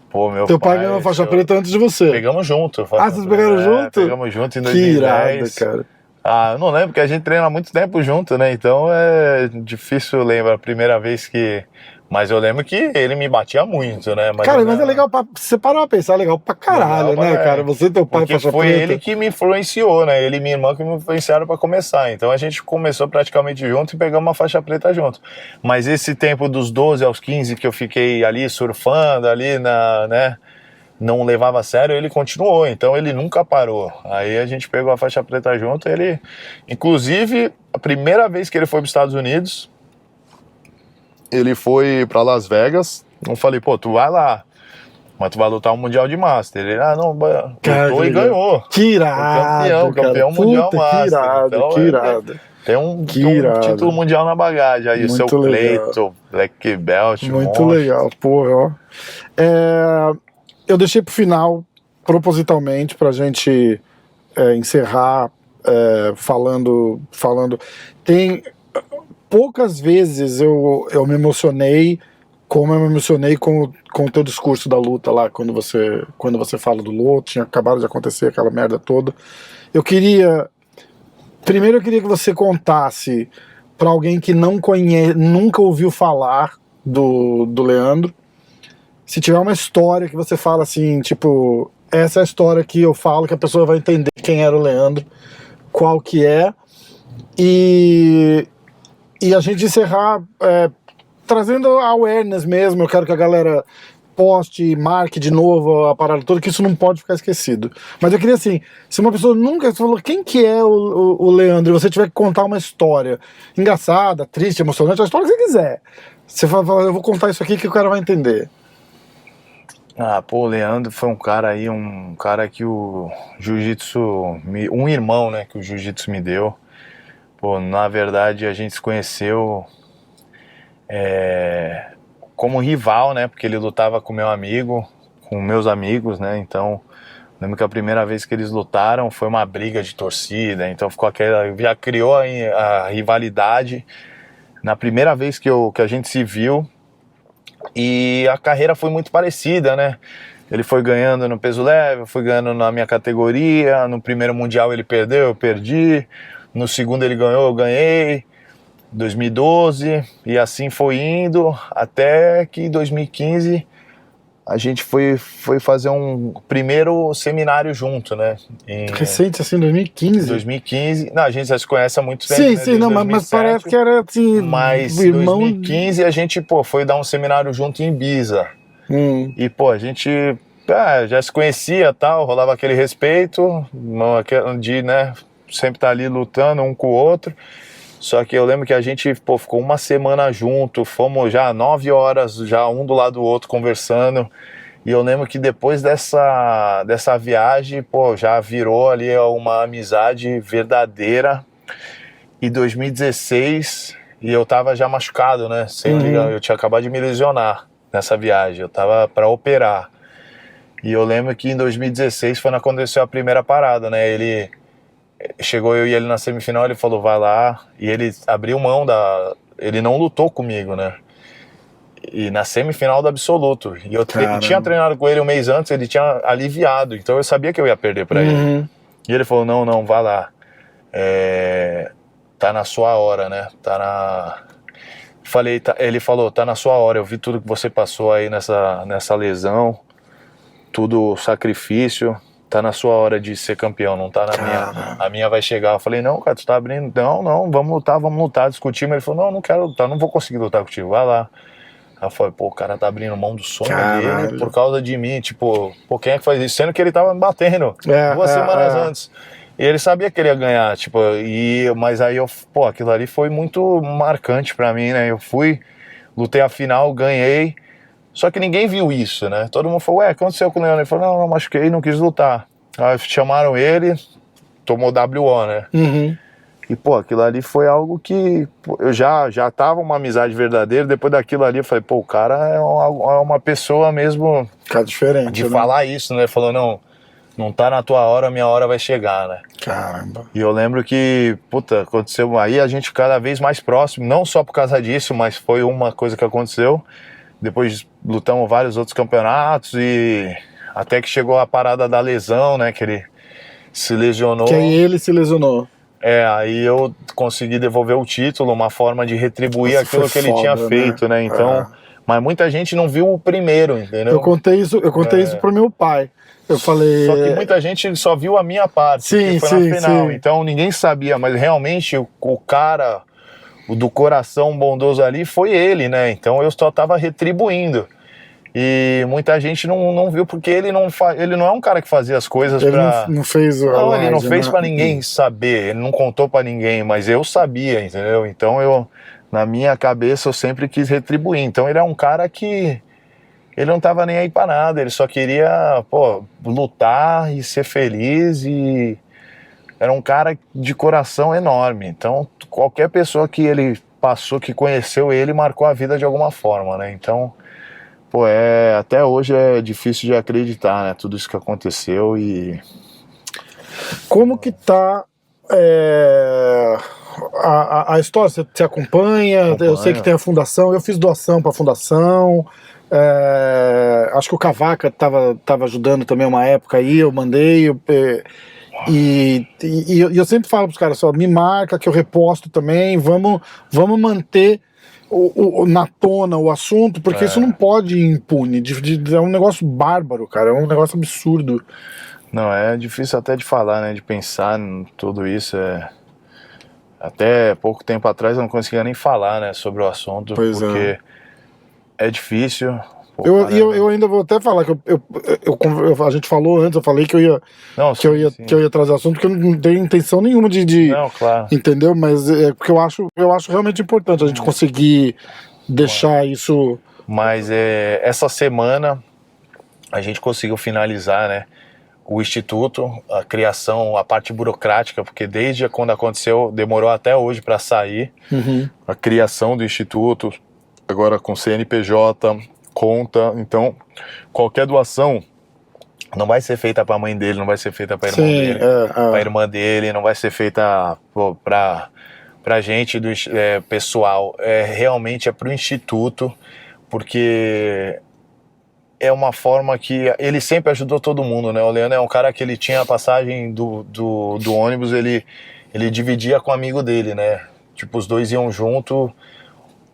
Pô, meu Teu pai ganhou a faixa preta antes de você. Pegamos junto. Vocês pegaram junto? Pegamos junto em 2010. Que irado, cara. Eu não lembro, porque a gente treina há muito tempo junto, né? Então é difícil lembrar a primeira vez que... Mas eu lembro que ele me batia muito, né? Mas é legal você parar pra pensar, legal pra caralho, né, cara? Você e teu pai faixa preta. Foi ele que me influenciou, né? Ele e minha irmã que me influenciaram pra começar. Então a gente começou praticamente junto e pegamos uma faixa preta junto. Mas esse tempo dos 12 aos 15 que eu fiquei ali surfando, ali né? Não levava a sério, ele continuou, então ele nunca parou. Aí a gente pegou a faixa preta junto, ele... Inclusive, a primeira vez que ele foi para os Estados Unidos, ele foi para Las Vegas, eu falei, pô, tu vai lá, mas tu vai lutar um Mundial de Master. Ele, não, lutou e ganhou. Que irado, campeão Mundial Master. Que irado, então, que irado. Tem um título mundial na bagagem. Aí muito o seu Cleito, Black Belt, muito legal, porra, ó. Eu deixei pro final, propositalmente, pra gente encerrar falando. Tem poucas vezes eu me emocionei como eu me emocionei com o teu discurso da luta lá, quando você fala do luto, tinha acabado de acontecer aquela merda toda. Primeiro eu queria que você contasse pra alguém que não conhece, nunca ouviu falar do Leandro, se tiver uma história que você fala assim, tipo, essa é a história que eu falo, que a pessoa vai entender quem era o Leandro, qual que é, e a gente encerrar trazendo awareness mesmo. Eu quero que a galera poste, marque de novo a parada toda, que isso não pode ficar esquecido. Mas eu queria assim, se uma pessoa nunca falou quem que é o Leandro, e você tiver que contar uma história engraçada, triste, emocionante, a história que você quiser, você fala, eu vou contar isso aqui que o cara vai entender. O Leandro foi um cara que o jiu-jitsu, um irmão, né, que o jiu-jitsu me deu. Pô, na verdade a gente se conheceu como rival, né, porque ele lutava com meu amigo, com meus amigos, né, então lembro que a primeira vez que eles lutaram foi uma briga de torcida, então ficou já criou a rivalidade na primeira vez que a gente se viu. E a carreira foi muito parecida, né? Ele foi ganhando no peso leve, eu fui ganhando na minha categoria. No primeiro mundial ele perdeu, eu perdi. No segundo ele ganhou, eu ganhei. 2012, e assim foi indo, até que em 2015 a gente foi fazer um primeiro seminário junto, né? Recente, assim, 2015? 2015. Não, a gente já se conhece há muito tempo. Sim, né? sim, não, 2007, mas parece que era assim. Mas em 2015 a gente, foi dar um seminário junto em Ibiza. E, a gente já se conhecia e tal, rolava aquele respeito, de, né, sempre estar ali lutando um com o outro. Só que eu lembro que a gente, ficou uma semana junto, fomos já 9 horas, já um do lado do outro conversando. E eu lembro que depois dessa viagem, já virou ali uma amizade verdadeira. E 2016, e eu tava já machucado, né? Eu tinha acabado de me lesionar nessa viagem, eu tava para operar. E eu lembro que em 2016 foi quando aconteceu a primeira parada, né? Ele... Chegou eu e ele na semifinal, ele falou, vai lá, e ele abriu mão ele não lutou comigo, né, e na semifinal do absoluto, e eu tinha treinado com ele um mês antes, ele tinha aliviado, então eu sabia que eu ia perder pra ele, e ele falou, não, vai lá, tá na sua hora, né, ele falou, tá na sua hora, eu vi tudo que você passou aí nessa lesão, tudo sacrifício, tá na sua hora de ser campeão, não tá na minha. A minha vai chegar. Eu falei, não, cara, tu tá abrindo. Não, vamos lutar, discutir. Mas ele falou, não quero lutar, não vou conseguir lutar contigo, vai lá. Aí eu falei, pô, o cara tá abrindo mão do sonho dele por causa de mim. Tipo, pô, quem é que faz isso? Sendo que ele tava me batendo 2 semanas antes. E ele sabia que ele ia ganhar, tipo, mas aí pô, aquilo ali foi muito marcante pra mim, né? Eu fui, lutei a final, ganhei, só que ninguém viu isso, né? Todo mundo falou, o que aconteceu com o Leandro? Ele falou, não, machuquei, não quis lutar. Aí chamaram ele, tomou WO, né? Uhum. E, pô, aquilo ali foi algo que eu já tava uma amizade verdadeira, depois daquilo ali eu falei, pô, o cara é uma pessoa mesmo... Cara diferente, de né? falar isso, né? Falou, não tá na tua hora, minha hora vai chegar, né? Caramba. E eu lembro que, puta, aconteceu aí a gente cada vez mais próximo, não só por causa disso, mas foi uma coisa que aconteceu. Depois lutamos vários outros campeonatos e até que chegou a parada da lesão, né? Que ele se lesionou. Que aí ele se lesionou. Aí eu consegui devolver o título, uma forma de retribuir aquilo que ele tinha feito, né? Então, mas muita gente não viu o primeiro, entendeu? Eu contei isso pro meu pai. Eu falei... Só que muita gente só viu a minha parte, que foi na final. Sim. Então ninguém sabia, mas realmente o cara, o do coração bondoso ali, foi ele, né? Então eu só tava retribuindo. E muita gente não viu, porque ele não é um cara que fazia as coisas pra... Ele não fez o Não, ele não fez né? pra ninguém saber, ele não contou pra ninguém, mas eu sabia, entendeu? Então na minha cabeça, eu sempre quis retribuir. Então ele é um cara que... Ele não tava nem aí pra nada, ele só queria, pô, lutar e ser feliz, e era um cara de coração enorme. Então, qualquer pessoa que ele passou, que conheceu ele, marcou a vida de alguma forma, né? Então, pô, até hoje é difícil de acreditar, né? Tudo isso que aconteceu e... Como que tá a história? Você acompanha? Eu sei que tem a fundação, eu fiz doação pra fundação... acho que o Cavaca tava ajudando também uma época aí, eu mandei, e eu sempre falo pros caras, só me marca que eu reposto também, vamos manter na tona o assunto, porque isso não pode ir impune, é um negócio bárbaro, cara, é um negócio absurdo. Não, é difícil até de falar, né, de pensar em tudo isso, até pouco tempo atrás eu não conseguia nem falar, né, sobre o assunto, porque... É difícil. Pô, eu ainda vou até falar que a gente falou antes, eu falei que eu ia trazer assunto, porque eu não tenho intenção nenhuma de não, claro. Entendeu? Mas porque eu acho realmente importante a gente conseguir deixar isso. Mas essa semana a gente conseguiu finalizar, né, o Instituto, a criação, a parte burocrática, porque desde quando aconteceu, demorou até hoje para sair, a criação do Instituto, agora com CNPJ, conta, então qualquer doação não vai ser feita para a mãe dele, não vai ser feita para a irmã dele, para a irmã dele, não vai ser feita para gente pessoal, realmente é para o Instituto, porque é uma forma que ele sempre ajudou todo mundo, né? O Leandro é um cara que ele tinha a passagem do ônibus, ele dividia com um amigo dele, né? Tipo, os dois iam junto,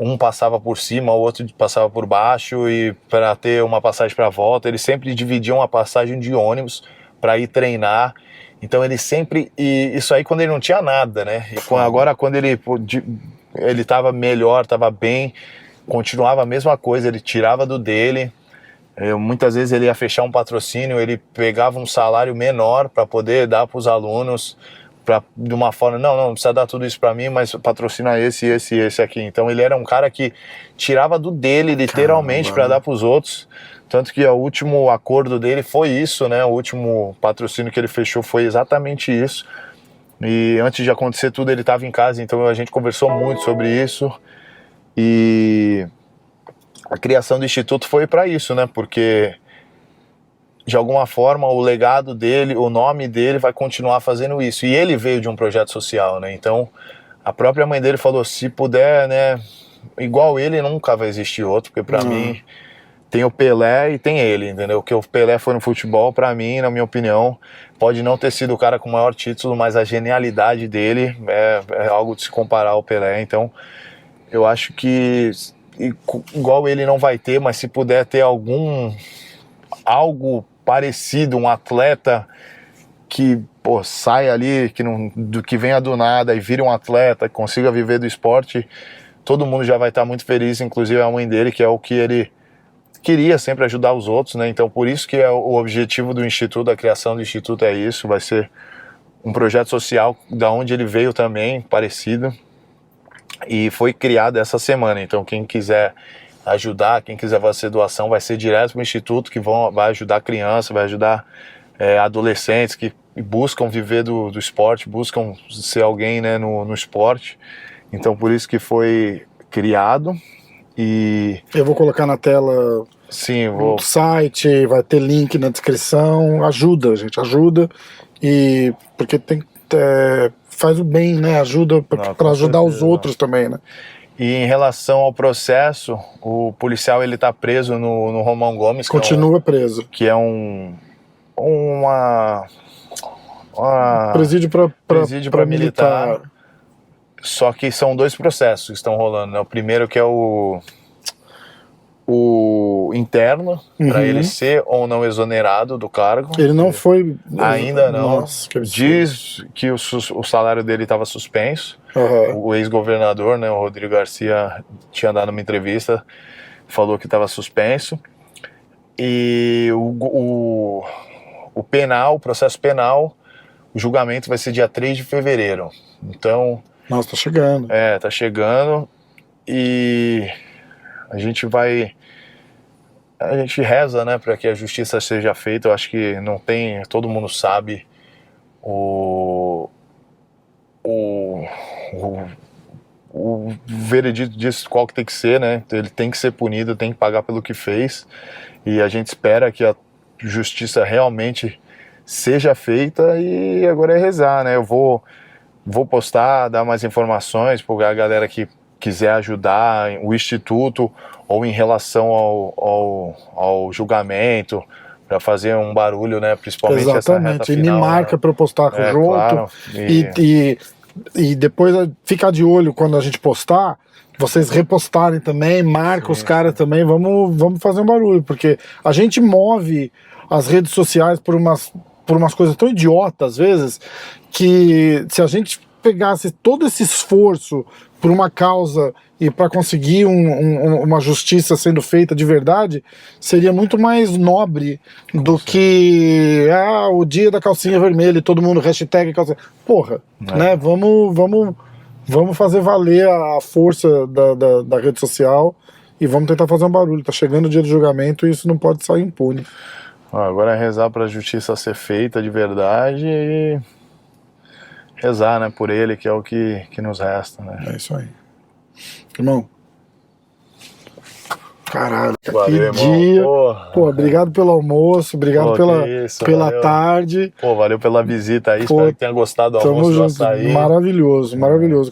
um passava por cima, o outro passava por baixo, e para ter uma passagem para volta, eles sempre dividiam uma passagem de ônibus para ir treinar. Então ele sempre, e isso aí quando ele não tinha nada, né? E agora quando ele estava melhor, estava bem, continuava a mesma coisa, ele tirava do dele. Muitas vezes ele ia fechar um patrocínio, ele pegava um salário menor para poder dar para os alunos, de uma forma, não precisa dar tudo isso para mim, mas patrocina esse aqui. Então ele era um cara que tirava do dele, literalmente, para dar para os outros. Tanto que o último acordo dele foi isso, né? O último patrocínio que ele fechou foi exatamente isso. E antes de acontecer tudo, ele estava em casa, então a gente conversou muito sobre isso. E a criação do Instituto foi para isso, né? Porque de alguma forma o legado dele, o nome dele vai continuar fazendo isso. E ele veio de um projeto social, né? Então a própria mãe dele falou, se puder, né, igual ele nunca vai existir outro, porque para mim tem o Pelé e tem ele, entendeu? Que o Pelé foi no futebol, para mim, na minha opinião, pode não ter sido o cara com o maior título, mas a genialidade dele é algo de se comparar ao Pelé. Então eu acho que igual ele não vai ter, mas se puder ter algo parecido, um atleta que sai ali, que venha do nada e vire um atleta, que consiga viver do esporte, todo mundo já vai estar muito feliz, inclusive a mãe dele, que é o que ele queria sempre ajudar os outros, né? Então por isso que é o objetivo do Instituto, da criação do Instituto é isso, vai ser um projeto social da onde ele veio também, parecido, e foi criado essa semana. Então quem quiser ajudar, quem quiser fazer doação, vai ser direto para o Instituto, que vai ajudar criança, vai ajudar adolescentes que buscam viver do esporte, buscam ser alguém, né, no esporte. Então por isso que foi criado. E eu vou colocar na tela o site, vai ter link na descrição. Ajuda, gente, ajuda. E porque faz o bem, né? Ajuda para ajudar os outros também, né? E em relação ao processo, o policial ele tá preso no Romão Gomes. Continua preso. Que é presídio para militar. Só que são 2 processos que estão rolando, né? O primeiro que é o interno, para ele ser ou não exonerado do cargo. Ele não foi... Ainda não. Nossa, que diz que o salário dele estava suspenso. O ex-governador, né, o Rodrigo Garcia, tinha dado uma entrevista, falou que estava suspenso. E o penal, o processo penal, o julgamento vai ser dia 3 de fevereiro. Então... Nossa, tá chegando. Tá chegando e a gente reza, né, para que a justiça seja feita. Eu acho que não tem, todo mundo sabe o veredito disso, qual que tem que ser, né? Ele tem que ser punido, tem que pagar pelo que fez, e a gente espera que a justiça realmente seja feita, e agora é rezar, né? Eu vou postar, dar mais informações para a galera que quiser ajudar o Instituto ou em relação ao julgamento, para fazer um barulho, né? Principalmente essa reta final. E me marca, né, para eu postar junto. Claro. E depois ficar de olho quando a gente postar, vocês repostarem também, marca os caras também, vamos fazer um barulho, porque a gente move as redes sociais por umas coisas tão idiotas às vezes, que se a gente pegasse todo esse esforço por uma causa e para conseguir uma justiça sendo feita de verdade, seria muito mais nobre do que o dia da calcinha vermelha e todo mundo hashtag calcinha. Porra, né? Vamos fazer valer a força da rede social e vamos tentar fazer um barulho. Tá chegando o dia do julgamento e isso não pode sair impune. Agora é rezar para a justiça ser feita de verdade e rezar, né, por ele, que é o que nos resta, né? É isso aí. Irmão, caralho, valeu, que dia. Pô, obrigado pelo almoço, obrigado pela tarde. Pô, valeu pela visita aí, espero que tenha gostado do almoço do açaí. Maravilhoso.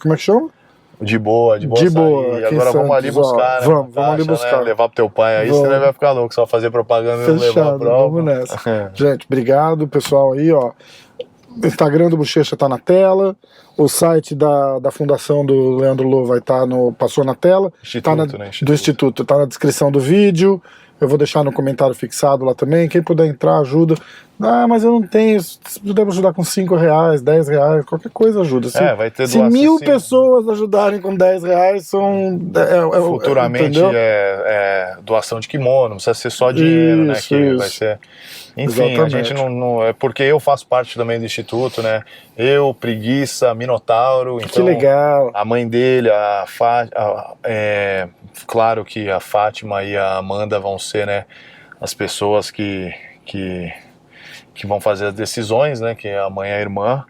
Como é que chama? De boa. De boa. E agora vamos ali buscar, né? Vamos ali buscar. Né? Levar pro teu pai aí, senão ele vai ficar louco, só fazer propaganda e não levar a prova. Vamos nessa. Gente, obrigado, pessoal aí, ó. O Instagram do Bochecha tá na tela, o site da fundação do Leandro Lo vai estar passou na tela, do Instituto, tá na descrição do vídeo. Eu vou deixar no comentário fixado lá também. Quem puder entrar, ajuda. Mas eu não tenho. Se puder ajudar com R$5, R$10, qualquer coisa ajuda. Vai ter se 1000 pessoas ajudarem com R$10, são. Futuramente doação de kimono, não precisa ser só dinheiro, né? Que vai ser. Enfim, exatamente. A gente não. É porque eu faço parte também do Instituto, né? Eu, Preguiça, Minotauro. Então, que legal. A mãe dele, claro que a Fátima e a Amanda vão ser, né, as pessoas que vão fazer as decisões, né, que a mãe é a irmã,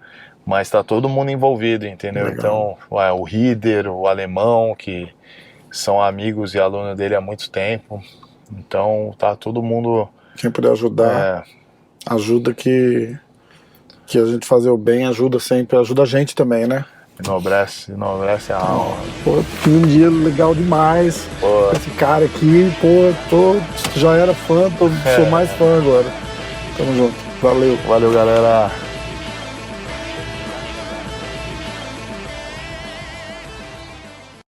mas tá todo mundo envolvido, entendeu? Legal. Então, o Rieder, o Alemão, que são amigos e alunos dele há muito tempo, então tá todo mundo... Quem puder ajudar, ajuda que a gente fazer o bem, ajuda sempre, ajuda a gente também, né? Enobrece a alma. Pô, um dia legal demais. Esse cara aqui, já era fã, sou mais fã agora. Tamo junto. Valeu. Valeu, galera.